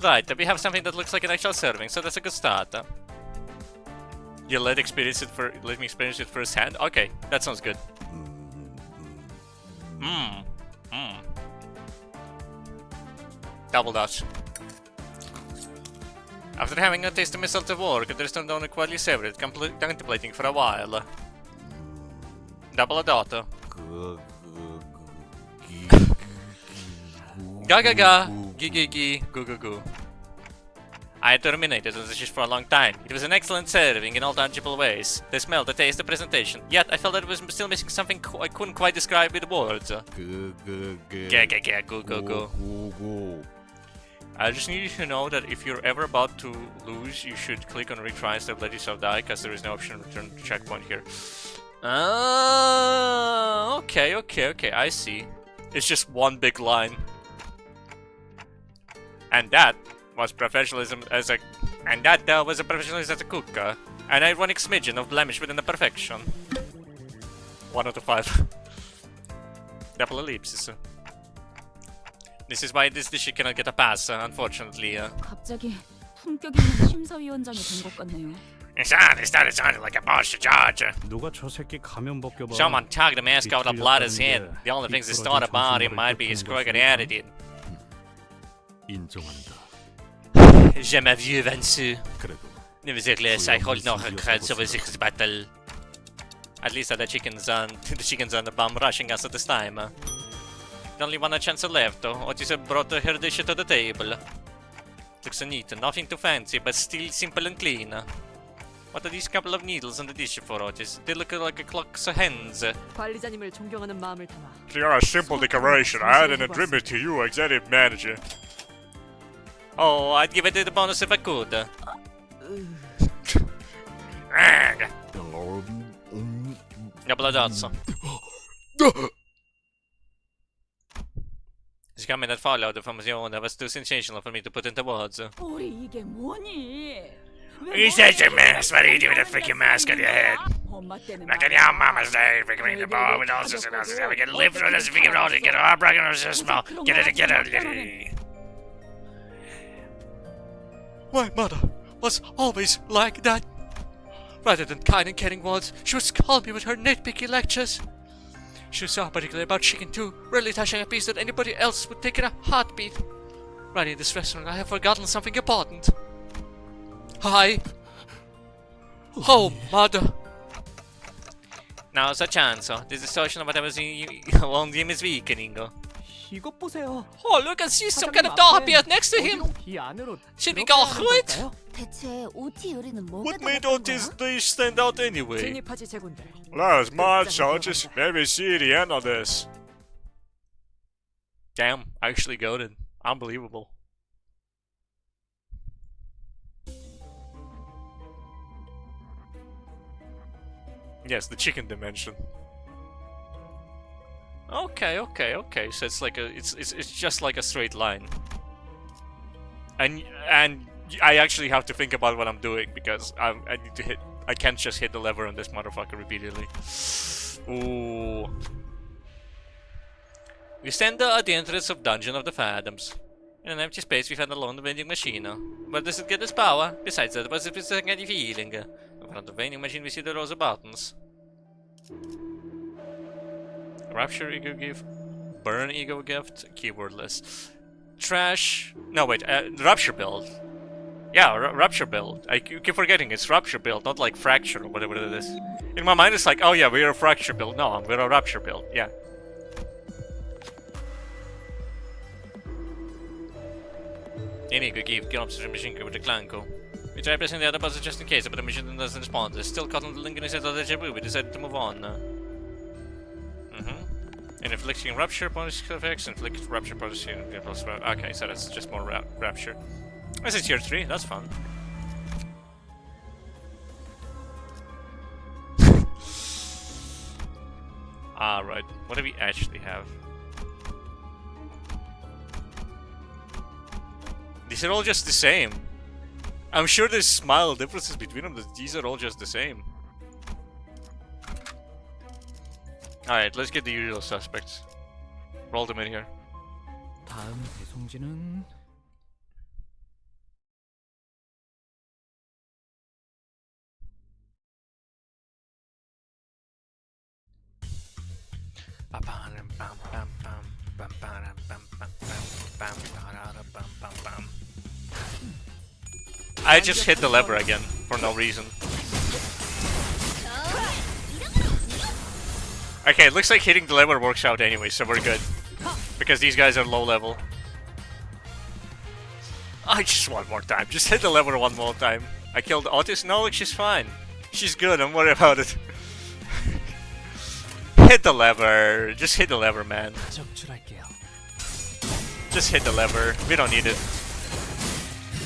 Right, we have something that looks like an actual serving, so that's a good start, You let me experience it firsthand? Okay, that sounds good. Double dutch. After having a taste of myself at work, I turned down a quietly severed, contemplating for a while. Double a daughter. Ga ga ga, gi gi gi, goo goo goo. I had terminated the dish for a long time. It was an excellent serving in all tangible ways. The smell, the taste, the presentation. Yet I felt that it was still missing something I couldn't quite describe with words. Ga ga ga, goo goo goo. I just need you to know that if you're ever about to lose, you should click on retry instead of let yourself die, because there is no option to return to checkpoint here. Okay, I see. It's just one big line. And that was professionalism as a... And that was a professionalism as a cook, an ironic smidgen of blemish within the perfection. 1 out of 5. Double ellipsis. This is why this dish cannot get a pass, unfortunately. 갑자기 품격 있는 심사위원장이 된 것 같네요. It sounded like a boss to charge. 누가 저 새끼 가면 벗겨봐. Someone tugged the mask out of Blood's head. The only things that's thought about him might be his crooked attitude. 인정한다. Jamais vu Vansu. 그래도 Nevertheless, I hold no regrets over this battle. At least the chickens and the bomb rushing us at this time. Only one chance left, though. Otis brought her dish to the table. Looks neat, nothing too fancy, but still simple and clean. What are these couple of needles on the dish for, Otis? They look like a clock's hands. 관리자님을 존경하는 마음을 담아. They are a simple decoration. I had an agreement to you, executive manager. Oh, I'd give it the bonus if I could. Double dots. It's coming that follow the information that was too sensational for me to put into words. 우리 이게 뭐니? You said your mask. What do you do with a freaking mask on your head? 엄마 때문에 Like on your mama's day, freaking the ball with all sorts of nonsense. We can live through this, we can all get our bragging or just small. Get it. My mother was always like that. Rather than kind and caring words, she would scold me with her nitpicky lectures. She was so particular about chicken too, rarely touching a piece that anybody else would take in a heartbeat. Right in this restaurant, I have forgotten something important. Hi. Oh, mother. Now sa chance, the distortion of whatever's on him is weakening. 이것 보세요. Oh, look, I see some kind of doll appeared next to him. 이 안으로 Should we go through it? 들어가야 하는 대체 OT 의뢰는 뭐가 What made 달랐던 all these 거야? days stand out anyway? 진입하지 제군들. Last much, I'll just maybe see the end of this. Damn, I actually got it. Unbelievable. Yes, the chicken dimension. Okay. So it's like it's just like a straight line. And I actually have to think about what I'm doing because I need to hit. I can't just hit the lever on this motherfucker repeatedly. Ooh. We stand at the entrance of Dungeon of the Phantoms. In an empty space, we found a lone vending machine. Where does it get its power? Besides that, what's it's a kind of feeling? In front of the vending machine, we see the rows of buttons. Rapture Ego Gift, Burn Ego Gift, keywordless. Trash. No, wait, Rupture Build. Yeah, Rupture Build. I keep forgetting it's Rupture Build, not like Fracture or whatever it is. In my mind, it's like, oh yeah, we're a Fracture Build. No, we're a Rupture Build. Yeah. Ego Gift, get up to the machine with the Clanko. We try pressing the other buzzer just in case, but the machine doesn't respond. It's still caught on the link in his head of the Jabu. We decided to move on. And inflicting rupture bonus effects, inflict rupture bonus. Okay, so that's just more rapture. This is tier 3, that's fun. Alright, what do we actually have? These are all just the same. I'm sure there's small differences between them, but these are all just the same. Alright, let's get the usual suspects. Roll them in here. 다음 배송지는 I just hit the lever again for no reason. Okay, it looks like hitting the lever works out anyway, so we're good. Because these guys are low level. I just one more time. Just hit the lever one more time. I killed Otis? No, she's fine. She's good, don't worry about it. Hit the lever. Just hit the lever, man. 적출할게요. Just hit the lever. We don't need it.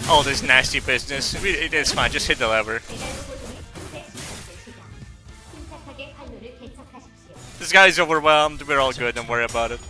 All this nasty business. It is fine, just hit the lever. This guy's overwhelmed, we're all good, don't worry about it.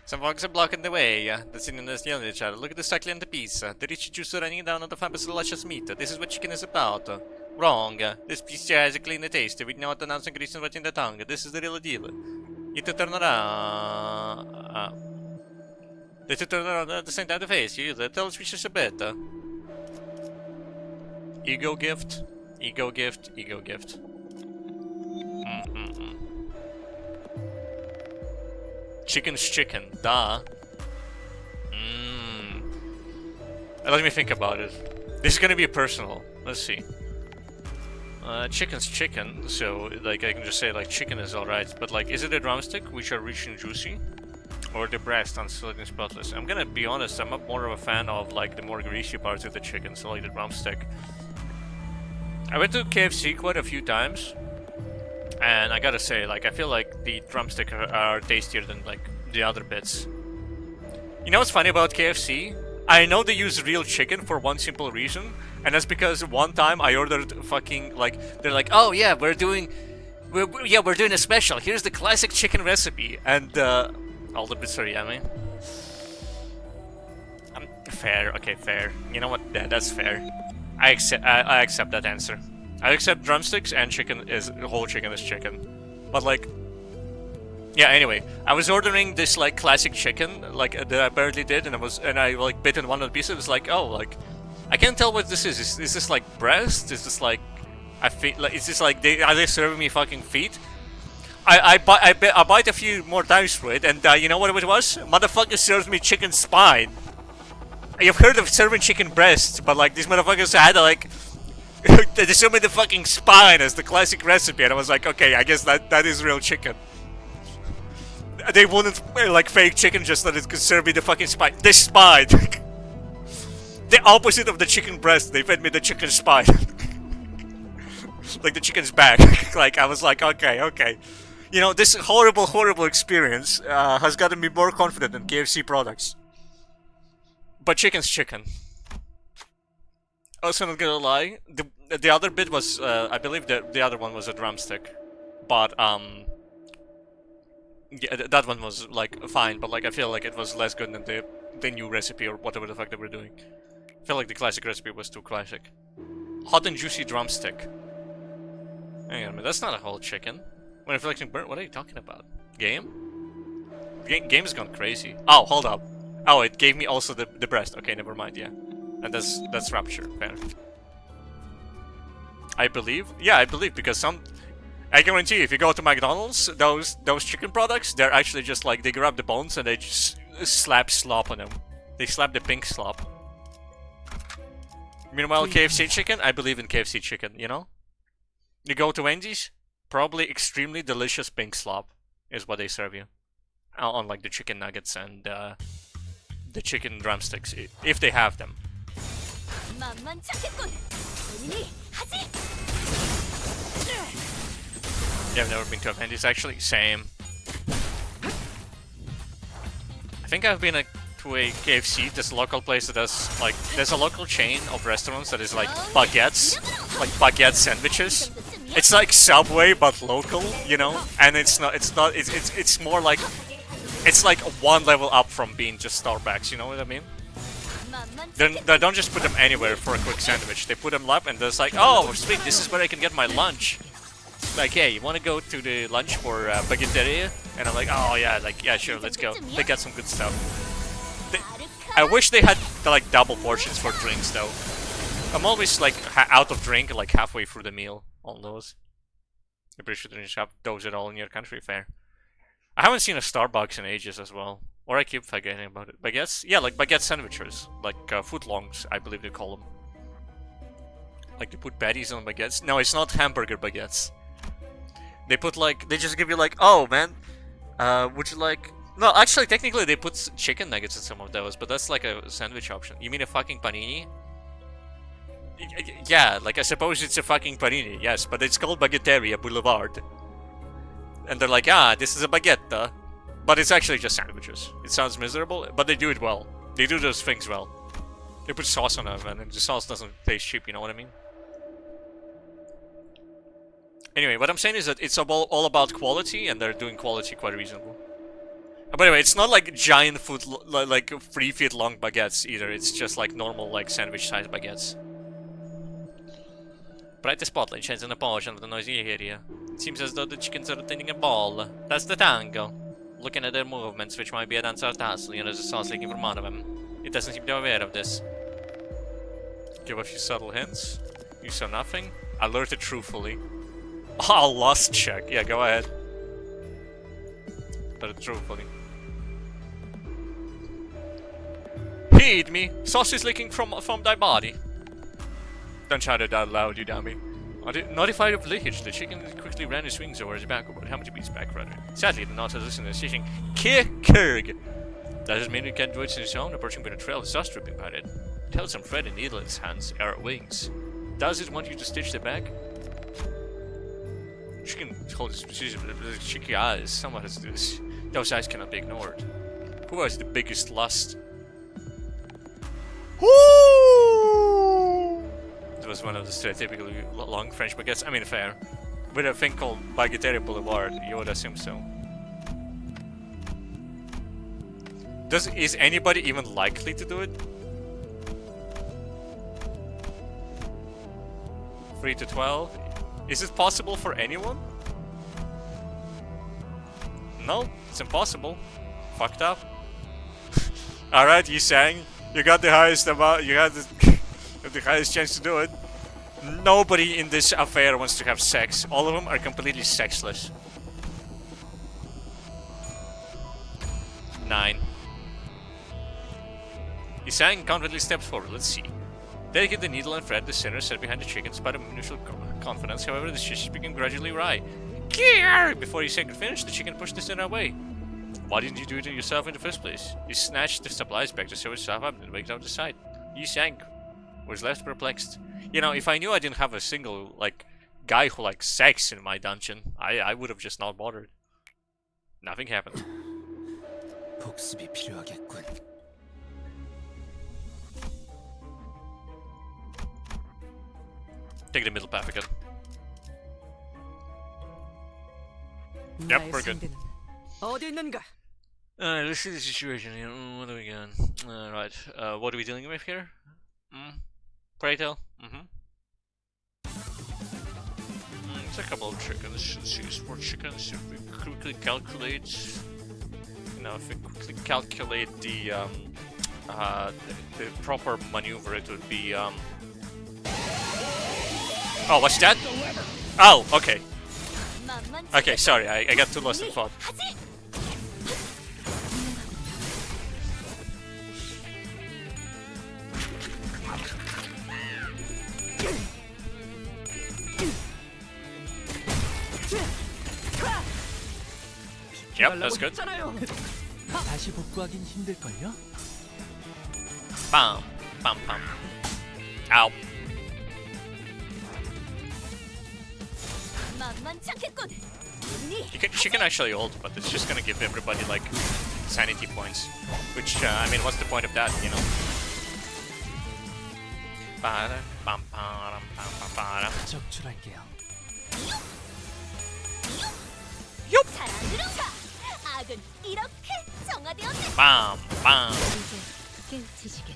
Some fogs are blocking the way. That's in the yelling at each other. Look at the cycle and the pizza. The rich juice running down on the fabulous luscious meat. This is what chicken is about. Wrong. This pizza has a clean taste. We not announcing grease and wet in the tongue. This is the real deal. You to turn around. They to turn around at the same time the face. You tell us which is a bit. Ego gift. Ego gift. Ego gift. Chicken's chicken, duh. Let me think about it. This is gonna be personal. Let's see. Chicken's chicken, so like I can just say like chicken is alright, but like is it a drumstick which are rich and juicy? Or the breast unsalted and spotless? I'm gonna be honest, I'm more of a fan of like the more greasy parts of the chicken, so like the drumstick. I went to KFC quite a few times. And I gotta say, like, I feel like the drumstick are tastier than, like, the other bits. You know what's funny about KFC? I know they use real chicken for one simple reason, and that's because one time I ordered fucking, like, they're like, oh yeah, we're doing a special, here's the classic chicken recipe, and, all the bits are yummy. Fair, okay, fair. You know what, yeah, that's fair. I accept that answer. I accept drumsticks and chicken is whole chicken is chicken, but like, yeah. Anyway, I was ordering this like classic chicken, like that I barely did, and I like bit in one of the pieces. It was like, oh, like I can't tell what this is. Is this like breast? Is this like I feel like is this like are they serving me fucking feet? I bite a few more times for it, and you know what it was? Motherfucker serves me chicken spine. You've heard of serving chicken breasts, but like these motherfuckers had to like they served me the fucking spine as the classic recipe, and I was like, okay, I guess that is real chicken. They wouldn't like fake chicken just that it could serve me the fucking spine. The spine, the opposite of the chicken breast. They fed me the chicken spine, like the chicken's back. Like I was like, okay. You know, this horrible experience has gotten me more confident in KFC products. But chicken's chicken. Also, not gonna lie, the other bit was, I believe the other one was a drumstick. But, yeah, that one was, like, fine, but, like, I feel like it was less good than the new recipe or whatever the fuck they were doing. I feel like the classic recipe was too classic. Hot and juicy drumstick. Hang on a minute, that's not a whole chicken. When reflecting burnt, what are you talking about? Game? Game's gone crazy. Oh, hold up. Oh, it gave me also the breast. Okay, never mind, yeah. And that's Rapture, fair. I believe? Yeah, I believe, because I guarantee you, if you go to McDonald's, those chicken products, they're actually just like, they grab the bones and they just slap slop on them. They slap the pink slop. Meanwhile, KFC chicken, I believe in KFC chicken, you know? You go to Wendy's, probably extremely delicious pink slop is what they serve you. On like the chicken nuggets and the chicken drumsticks, if they have them. Yeah, I've never been to a Wendy's actually. Same. I think I've been to a KFC, this local place that does like, there's a local chain of restaurants that is like baguettes, like baguette sandwiches. It's like Subway but local, you know, and it's more like, it's like one level up from being just Starbucks, you know what I mean? They don't just put them anywhere for a quick sandwich. They put them up and there's like, oh sweet, this is where I can get my lunch. Like, hey, you want to go to the lunch for Baguetteria? And I'm like, oh yeah, like, yeah, sure, let's go. They got some good stuff. I wish they had like double portions for drinks though. I'm always like out of drink like halfway through the meal on those. I'm pretty sure they didn't have those at all in your country, fair. I haven't seen a Starbucks in ages as well. Or I keep forgetting about it. Baguettes? Yeah, like baguette sandwiches. Like footlongs, I believe they call them. Like they put patties on baguettes. No, it's not hamburger baguettes. They put like, they just give you like, oh man, would you like... No, actually technically they put chicken nuggets in some of those, but that's like a sandwich option. You mean a fucking panini? Yeah, like I suppose it's a fucking panini, yes, but it's called Baguetteria Boulevard. And they're like, ah, this is a baguette, but it's actually just sandwiches. It sounds miserable, but they do it well. They do those things well. They put sauce on them, and the sauce doesn't taste cheap, you know what I mean? Anyway, what I'm saying is that it's all about quality, and they're doing quality quite reasonable. But anyway, it's not like giant foot, like 3 feet long baguettes either. It's just like normal, like sandwich-sized baguettes. Bright the spotlight shines on the portion of the noisy area. It seems as though the chickens are attending a ball. That's the tango. Looking at their movements, which might be a dance or tassel, and there's a sauce leaking from one of them. It doesn't seem to be aware of this. Give a few subtle hints. You saw nothing. Alerted truthfully. Oh, lust check. Yeah, go ahead. But truthfully. Heed me. Sauce is leaking from thy body. Don't shout it out loud, you dummy. Notified of leakage, the chicken quickly ran his wings over his back, about how many beats back, rather. Sadly, the not listen to the stitching. Kirk! Does it mean we can't do it on his own? Approaching with a trail of sauce dripping by it. It held some thread and needle in its hands, or wings. Does it want you to stitch the back? Chicken holds its cheeky eyes. Someone has to do this. Those eyes cannot be ignored. Who has the biggest lust? It was one of the stereotypically long French baguettes. I mean, fair. With a thing called Baguetteria Boulevard, you would assume so. Is anybody even likely to do it? 3 to 12. Is it possible for anyone? No, it's impossible. Fucked up. Alright, you sang. You got the highest amount. You got the highest chance to do it. Nobody in this affair wants to have sex. All of them are completely sexless. 9. He sang confidently steps forward. Let's see. Delicate the needle and thread the sinner sat behind the chicken, despite of initial confidence. However, the stitches became gradually wry. Before he could finish, the chicken pushed the sinner away. Why didn't you do it yourself in the first place? He snatched the supplies back to sew himself up and waked out the side. Yi Sang was left perplexed. You know, if I knew I didn't have a single, like, guy who likes sex in my dungeon, I would have just not bothered. Nothing happened. 복습이 필요하겠군. Take the middle path again. Yep, we're good. 어디 있는가? Let's see the situation here. What do we got? Right. What are we dealing with here? Pray tell. It's a couple of chickens. Let's use 4 chickens. If we quickly calculate, you know, if we quickly calculate the proper maneuver, it would be Oh, what's that? Oh, okay. Okay, sorry, I got too lost in thought. Yep, that's good. 다시 복구하긴 힘들걸요? Bam, bam, bam. Ow. She can actually ult, but it's just gonna give everybody like sanity points. Which, I mean, what's the point of that, you know? 적출할게요. Yup. Bam, bam. 깨우치시게.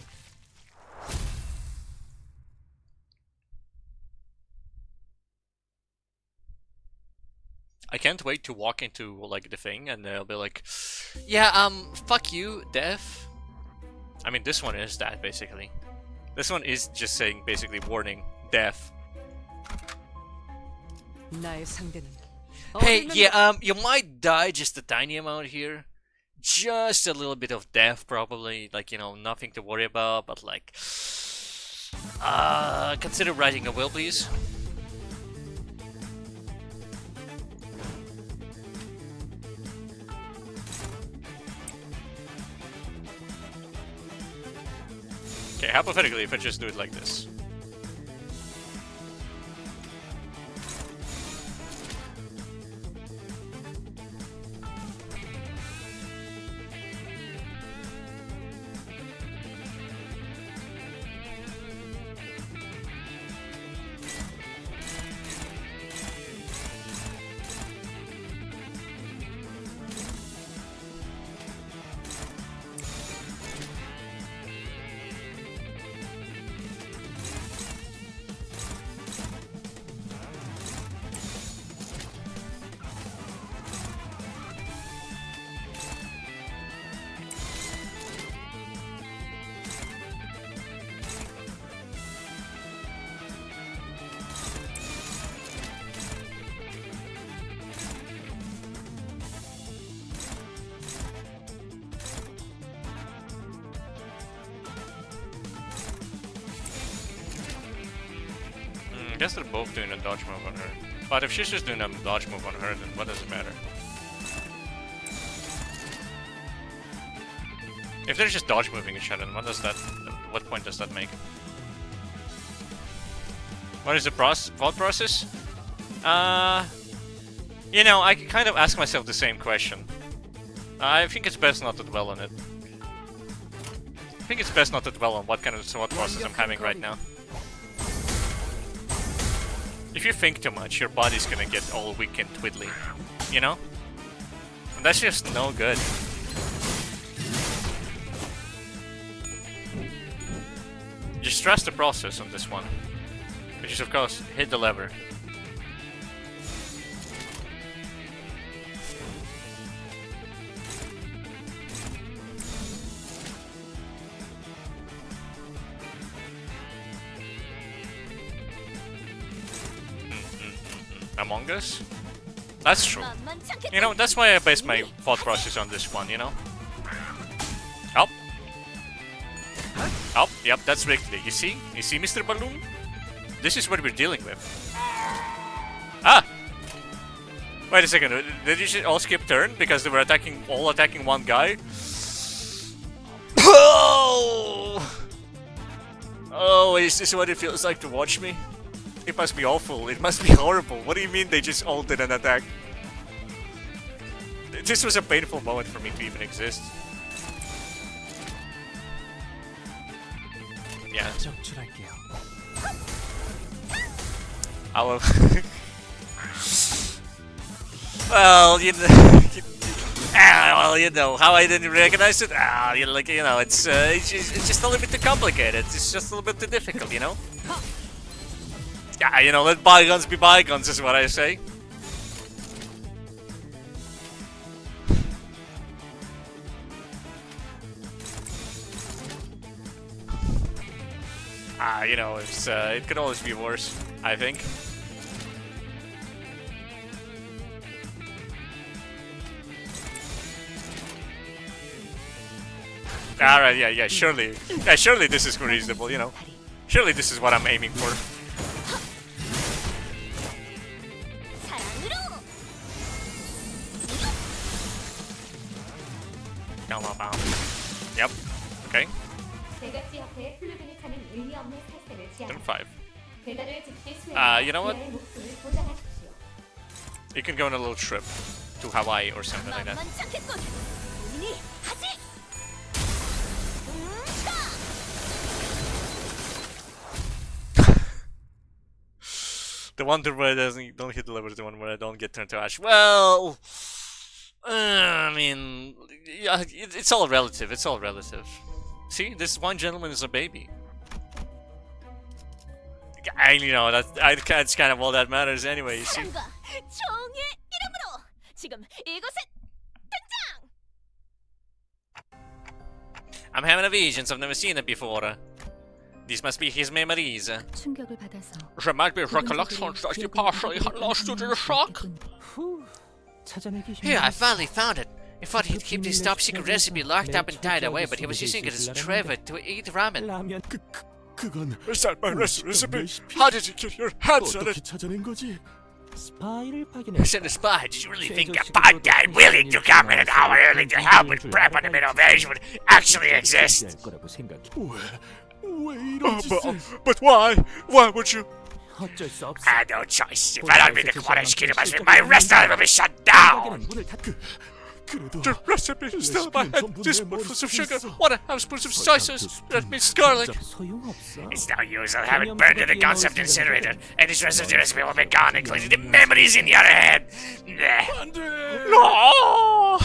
I can't wait to walk into like the thing and they'll be like, yeah, fuck you, death. I mean, this one is that basically. This one is just saying basically warning, death. 나의 상대는 Hey, yeah, you might die just a tiny amount here. Just a little bit of death, probably. Like, you know, nothing to worry about, but like... consider writing a will, please. Okay, hypothetically, if I just do it like this. I guess they're both doing a dodge move on her. But if she's just doing a dodge move on her, then what does it matter? If they're just dodge moving each other, then what point does that make? What is the thought process? You know, I kind of ask myself the same question. I think it's best not to dwell on it. I think it's best not to dwell on what kind of thought process I'm having right now. If you think too much, your body's gonna get all weak and twiddly, you know? And that's just no good. Just trust the process on this one. which is of course hit the lever. Among Us? That's true. You know, that's why I base my thought process on this one, you know? Up. Up, yep, that's Wrigley. You see? You see, Mr. Balloon? This is what we're dealing with. Ah! Wait a second, did you all skip turn? Because they were all attacking one guy? Oh! Oh, is this what it feels like to watch me? It must be awful. It must be horrible. What do you mean they just all did an attack? This was a painful moment for me to even exist. Yeah. I will. Well, you know. Well, you know how I didn't recognize it. It's just a little bit too complicated. It's just a little bit too difficult, you know. Yeah, you know, let bygones be bygones is what I say. You know, it could always be worse, I think. Alright, yeah, surely this is reasonable, you know. Surely this is what I'm aiming for. Yep. Okay. Turn 5. You know what? You can go on a little trip to Hawaii or something like that. The one where I don't hit the lever is the one where I don't get turned to ash. Well, I mean, yeah, it's all relative. It's all relative. See, this one gentleman is a baby. You know, that's kind of all that matters anyway, you see. I'm having a visions, I've never seen it before. These must be his memories. There might be recollections that you partially lost due to the shock. Here, I finally found it. I thought he'd keep this top secret recipe locked up and tied away, but he was using it as a treasure to eat ramen. Is that my recipe? How did you get your hands on it? I sent a spy. Did you really think a pod guy willing to come in an hour early to help with prep on the middle of age would actually exist? But why? Why would you? I had no choice. If I don't meet the cottage kid, my restaurant will be shut down. The recipe is still in my head. 2 spoonfuls of sugar, 1.5 spoons of soy sauce. That means garlic. It's no use. I'll have it burned in the concept incinerator, and this rest of the recipe will be gone, including the memories in your head. No!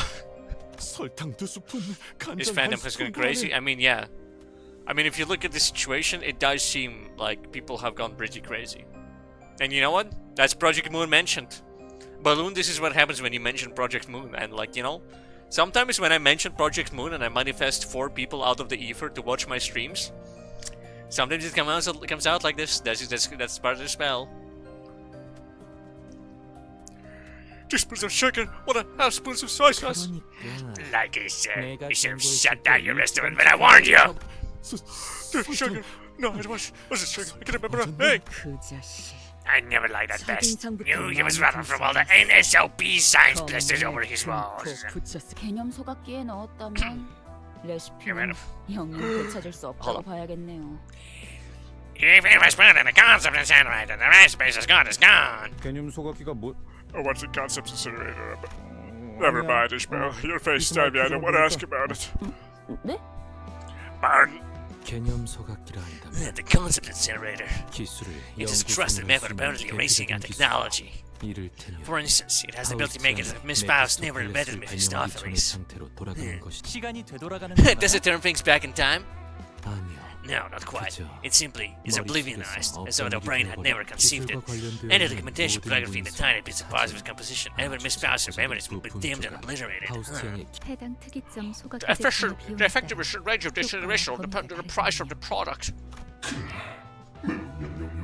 His fandom has gone crazy. I mean, yeah. I mean, if you look at the situation, it does seem like people have gone pretty crazy. And you know what? That's Project Moon mentioned. Balloon, this is what happens when you mention Project Moon. And like, you know, sometimes when I mention Project Moon and I manifest 4 people out of the ether to watch my streams, sometimes it comes out like this. That's part of the spell. 2 spoons of sugar, 1.5 spoons of soy sauce. Like I said, you should have shut down your restaurant when I warned you. Sugar. No, it wasn't sugar. I can't remember a thing. I never liked that best. Knew he was running from all the NSOP signs blistered over his walls. 개념 소각기에 넣었다면 레시피는 영영 되찾을 수 없다고 봐야겠네요. If it was put in the concept incinerator, the recipe is gone. 개념 소각기가 뭐? Oh, what's the concept incinerator? Never mind, Ishmael. Your FaceTime me. I don't want to ask about it. 네? Burn. 개념 소각기라 한다면 The concept incinerator. 기술을 It is a trusted method of permanently erasing our technology. 이를테면 For instance, it has the ability to make it as if Miss Faust never embedded Mephistopheles. 상태로 돌아가는 것이다. 시간이 되돌아가는 Does it turn things back in time? 아니요. No, not quite. 그쵸. It simply is oblivionized, as though the 어떤 brain had 기술과 never conceived it. 관련되어 Any 있는 documentation 모든 photographing the tiny bits of positive 사진을 composition ever misspelled their memories will be dimmed and obliterated. 하우스형의 해당 특이점 소각 The effective range of deceleration will depend on the price of the product.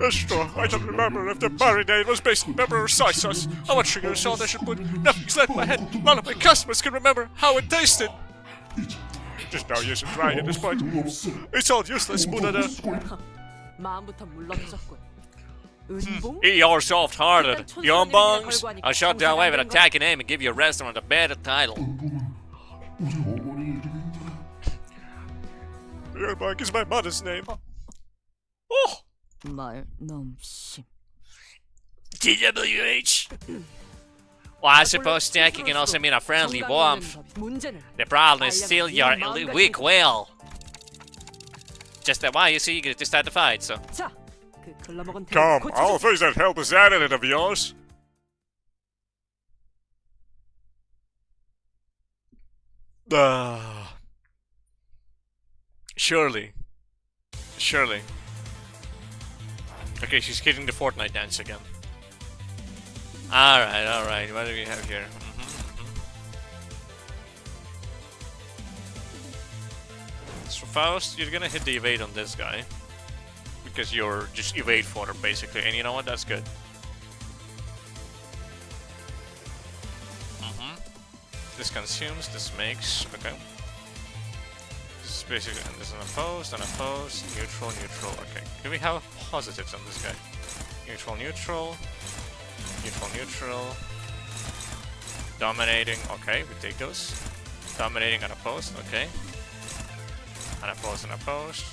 Extra, I don't remember if the marinade was based on memory or soy sauce. How much sugar or salt I should put? Nothing's left in my head. None of my customers can remember how it tasted. Just no use in trying at this point. It's all useless, Munada. 마음부터 물러주셨군. 은봉? Eat your soft-hearted. Young bungs. I'll shut down away with attacking aim and give you a restaurant a better title. Your bug is my mother's name. Oh! 말 넘심. TWH. Well, I suppose Stacky can also mean a friendly warmth. The problem is still your weak will. Just that why you see you get to start the fight, so. 자, 그 글러먹은 Come, I'll face that helpless attitude of yours. Surely. Surely. Okay, she's hitting the Fortnite dance again. Alright. What do we have here? So Faust, you're gonna hit the evade on this guy. Because you're just evade fodder, basically. And you know what? That's good. This consumes, this makes... Okay. This is basically... And this is an opposed, neutral. Okay. Can we have positives on this guy? Neutral. Dominating, okay, we take those. Dominating and opposed, okay. Unopposed.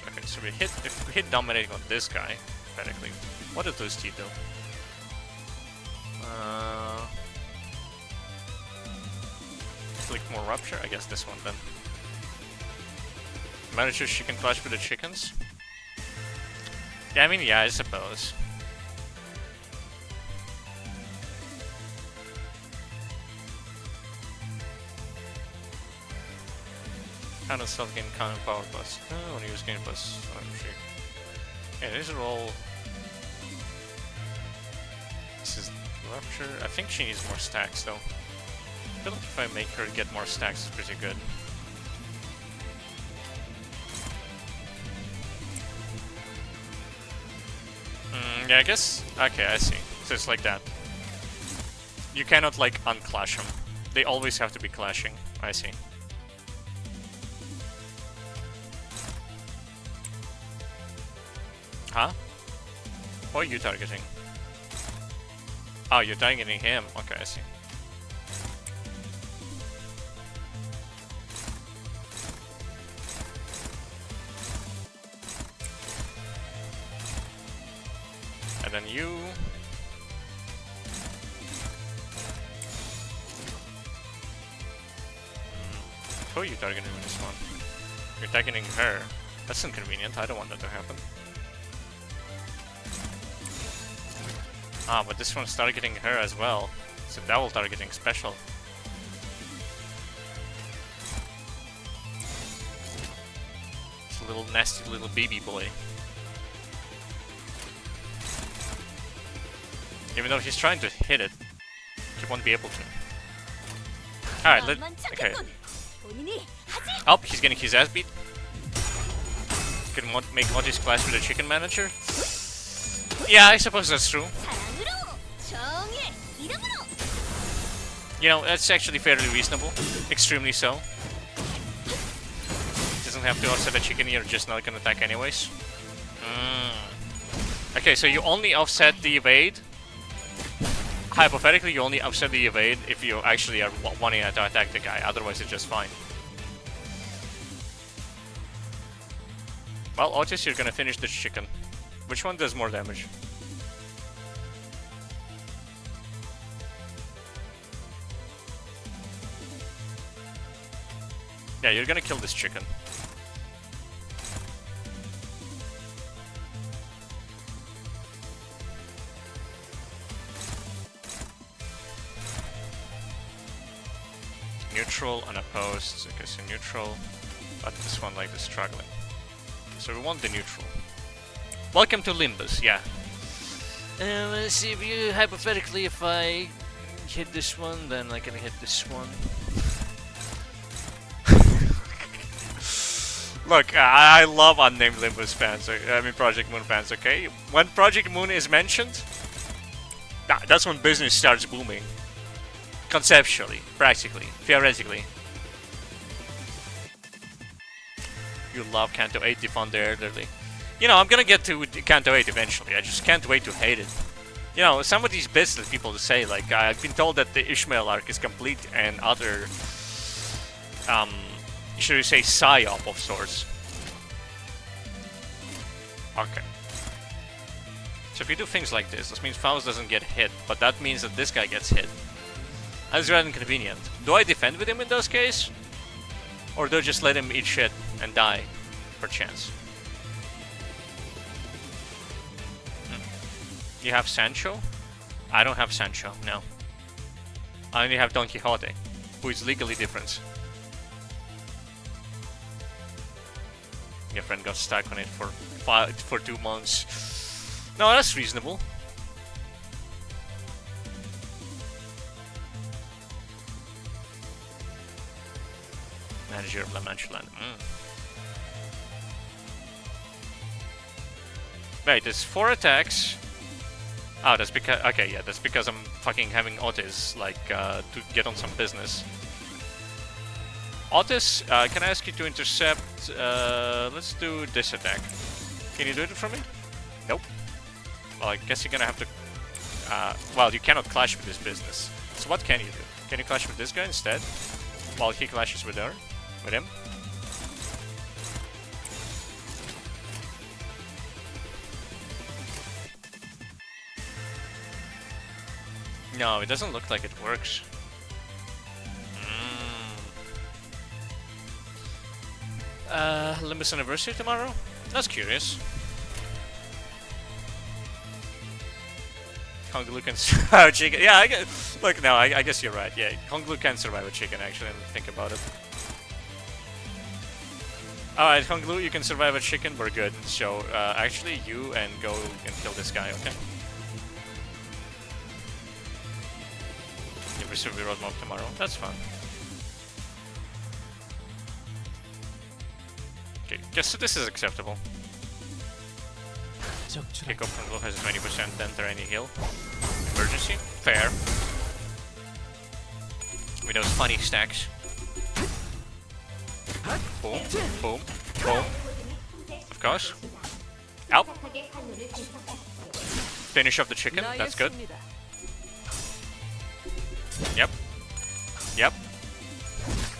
Okay, so we hit dominating on this guy, theoretically. What did those two do? Click more rupture? I guess this one then. Manages she can clash with the chickens? Yeah, I mean, yeah, I suppose. Kind of self-gain counter power plus. Oh, when you use gain plus energy. Yeah, these are all... This is rupture. I think she needs more stacks though. I feel like if I make her get more stacks, it's pretty good. Yeah, I guess... Okay, I see. So it's like that. You cannot, like, unclash them. They always have to be clashing. I see. Huh? What are you targeting? Oh, you're targeting him. Okay, I see. And then you... Who are you targeting in this one? You're targeting her. That's inconvenient. I don't want that to happen. Ah, but this one's targeting her as well. It's a double targeting special. It's a little nasty little baby boy. Even though he's trying to hit it, he won't be able to. Alright, okay. Oh, he's getting his ass beat. Can make Moji's clash with the chicken manager? Yeah, I suppose that's true. You know, that's actually fairly reasonable. Extremely so. Doesn't have to offset the chicken, you're just not gonna attack anyways. Okay, so you only offset the evade. Hypothetically, you only offset the evade if you actually are wanting to attack the guy, otherwise it's just fine. Well, Otis, you're gonna finish this chicken. Which one does more damage? Yeah, you're gonna kill this chicken. Neutral, unopposed. Okay, so neutral, but this one like is struggling. so we want the neutral. Welcome to Limbus, yeah. Let's see if you, hypothetically, if I hit this one, then I can hit this one. Look, I love unnamed Limbus fans, I mean Project Moon fans, okay? When Project Moon is mentioned, that's when business starts booming. Conceptually, practically, theoretically. You love Canto 8 defund the elderly. You know, I'm gonna get to Canto 8 eventually, I just can't wait to hate it. You know, some of these bits that people say, like, I've been told that the Ishmael arc is complete and utter, should we say, psyop of sorts. Okay. So if you do things like this means Faust doesn't get hit, but that means that this guy gets hit. That's rather inconvenient. Do I defend with him in those cases? Or do I just let him eat shit and die, per chance? You have Sancho? I don't have Sancho, no. I only have Don Quixote, who is legally different. Your friend got stuck on it for 2 months. No, that's reasonable. Manager of La Mancha Land. Wait, there's 4 attacks. Oh, that's because... Okay, yeah, that's because I'm fucking having Otis, like, to get on some business. Otis, can I ask you to intercept... let's do this attack. Can you do it for me? Nope. Well, I guess you're gonna have to... well, you cannot clash with this business. So what can you do? Can you clash with this guy instead? While he clashes with her? With him? No, it doesn't look like it works. Limbus anniversary tomorrow? That's curious. Konglu can survive a chicken. Yeah, I guess. Look, no, I guess you're right. Yeah, Konglu can survive a chicken, actually, when you think about it. Alright, Konglu, you can survive a chicken, we're good. So, actually, you and go and kill this guy, okay? You receive the road mob tomorrow. That's fun. Okay, guess so this is acceptable. Kick off from low has 20% enter any heal. Emergency? Fair. With those funny stacks. Boom, boom, boom. Of course. Out. Finish off the chicken, that's good. Yep. Yep.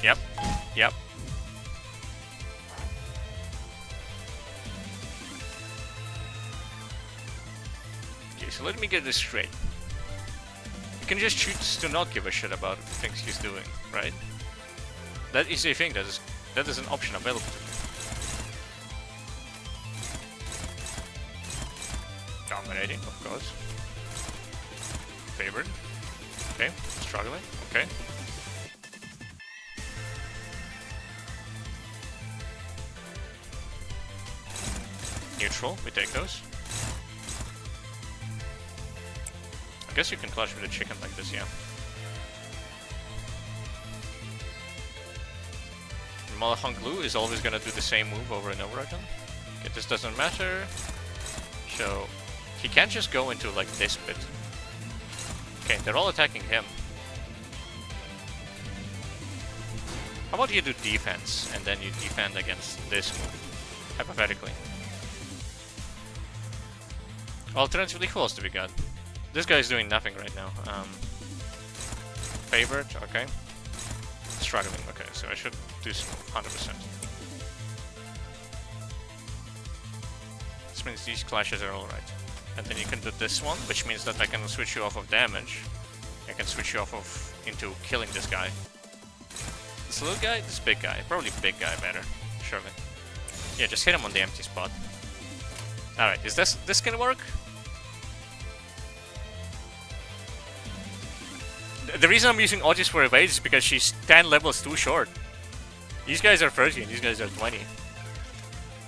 Yep. Yep. Okay, so let me get this straight. You can just choose to not give a shit about the things he's doing, right? That is a thing, that is an option available to you. Dominating, of course. Favored. Okay, struggling, okay. Neutral, we take those. I guess you can clash with a chicken like this, yeah. Malachon Glue is always gonna do the same move over and over again. Okay, this doesn't matter. So, he can't just go into like this bit. Okay, they're all attacking him. How about you do defense, and then you defend against this move, hypothetically. Alternatively, who else do we got? This guy's doing nothing right now. Favored, okay. Struggling, okay, so I should do 100%. This means these clashes are alright. And then you can do this one, which means that I can switch you off of damage. I can switch you off of into killing this guy. This little guy, this big guy. Probably big guy better, surely. Yeah, just hit him on the empty spot. Alright, is this gonna work? The reason I'm using Otis for evade is because she's 10 levels too short. These guys are 30 and these guys are 20.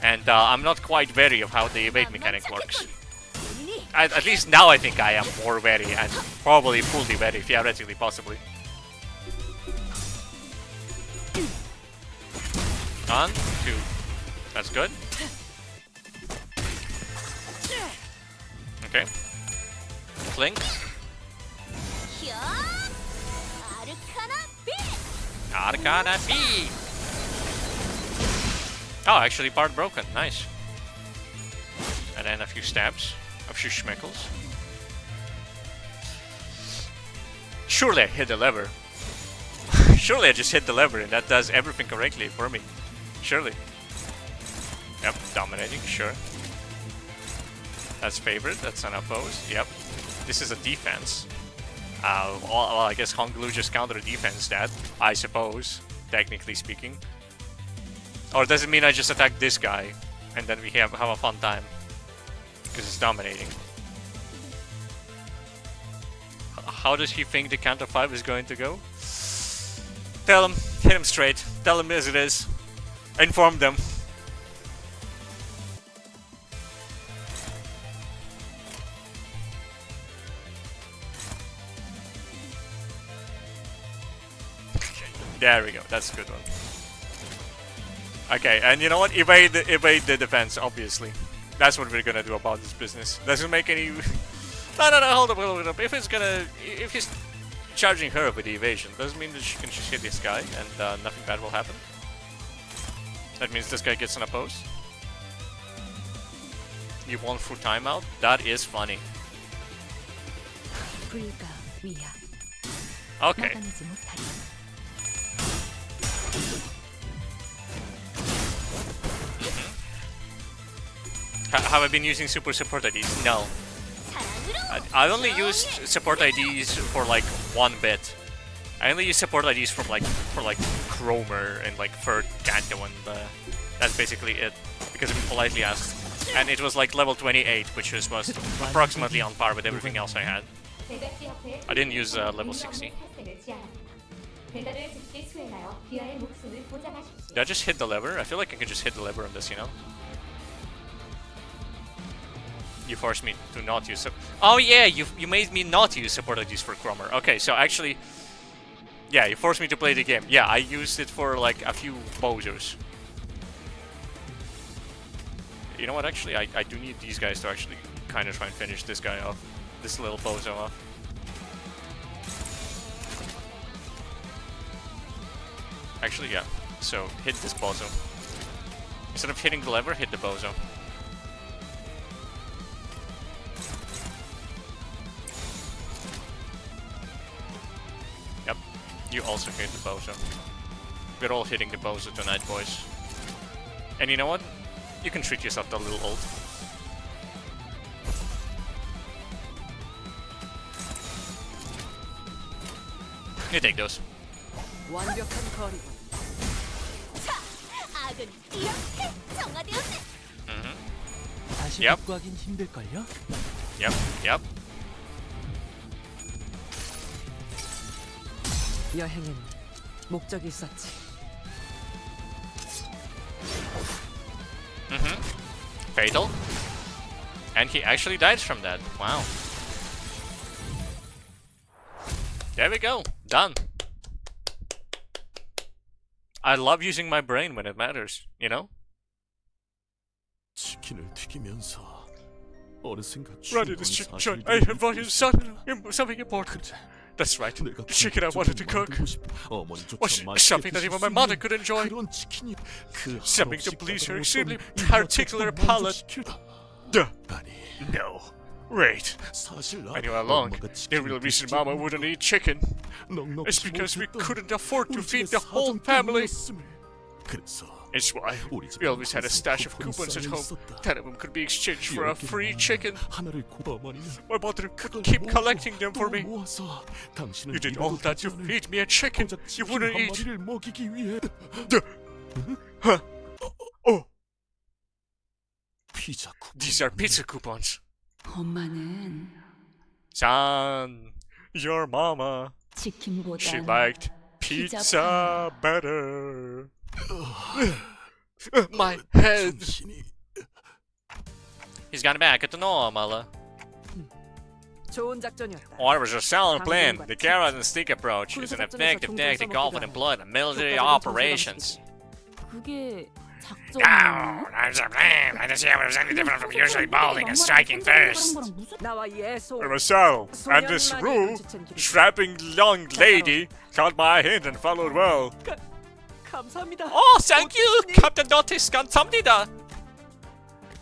And I'm not quite wary of how the evade mechanic works. At least now I think I am more wary and probably fully wary, theoretically, possibly. 1, 2. That's good. Okay. Clink. Arcana B! Oh, actually part broken. Nice. And then a few stabs. A few schmeckles. Surely I hit the lever. Surely I just hit the lever and that does everything correctly for me. Surely. Yep, dominating, sure. That's favorite, that's unopposed, yep. This is a defense. Well, I guess Honglu just counter defense that, I suppose, technically speaking. Or does it mean I just attack this guy and then we have a fun time? Because it's dominating. How does he think the Canto 5 is going to go? Tell him, hit him straight, tell him as it is. Inform them. There we go, that's a good one. Okay, and you know what? Evade the defense, obviously. That's what we're gonna do about this business. Doesn't make any... No, hold up. If he's charging her with the evasion, doesn't mean that she can just hit this guy and nothing bad will happen. That means this guy gets an opposed. You won through timeout? That is funny. Okay. Have I been using super support IDs? No. I only used support IDs for like 1 bit. I only use support IDs for like Cromer and like for Canto, and that's basically it. Because I'm politely asked. And it was like level 28, which was approximately on par with everything else I had. I didn't use level 60. Did I just hit the lever? I feel like I could just hit the lever on this, you know? You forced me to not use Oh yeah, you made me not use support IDs for Cromer. Okay, so actually... Yeah, you forced me to play the game. Yeah, I used it for like a few bozos. You know what, actually, I do need these guys to actually kind of try and finish this guy off. This little bozo off. Actually, yeah. So, hit this bozo. Instead of hitting the lever, hit the bozo. Yep. You also hit the bozo. We're all hitting the bozo tonight, boys. And you know what? You can treat yourself to a little ult. You take those. Yep. Yep. 여행엔 목적이 있었지. Fatal. And he actually dies from that. Wow. There we go. Done. I love using my brain when it matters, you know? Ready to join. I have brought you something important. That's right. The chicken I wanted to cook was something that even my mother could enjoy. Something to please her extremely particular palate. Duh. No. Wait. I knew all along, the real reason Mama wouldn't eat chicken is because we couldn't afford to feed the whole family. It's why we always had a stash of coupons at home. 10 of them could be exchanged for a free chicken. My mother would keep collecting them for me. You did all that to feed me a chicken you wouldn't eat. Huh? Oh. These are pizza coupons. 엄마는 San, your mama, she liked pizza better. My head. 정신이 He's gone back to normal. 좋은 작전이었다. Or was a silent plan. The carrot and stick approach is an effective tactic often employed in military operations. 그게 No, 작전이에요? that's a plan. I don't see how it was any different from usually bowling and striking first. 나와 예소. I'm a saddle, and this rule, strapping young lady, caught my hint and followed well. 감사합니다. Oh, thank you, Captain Dotis. 감사합니다.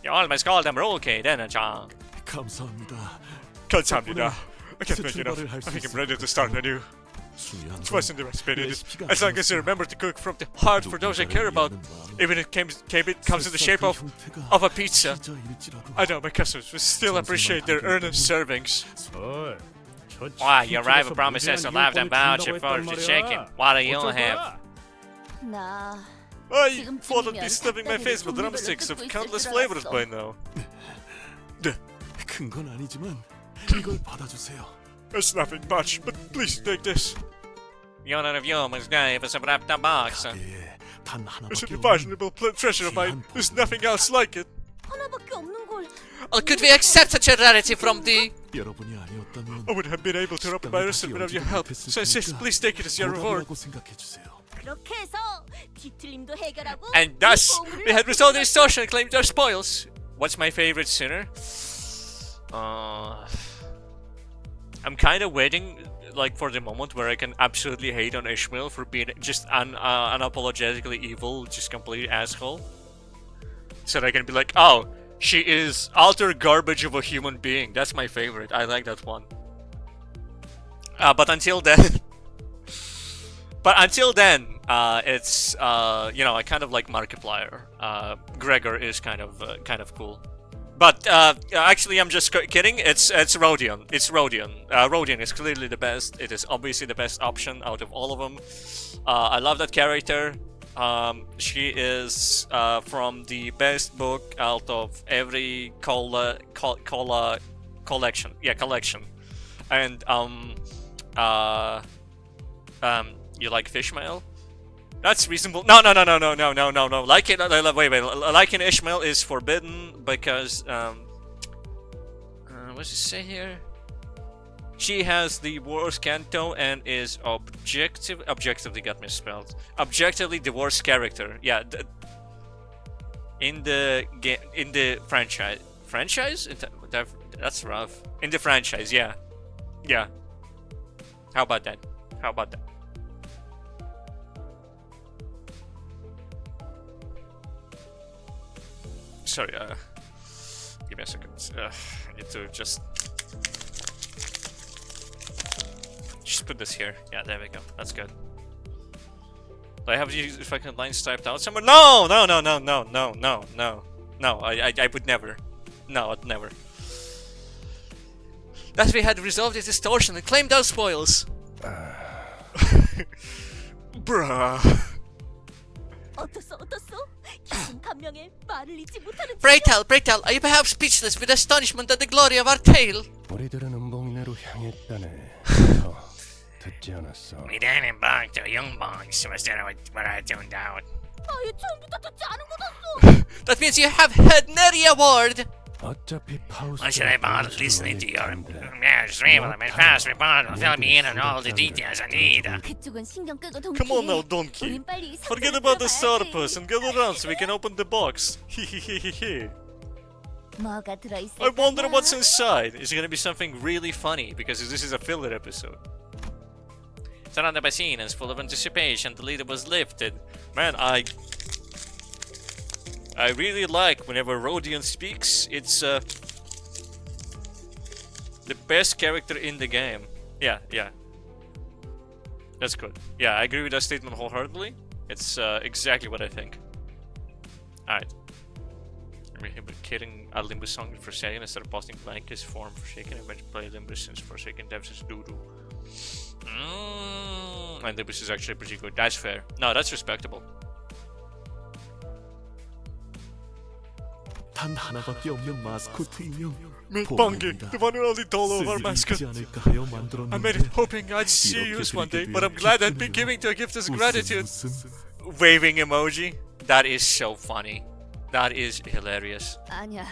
You almost called them rule kid, didn't you? 감사합니다. 감사합니다. I can't make enough. I think I'm ready to start anew. 중요한 It's 건 what's in the recipe needed. 레시피가 As long as you remember to cook from the heart for those I care about, even if it comes in the shape of a pizza. I know my customers will still appreciate their earnest servings. 설. Wow, your rival promises a lifetime voucher for the chicken. What do you have? 나 I thought I'd be stuffing my face with drumsticks of countless flavors by now. 큰 건 아니지만 이걸 받아주세요. It's nothing much, but please take this. None of you must give us a wrapped up box. 예, 단 It's an 하나밖에 없는 imaginable treasure of mine. There's nothing else like it. 하나밖에 없는 걸. Could we accept such a rarity from thee? 여러분이 아니었다면 I wouldn't have been able to wrap my wrist without your help. So insist, please take it as your reward. 보답이라고 생각해 주세요. 그렇게 해서 뒤틀림도 해결하고 And thus, we had resolved the extortion and claimed our spoils. What's my favorite sinner? I'm kind of waiting, like, for the moment where I can absolutely hate on Ishmael for being just unapologetically evil, just complete asshole. So that I can be like, oh, she is utter garbage of a human being. That's my favorite. I like that one. But until then, it's you know, I kind of like Markiplier. Gregor is kind of cool. But actually, I'm just kidding. It's Rodion. It's Rodion. Rodion is clearly the best. It is obviously the best option out of all of them. I love that character. She is from the best book out of every collection. Yeah, collection. And you like Fishmael? That's reasonable. No. Wait. Liking Ishmael is forbidden because what's it say here? She has the worst Canto and is objectively got misspelled. Objectively the worst character. Yeah. In the franchise. That's rough. In the franchise, yeah. Yeah. How about that? Sorry, give me a second. I need to just put this here. Yeah, there we go. That's good. Do I have these fucking lines typed out somewhere? No! I would never. No, I'd never. That we had resolved this distortion and claimed our spoils. Bruh. Pray tell, are you perhaps speechless with astonishment at the glory of our tale? 우리들은 음봉이네로 향했다네. 듣지 않았어. We then embarked to young boys, was that what I tuned out? 아예 처음부터 듣지 않은 거였어. That means you have had nary a word. 어차피 파우스. Why should I bother listening to your marriage dream? I mean, fast report will fill me in on all the details I need. 그쪽은 신경 끄고 동키해. Come on now, Donkey. 우린 빨리 Forget about the sourpuss and get around so we can open the box. Hehehehe. 뭐가 들어있을까? I wonder what's inside. Is it gonna be something really funny? Because this is a filler episode. Surrounded by scenes full of anticipation, the leader was lifted. Man, I really like whenever Rodion speaks. It's the best character in the game. Yeah. That's good. Yeah, I agree with that statement wholeheartedly. It's exactly what I think. Alright. Kidding a Limbus song for Forsaken instead of posting blank is form Forsaken. Eventually play Limbus since Forsaken devs is doo-doo. And Limbus is actually pretty good. That's fair. No, that's respectable. 단 하나밖에 없는 마스코트 인형. Bungie, the one and only doll of our mascot. I made it hoping I'd see you use one day, but I'm glad I'd be giving to a gift as gratitude. Waving emoji. That is so funny. That is hilarious. 아니야.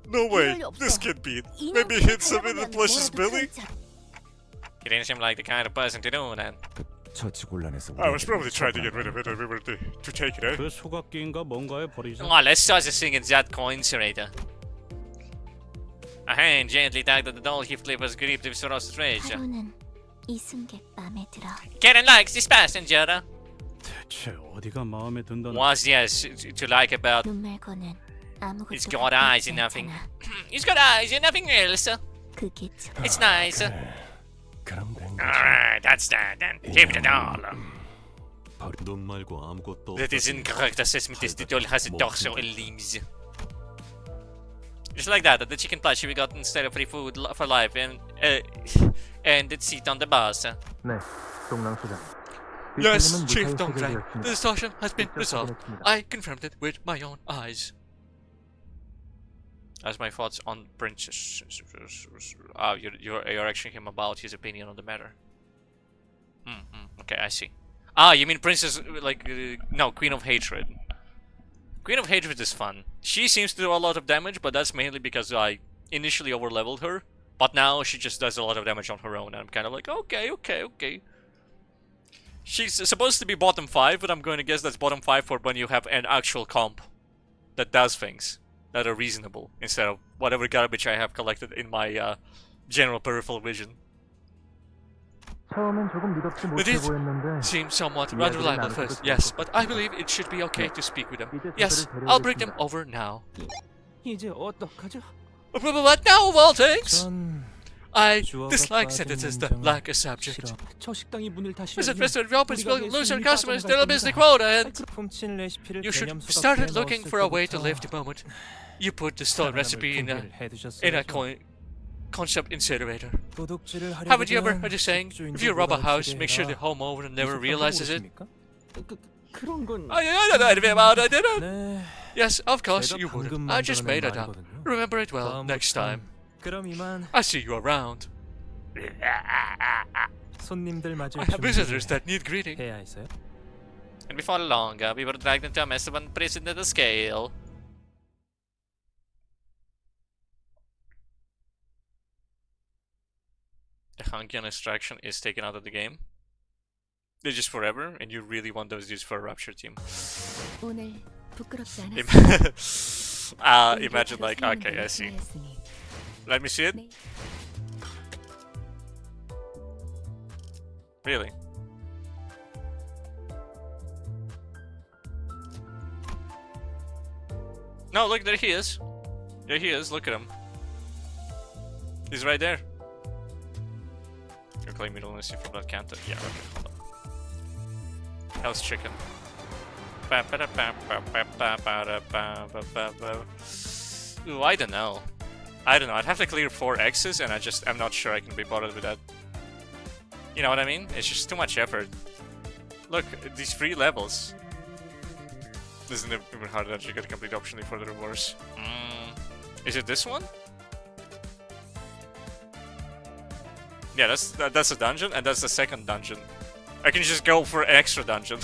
No way, 필요 없어. this can't be it. 인형 Maybe hit 그릇 some in the 가져가면 plush's 뭐라도 belly? 끊자. You didn't seem like the kind of person to do that. 처치곤란해서. I was probably trying to get rid of it and we were to take it, eh? 그 소각기인가 뭔가에 버리자. Come on, let's start this thing in that coincinerator. A hand gently tugged at the doll. He flippers gripped his ferocious rage. 하루는 이 승객 마음에 들어. Karen likes this passenger. 대체 어디가 마음에 든다는? What's there to like about? 눈 말고는 아무것도 He's got eyes and nothing. He's got eyes and nothing else. 그게 참. It's nice. 그럼 된 거지. Alright, that's that then. Keep the doll. 눈 말고 아무것도. That is incorrect assessment as the doll has a torso and limbs. Just like that, the chicken plushie we got instead of free food for life and its seat on the bus. 네, 동랑 소장. Yes, Chief Dongrai. The distortion has been resolved. I confirmed it with my own eyes. As my thoughts on Princess. You're asking him about his opinion on the matter. Okay, I see. Ah, you mean Princess, like, no, Queen of Hatred. Queen of Hatred is fun. She seems to do a lot of damage, but that's mainly because I initially overleveled her. But now she just does a lot of damage on her own, and I'm kind of like, okay. She's supposed to be bottom 5, but I'm going to guess that's bottom 5 for when you have an actual comp that does things that are reasonable, instead of whatever garbage I have collected in my general peripheral vision. 처음엔 조금 믿었지 못해 It 보였는데 seems somewhat unreliable first, yes, but I believe it should be okay to speak with them. Yes, I'll bring them over now. 이제 어떡하죠? But now of all things, 전 I dislike sentences that lack a subject. 싫어. 저 식당이 문을 다시 Mr. 열면 Restaurant reopens 우리가 will lose our 예수님이 customers, 빠져나갈 they'll miss the 겁니다. quota, and 훔친 레시피를 you should 개념 start 서랍에 looking 넣었을 for a way to 때부터 live the moment. You put the stolen recipe in a 해두셨어야죠. concept incinerator. 도둑질을 하려고 Haven't you ever 하면 heard the saying, 집주인도 if you rob a 뭐라 house, make sure the 기대해라. homeowner never 있었던 거 realizes it? 모르십니까? 그런 건 I don't know anything about it, did I? 네. Yes, of course 제가 you would. 방금 I just 만들어낸 made it up. 말이거든요. Remember it well next time. 그럼 이만 I see you around. 손님들 맞을 I have visitors that need greeting. 해야 해서요. And before long, we were dragged into a mess of unprecedented scale. The Hankian extraction is taken out of the game. They're just forever, and you really want those used for a Rapture team. 오늘 부끄럽지 않았어. Imagine like, okay, I see. Let me see it. Really? No, look, there he is. There he is, look at him. He's right there. You're claiming lunacy from that Canto. Yeah, okay, hold on. Hell's chicken. Ooh, I don't know. I'd have to clear 4 X's and I'm not sure I can be bothered with that. You know what I mean? It's just too much effort. Look, these 3 levels. This isn't even harder that you get a complete option for the reverse. Is it this one? Yeah, that's a dungeon, and that's the second dungeon. I can just go for an extra dungeon.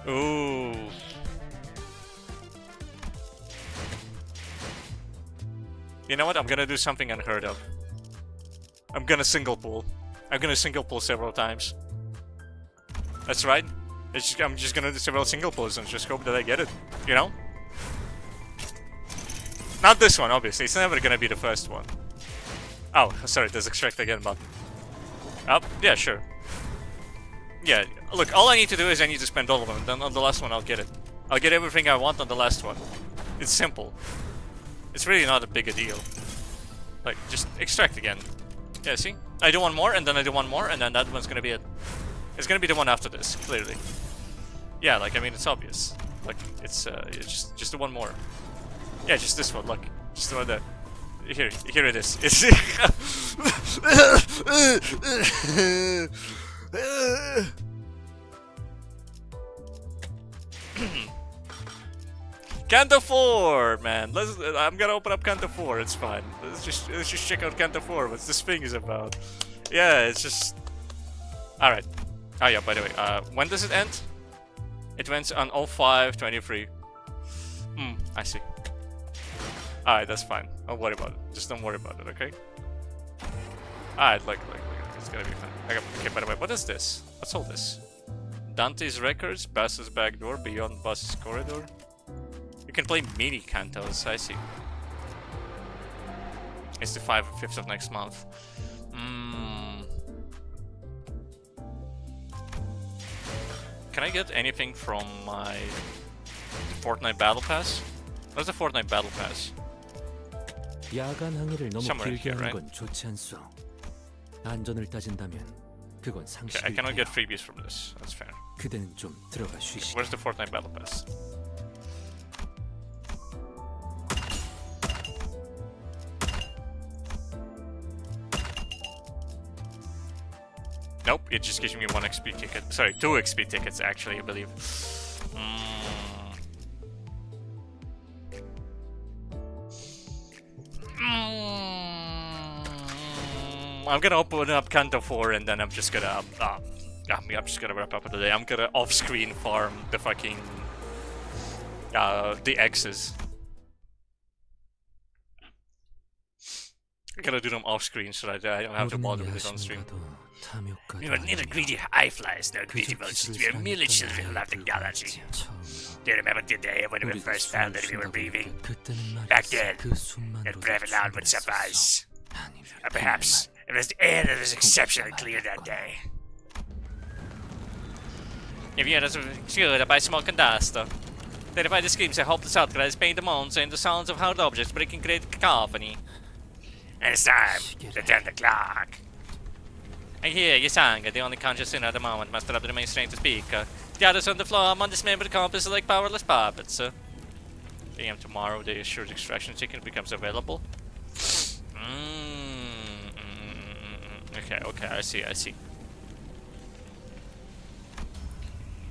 Ooh. You know what? I'm gonna do something unheard of. I'm gonna single pull. I'm gonna single pull several times. That's right. I'm just gonna do several single pulls and just hope that I get it. You know? Not this one, obviously. It's never gonna be the first one. Oh, sorry, there's extract again button. Oh, yeah, sure. Yeah, look, all I need to do is I need to spend all of them, and then on the last one I'll get it. I'll get everything I want on the last one. It's simple. It's really not a big a deal. Like, just extract again. Yeah, see? I do one more, and then I do one more, and then that one's gonna be it. It's gonna be the one after this, clearly. Yeah, like, I mean, it's obvious. Like, it's just do one more. Yeah, just this one, look. Just the one there. Here it is. It's Canto 4, man. I'm gonna open up Canto 4. It's fine. Let's just check out Canto 4. What this thing is about? Yeah, it's just. All right. Oh yeah. By the way, when does it end? It went on 0523. I see. Alright, that's fine. Don't worry about it. Just don't worry about it, okay? Alright, like, it's gonna be fine. Okay, by the way, what is this? What's all this? Dante's Records, Bass's Backdoor, Beyond Bass's Corridor. You can play mini cantos, I see. It's the 5th of next month. Can I get anything from my Fortnite Battle Pass? Where's the Fortnite Battle Pass? 야간 항해를 너무 Somewhere 길게 here, 하는 right? 건 좋지 않소. 안전을 따진다면 그건 Okay, I 상식일 cannot get 테야. freebies from this. That's fair. 그대는 좀 들어가 쉬시게. Where's the Fortnite Battle Pass? Nope, it just gives me 1 XP ticket. Sorry, 2 XP tickets actually, I believe. I'm gonna open up Canto 4 and then I'm just gonna I'm just gonna wrap up for the day. I'm gonna off-screen farm the fucking the X's. I'm gonna do them off-screen so that I don't have to bother with it on stream. We were neither greedy high flies nor greedy vultures. We are merely children of technology. Do you remember the day when we first found that we were breathing? Back then, that breath alone would suffice. Or perhaps it was the air that was exceptionally clear that day. If you are obscured by smoke and dust, terrified the screams of hopeless outcries, pain the moans, and the sounds of hard objects breaking great cacophony. And it's time to turn the clock. I hear you sang, the only conscious sinner at the moment must have the remain strength to speak. The others on the floor among dismembered accomplices like powerless puppets. AM tomorrow, the assured extraction ticket becomes available. Okay, I see.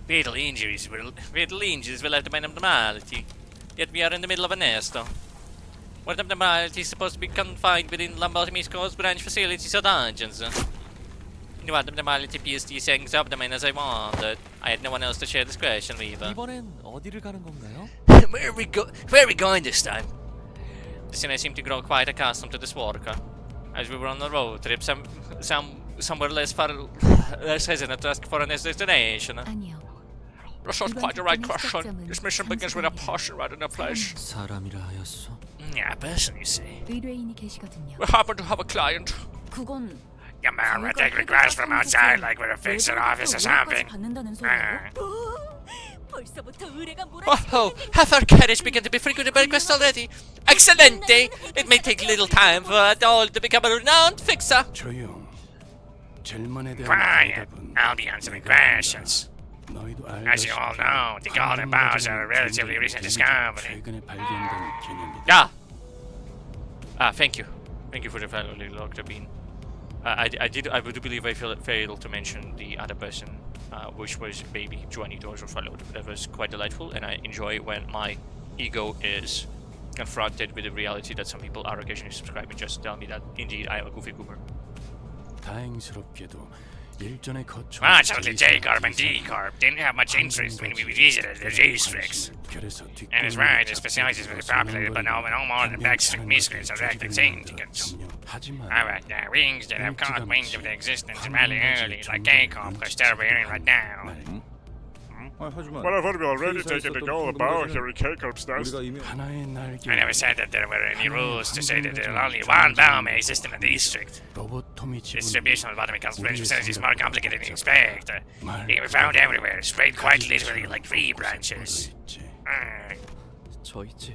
Fatal injuries will have to be an abnormality. Yet we are in the middle of a nest. What abnormality is supposed to be confined within Lambotomy Score's branch facilities or dungeons? In what abnormality pierced these things abdomen as I wanted. I had no one else to share discretion with. 이번엔 어디를 가는 건가요? Where are we going this time? The scene I seem to grow quite accustomed to this work. As we were on the road trip, somewhere less hesitant to ask for a next destination. 아니요. That's not quite the right question. This mission begins with a passion rather than a pleasure. 사람이라 하였소. Yeah, a person, you see. 의뢰인이 계시거든요. We happen to have a client. 그건 Your man will take requests from outside like we're a fixer office or something. 받는다는 소리예요? 벌써부터 의뢰가 Oh, have our carriage begun to be frequented by requests already? Excelente! It may take little time for it all to become a renowned fixer. 조용. 젤만에 대한 Quiet. 대답은 I'll be answering questions. 너희도 As you all know, the golden bars are a relatively recent discovery. 최근에 발견된 개념이다. Yeah. Thank you. Thank you for the value locked bean. I do believe I failed to mention the other person, which was baby Juanito also followed. That was quite delightful, and I enjoy when my ego is confronted with the reality that some people are occasionally subscribing just to tell me that indeed I am a goofy goober. 다행스럽게도 일전에 거쳐 Fortunately, J-Corp and D-Corp didn't have much interest when we visited the G-Strix. And it's right, this facility is very populated, but no more than backstreet miscreants are acting scene tickets. Alright, now rings that have caught wind of the existence really early, like J-Corp, because they're hearing right now. Well, I've already taken the goal about here in K-Corp's nest. 하나의 날개 I never said that there were any rules to say that there are only one BOW may exist in the district. 로보토미 지분 Distribution of bottom concentration facilities is more complicated than you expect. They can be found everywhere, spread quite literally like tree branches. 저희 집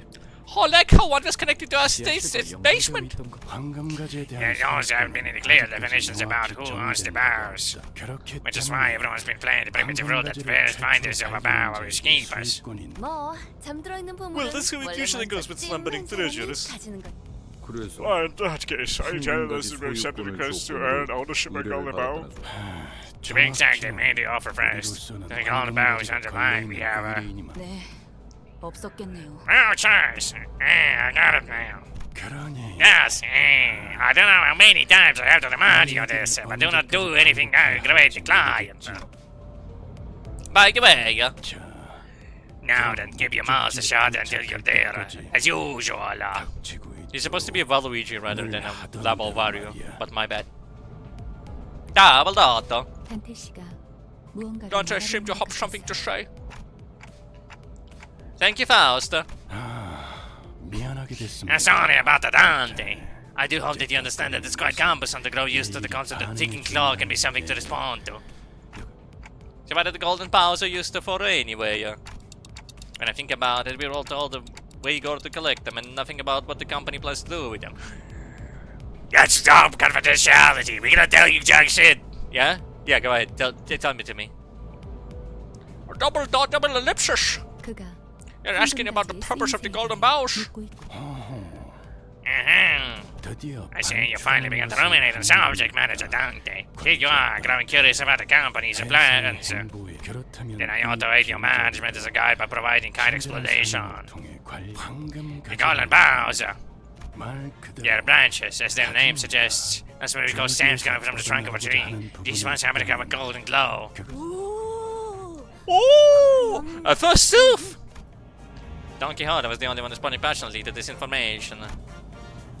Oh, like how one was connected to our state's basement. 관광가지에 대한 There also haven't been any clear definitions about who owns the bows. 그렇기 Which is why everyone's been playing the primitive rule that the first finders of a bow are keepers. 뭐 잠들어 있는 보물은 Well, that's how it usually goes with slumbering treasures. 가지는 것. 그래서 Well, in that case, I jealously accept the request to earn ownership of Golden Bow. To be exact, they made the offer first. The Golden Bow is underlined. We have a... 네, 없었겠네요. No choice. I got it now. 그러니 Yes, I don't know how many times I have to remind you of this, but do not do anything to aggravate the client. By the way, 자 Now then, give your mouth a shot until you're there, as usual. He's supposed to be a Valuigi rather than a Labal Wario, but my bad. Baldato. 단테 씨가 무언가를 Don't I seem to have 말하는 something to 것 say? Thank you, Faust. 미안하게 됐습니다. Sorry about that, Dante. I do hope that you understand that it's quite cumbersome to grow used to the concept that ticking clock can be something to respond to. So what did the golden powers are used for anyway? When I think about it, we're all told where you go to collect them and nothing about what the company plans to do with them. Let's stop confidentiality. We're gonna tell you jack shit. Yeah? Yeah, go ahead. Tell me to me. Double ellipsis! 그가 You're asking about the purpose of the golden powers? 묻고 있고 드디어 I see you finally began to ruminate on subject matter, Dante. Here you are, growing curious about the company's plans. Then I ought to aid your management as a guide by providing kind explanation. The golden boughs, their branches, as their name suggests. That's where we go stems coming from the trunk of a tree. These ones happen to have a golden glow. Ooh! A first tooth! Don Quixote was the only one responding passionately to this information.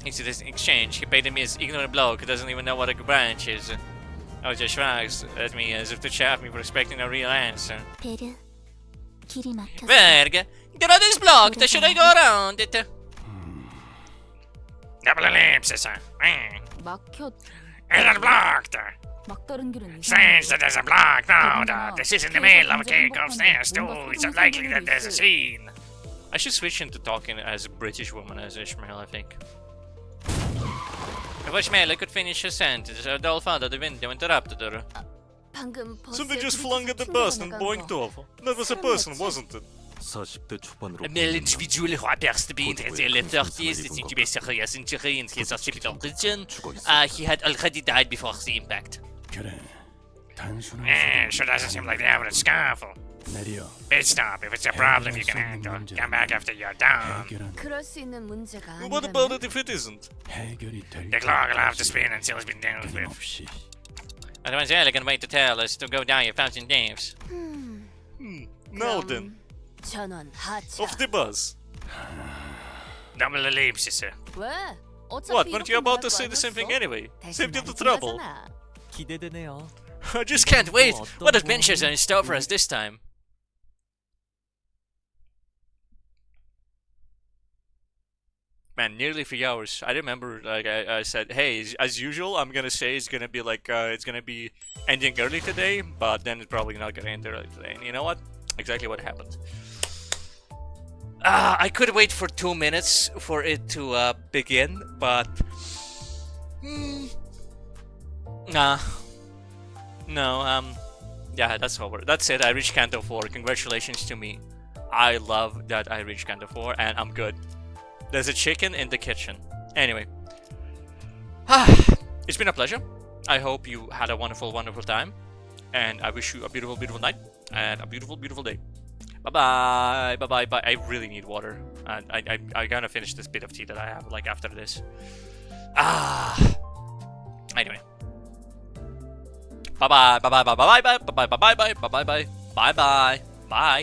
Into this exchange, he paid me as ignorant bloke who doesn't even know what a branch is. Ojo shrugs at me as if to chaff me for expecting a real answer. 베르 길이 막혔어. Verg! The road is blocked! Should I go around it? Double ellipsis, 막혔. It's blocked. 막다른 길은 Strange that there's a block now, that this is in the middle of a cake upstairs too. It's unlikely that there's a scene. I should switch into talking as a British woman as Ishmael, I think. If Ishmael could finish her sentence, her dull father the window interrupted her. 방금 So they just flung at the person and boinked off. That was a person, wasn't it? 40대 초반으로 A male individual who appears to be in his early 30s, listening to be a serious injury in his occipital region. He had already died before the impact. 그래. 단순한 Sure doesn't seem like the average scuffle. 내려. Bit stop, if it's a problem you can handle. Come back after you're done. 그럴 수 있는 문제가 Well, what about it if it isn't? 해결이 될 The clock will have to spin until it's been dealt with. 없이 And one's elegant way to tell us to go down your fountain names. Now then, 전원 하차. off the bus. Double ellipsis. 왜? 어차피 What, weren't you 이렇게 about 말할 to 거 say the same thing 아니었어? anyway? 대신 Saved you the 말이 trouble. 통하잖아. 기대되네요. I just Can't wait! What adventures are in store for us this time? Man, nearly 3 hours. I remember, like, I said, hey, as usual, I'm gonna say it's gonna be like, it's gonna be ending early today, but then it's probably not gonna end early today. And you know what? Exactly what happened. I could wait for 2 minutes for it to begin, but... Nah. No, yeah, that's over. That's it, I reached Canto 4. Congratulations to me. I love that I reached Canto 4, and I'm good. There's a chicken in the kitchen. Anyway. It's been a pleasure. I hope you had a wonderful, wonderful time. And I wish you a beautiful, beautiful night. And a beautiful, beautiful day. Bye-bye. Bye-bye. Bye. I really need water. And I gotta finish this bit of tea that I have, like, after this. Anyway. Bye-bye. Bye-bye. Bye-bye. Bye-bye. Bye-bye. Bye-bye. Bye-bye. Bye-bye. Bye.